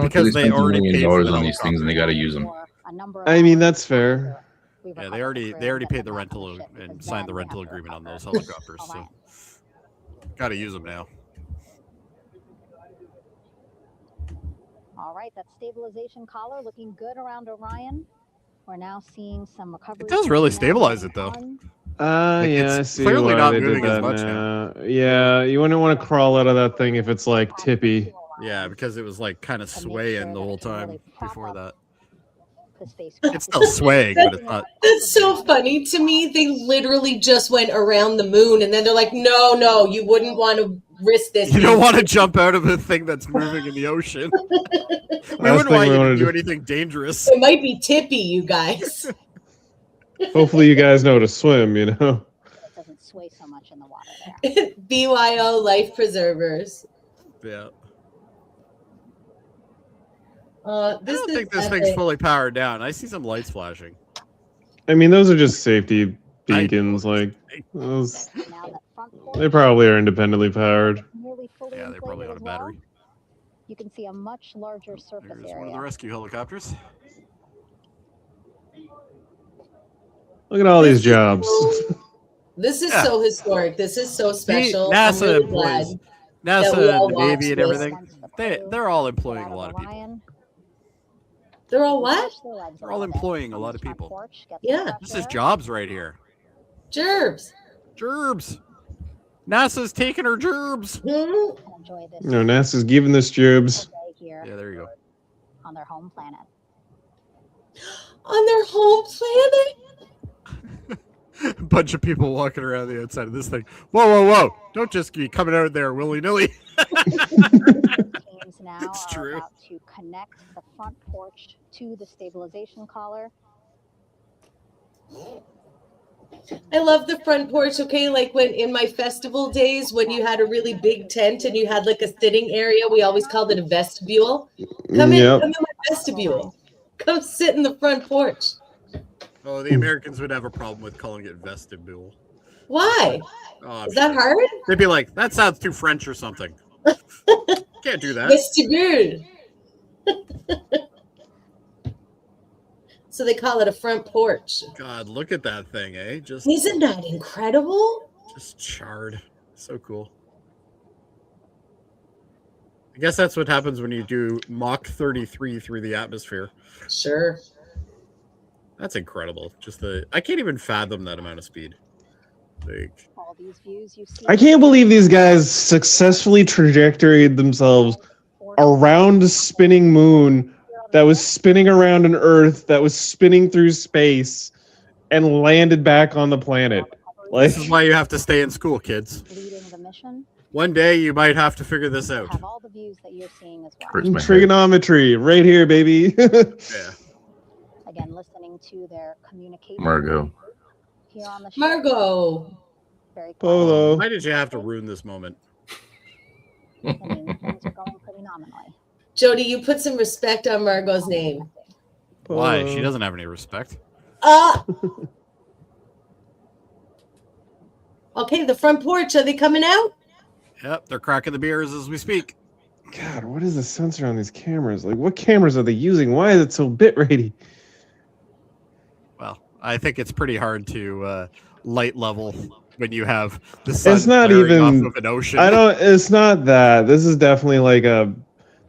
because they spent $1 already million paid for the on these things and they got to use them. I mean, that's fair. Yeah, they already paid the rental and signed the rental agreement on those helicopters, so got to use them now. All right, that stabilization collar looking good around Orion. We're now seeing some recovery. It does really stabilize it though. Like, Yeah, I it's see clearly why not they did moving as that much now. Yeah, you wouldn't want to crawl out of that thing if it's like tippy. Yeah, because it was like kind of swaying the whole time before that. The space. It's still swaying, but it's not. That's so funny to me. They literally just went around the moon and then they're like, no, you wouldn't want to risk this. You don't want to jump out of a thing that's moving in the ocean. We wouldn't want you to do anything dangerous. It might be tippy, you guys. Hopefully you guys know how to swim, you know? It doesn't sway so much in the water there. BYO life preservers. Yeah. This I don't is think this epic. thing's fully powered down. I see some lights flashing. I mean, those are just safety beacons. Like, those, they probably are independently powered. Yeah, they're probably on a battery. You can see a much larger surface There's area. one of the rescue helicopters. Look at all these jobs. This is Yeah. so historic. This is so special. I'm NASA really employees, glad that NASA we all and the watched Navy and this. everything. They're all employing a lot of people. They're all what? They're all employing a lot of people. Yeah. This is jobs right here. Gerbs. Gerbs. NASA's taking her gerbs. Enjoy this No, NASA's giving this jobs. day here Yeah, there you go. on their home planet. On their home planet? A bunch of people walking around the outside of this thing. Whoa. Don't just be coming out there willy-nilly. Teams now It's are true. about to connect the front porch to the stabilization collar. I love the front porch, okay? Like when in my festival days, when you had a really big tent and you had like a sitting area, we always called it a vestibule. Come Yep. in my vestibule. Come sit in the front porch. Oh, the Americans would have a problem with calling it vestibule. Why? Oh, I'm Is that sure. hard? They'd be like, that sounds too French or something. Can't do that. Vestibule. So they call it a front porch. God, look at that thing, eh? Isn't that incredible? Just charred. So cool. I guess that's what happens when you do Mach 33 through the atmosphere. Sure. That's incredible. I can't even fathom that amount of speed. Like, All these views you see. I can't believe these guys successfully trajectoried themselves around a spinning moon that was spinning around an Earth that was spinning through space and landed back on the planet. Like, this is why you have to stay in school, kids. Leading the mission. One day you might have to figure this out. Have all the views that you're seeing as well. Trigonometry, right here, baby. Yeah. Again, listening to their communication. Margot. Here on the Margot. Very Polo. Why did you have to ruin this moment? I mean, things are going pretty nominally. Jody, you put some respect on Margot's name. Why? She doesn't have any respect. Okay, the front porch. Are they coming out? Yep, they're cracking the beers as we speak. God, what is the sensor on these cameras? Like, what cameras are they using? Why is it so bitrate-y? Well, I think it's pretty hard to light level when you have the sun It's not flaring even off of an ocean. It's not that. This is definitely like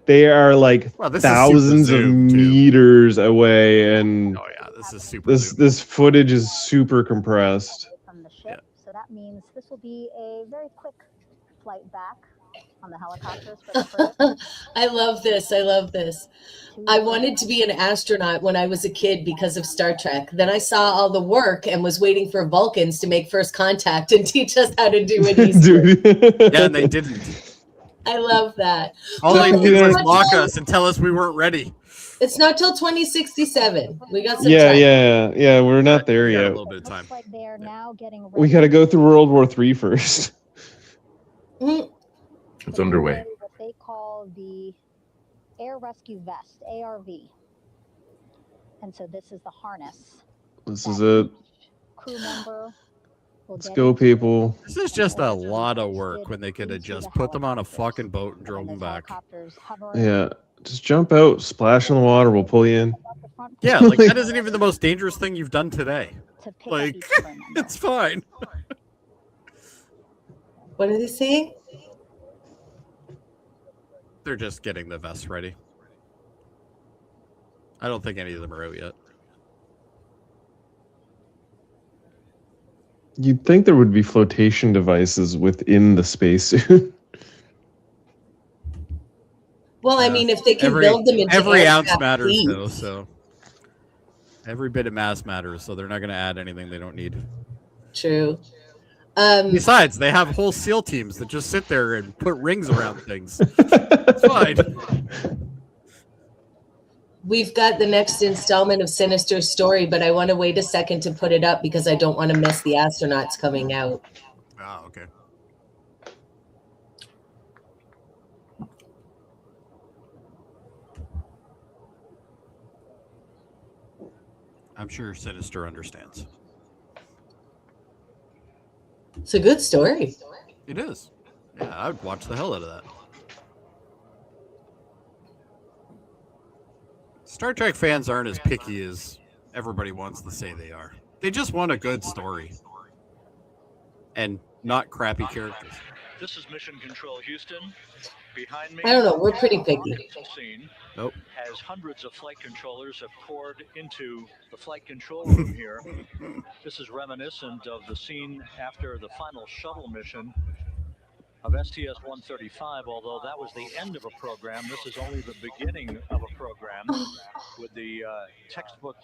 they are like thousands of meters away, and oh yeah, this is super. This footage is super compressed. From the ship, so that means this will be a very quick flight back on the helicopters for the crew. I love this. I love this. I wanted to be an astronaut when I was a kid because of Star Trek. Then I saw all the work and was waiting for Vulcans to make first contact and teach us how to do it. Yeah, and they didn't. I love that. All they did was mock us and tell us we weren't ready. It's not till 2067. We got some time. Yeah. We're not there yet. A little bit of time. Like they are now getting We got to go through World War III first. It's underway. What they call the Air Rescue Vest, ARV. And so this is the harness. This is it. Crew member. Let's go, people. This is just a lot of work when they could have just put them on a fucking boat and drove them back. Yeah, just jump out, splash in the water, we'll pull you in. Yeah, like that isn't even the most dangerous thing you've done today. Like, it's fine. What are they saying? They're just getting the vests ready. I don't think any of them are out yet. You'd think there would be flotation devices within the spacesuit. Well, I mean, if they can build them into every ounce aircraft matters, seats. though. So every bit of mass matters. So they're not going to add anything they don't need. True. Besides, they have whole SEAL teams that just sit there and put rings around things. It's fine. We've got the next installment of Sinister Story, but I want to wait a second to put it up because I don't want to miss the astronauts coming out. Oh, okay. I'm sure Sinister understands. It's a good story. It is. Yeah, I would watch the hell out of that. Star Trek fans aren't as picky as everybody wants to say they are. They just want a good story. And not crappy characters. This is Mission Control Houston. Behind me, I don't know. We're pretty picky. Scene nope. As hundreds of flight controllers have poured into the flight control room here. This is reminiscent of the scene after the final shuttle mission of STS-135, although that was the end of a program. This is only the beginning of a program with the textbook.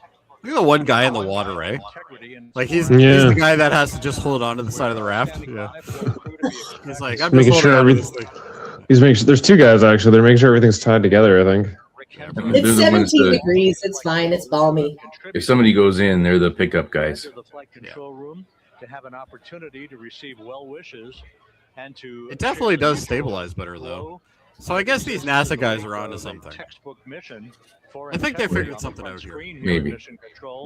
Look at the one guy in the water, right? Like he's the guy that has to just hold on to the side of the raft. Yeah. He's like, I'm just making holding sure on to this everything. thing. He's making. There's two guys actually. They're making sure everything's tied together. I think. It's 17 degrees. It's fine. It's balmy. If somebody goes in, they're the pickup guys. The flight control room to have an opportunity to receive well wishes and to. It definitely does stabilize better though. So I guess these NASA guys are onto something. Textbook mission. I think they figured something out here. Maybe.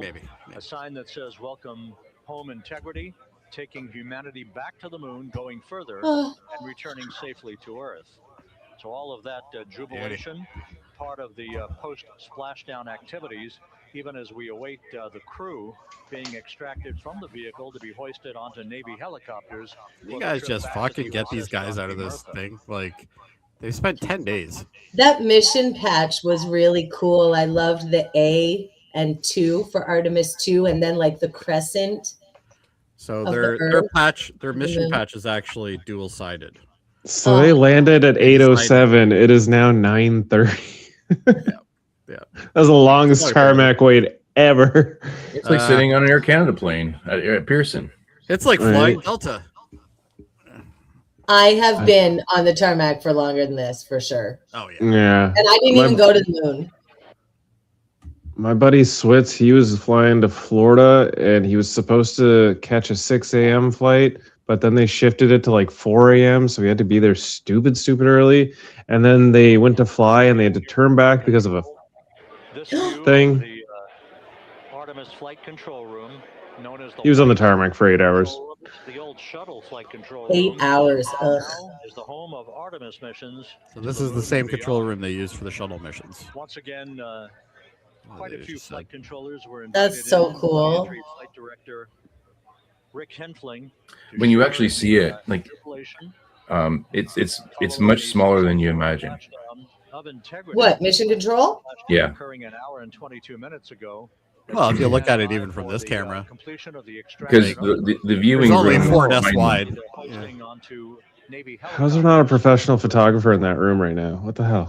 Maybe. A sign that says "Welcome Home Integrity," taking humanity back to the moon, going further, and returning safely to Earth. So all of that jubilation, part of the post-splashdown activities, even as we await the crew being extracted from the vehicle to be hoisted onto Navy helicopters. You guys just fucking get these guys out of this thing. Like, they spent 10 days. That mission patch was really cool. I loved the A and 2 for Artemis 2, and then like the crescent. So their mission patch is actually dual-sided. So they landed at 8:07. It is now 9:30. Yeah. That's the longest tarmac wait ever. It's like sitting on an Air Canada plane at Pearson. It's like flying Delta. I have been on the tarmac for longer than this, for sure. Oh, yeah. Yeah. And I didn't even go to the moon. My buddy Switz, he was flying to Florida, and he was supposed to catch a 6 a.m. flight, but then they shifted it to like 4 a.m., so he had to be there stupid early. And then they went to fly, and they had to turn back because of a thing. The Artemis flight control room, known as the He was on the tarmac for 8 hours. The old shuttle flight control 8 hours. Ugh. is the home of Artemis missions. So this is the same control room they use for the shuttle missions. Once again, quite a few flight controllers were invited. That's so in. cool. Reentry flight director Rick Henfling. When you actually see it, like it's much smaller than you imagine. What, mission control? Yeah. Occurring an hour and 22 minutes ago. Well, if you look at it even from this camera, because the viewing it's only room 4S wide. How's there not a professional photographer in that room right now? What the hell?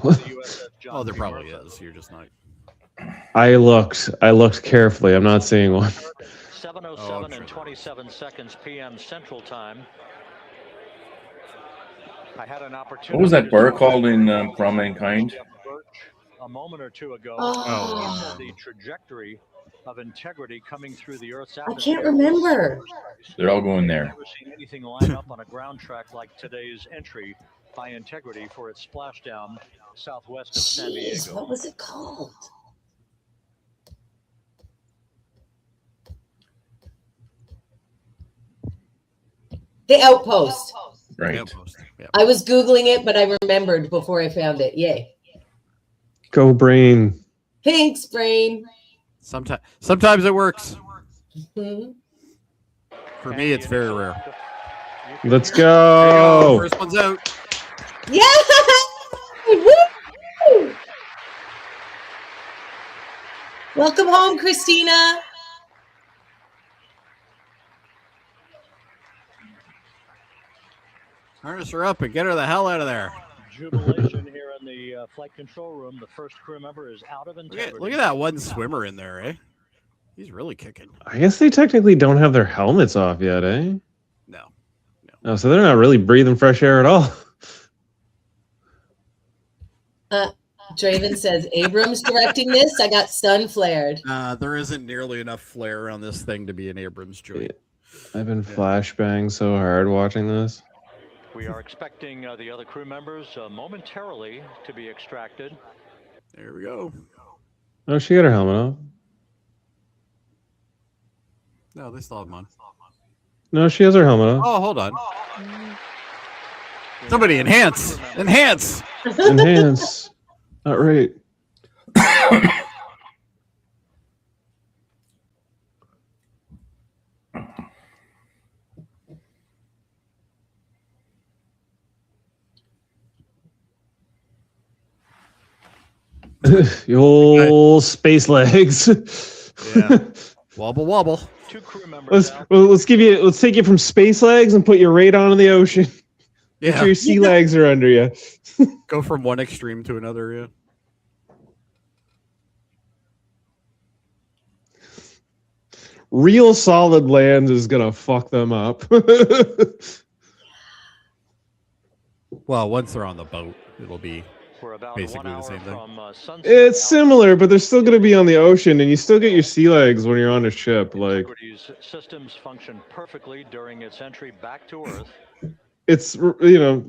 Oh, there probably is. You're just not. I looked carefully. I'm not seeing one. 7:07 and 27 seconds p.m. Central Time. I had an opportunity. What was that bar called in From Mankind? A moment or two ago, the trajectory of integrity coming through the Earth's atmosphere. I can't remember. They're all going there. I've never seen anything line up on a ground track like today's entry by Integrity for its splashdown southwest of San Diego. Jeez, what was it called? The Outpost. Right. Yeah. I was Googling it, but I remembered before I found it. Yay. Go brain. Thanks, brain. Sometimes it works. Mhm. For me, it's very rare. Let's go. First one's out. Yeah! Woo! Welcome home, Christina. Harness her up and get her the hell out of there. Jubilation here in the flight control room. The first crew member is out of Integrity. Look at that one swimmer in there, eh? He's really kicking. I guess they technically don't have their helmets off yet, eh? No. Oh, so they're not really breathing fresh air at all. Draven says, Abrams directing this? I got sun flared. There isn't nearly enough flare on this thing to be an Abrams joint. I've been flashbanged so hard watching this. We are expecting the other crew members momentarily to be extracted. There we go. Oh, she got her helmet off. No, they still have them on. No, she has her helmet off. Oh, hold on. Somebody enhance! Enhance! Enhance. Not right. The old space legs. Yeah. Wobble wobble. Two crew members. Let's take you from space legs and put you right onto the ocean. Make sure your sea legs are under you. Go from one extreme to another, yeah. Real solid land is gonna fuck them up. Well, once they're on the boat, it'll be We're about basically the same thing. It's similar, but they're still gonna be on the ocean, and you still get your sea legs when you're on a ship. Like Integrity's systems function perfectly during its entry back to Earth. it's it'll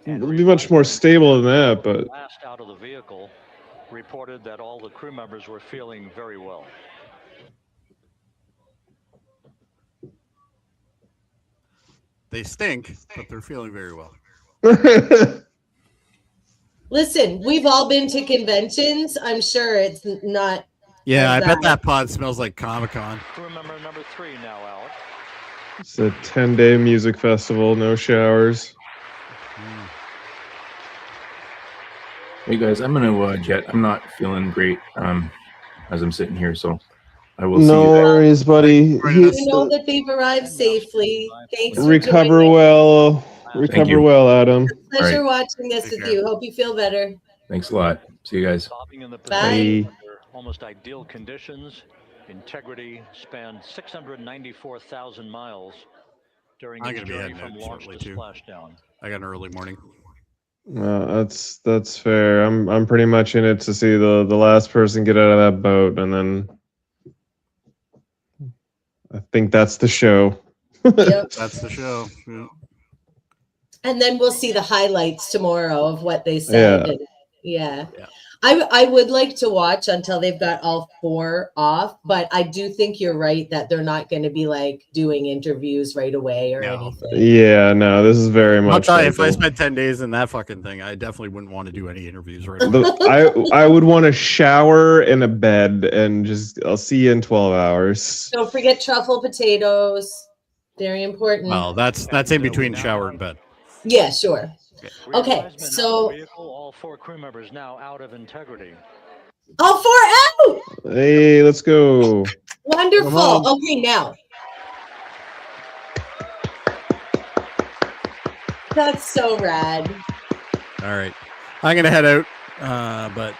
be much more stable than that, but Last out of the vehicle reported that all the crew members were feeling very well. They stink, but they're feeling very well. Listen, we've all been to conventions. I'm sure it's not. Yeah, I bad. bet that pod smells like Comic-Con. Crew member number 3 now out. it's a 10-day music festival, no showers. Hey guys, I'm gonna jet. I'm not feeling great as I'm sitting here, so I will see No you there. worries, buddy. You know that they've arrived safely. Thanks for Recover joining. well. Recover you. well, Adam. Pleasure All right. watching this Take with care. you. Hope you feel better. Thanks a lot. See you guys. Bobbing in the Bye. under almost ideal conditions. Integrity spanned 694,000 miles during I'm its gonna be journey heading from out launch shortly to too. splashdown. I got an early morning. That's fair. I'm pretty much in it to see the last person get out of that boat, and then I think that's the show. Yep. That's the show. Yeah. And then we'll see the highlights tomorrow of what they said. Yeah. And yeah. Yeah. I would like to watch until they've got all 4 off, but I do think you're right that they're not going to be like doing interviews right away or anything. Yeah, no, this is very much. I'll tell you, if I like spent 10 days in that fucking thing, I definitely wouldn't want to do any interviews right away. I would want to shower in a bed and just I'll see you in 12 hours. Don't forget truffle potatoes. Very important. Well, that's in between shower and bed. Yeah, sure. Okay, so all 4 crew members now out of Integrity. all 4 out. Hey, let's go. Wonderful. Okay, now. That's so rad. All right. I'm going to head out. But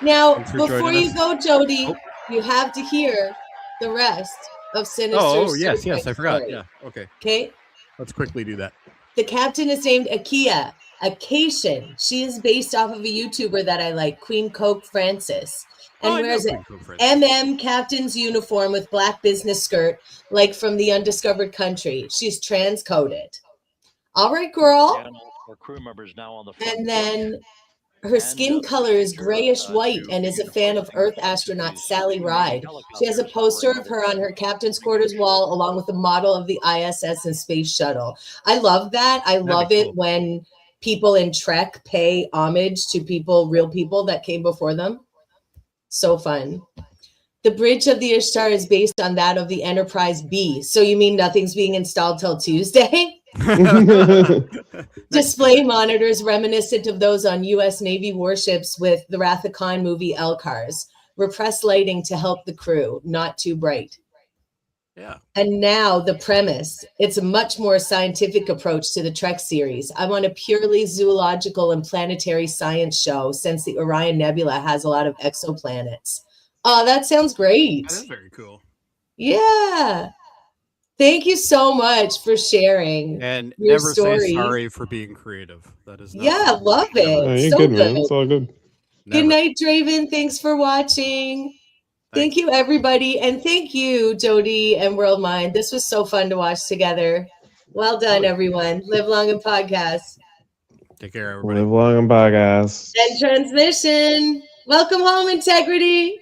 Now, thanks for before joining you us. go, Jody, you have to hear the rest of Sinister's Oh, yes, Suicide I forgot. story. Yeah. Okay. Okay. Let's quickly do that. The captain is named Acacian. She is based off of a YouTuber that I like, Queen Coke Francis, and wears an MM captain's uniform with black business skirt, like from the undiscovered country. She's transcoded. All right, girl. Or crew members now on the And then her skin color is grayish white and is a fan of Earth astronaut Sally Ride. She has a poster of her on her captain's quarters wall, along with a model of the ISS and space shuttle. I love that. I love it when people in Trek pay homage to real people that came before them. So fun. The bridge of the Ishtar is based on that of the Enterprise B. So you mean nothing's being installed till Tuesday? Display monitors reminiscent of those on U.S. Navy warships with the Wrath of Khan movie LCARS. Repressed lighting to help the crew, not too bright. Yeah. And now the premise. It's a much more scientific approach to the Trek series. I want a purely zoological and planetary science show since the Orion Nebula has a lot of exoplanets. Oh, that sounds great. That is very cool. Yeah. Thank you so much for sharing And your never story. say sorry for being creative. That is Yeah, love it. You're So good, man. good. It's all good. Good night, Draven. Thanks for watching. Thank you, everybody. And thank you, Jody and Worldmind. This was so fun to watch together. Well done, everyone. Live long and podcast. Take care, everybody. Live long and bye, guys. And transmission. Welcome home, Integrity.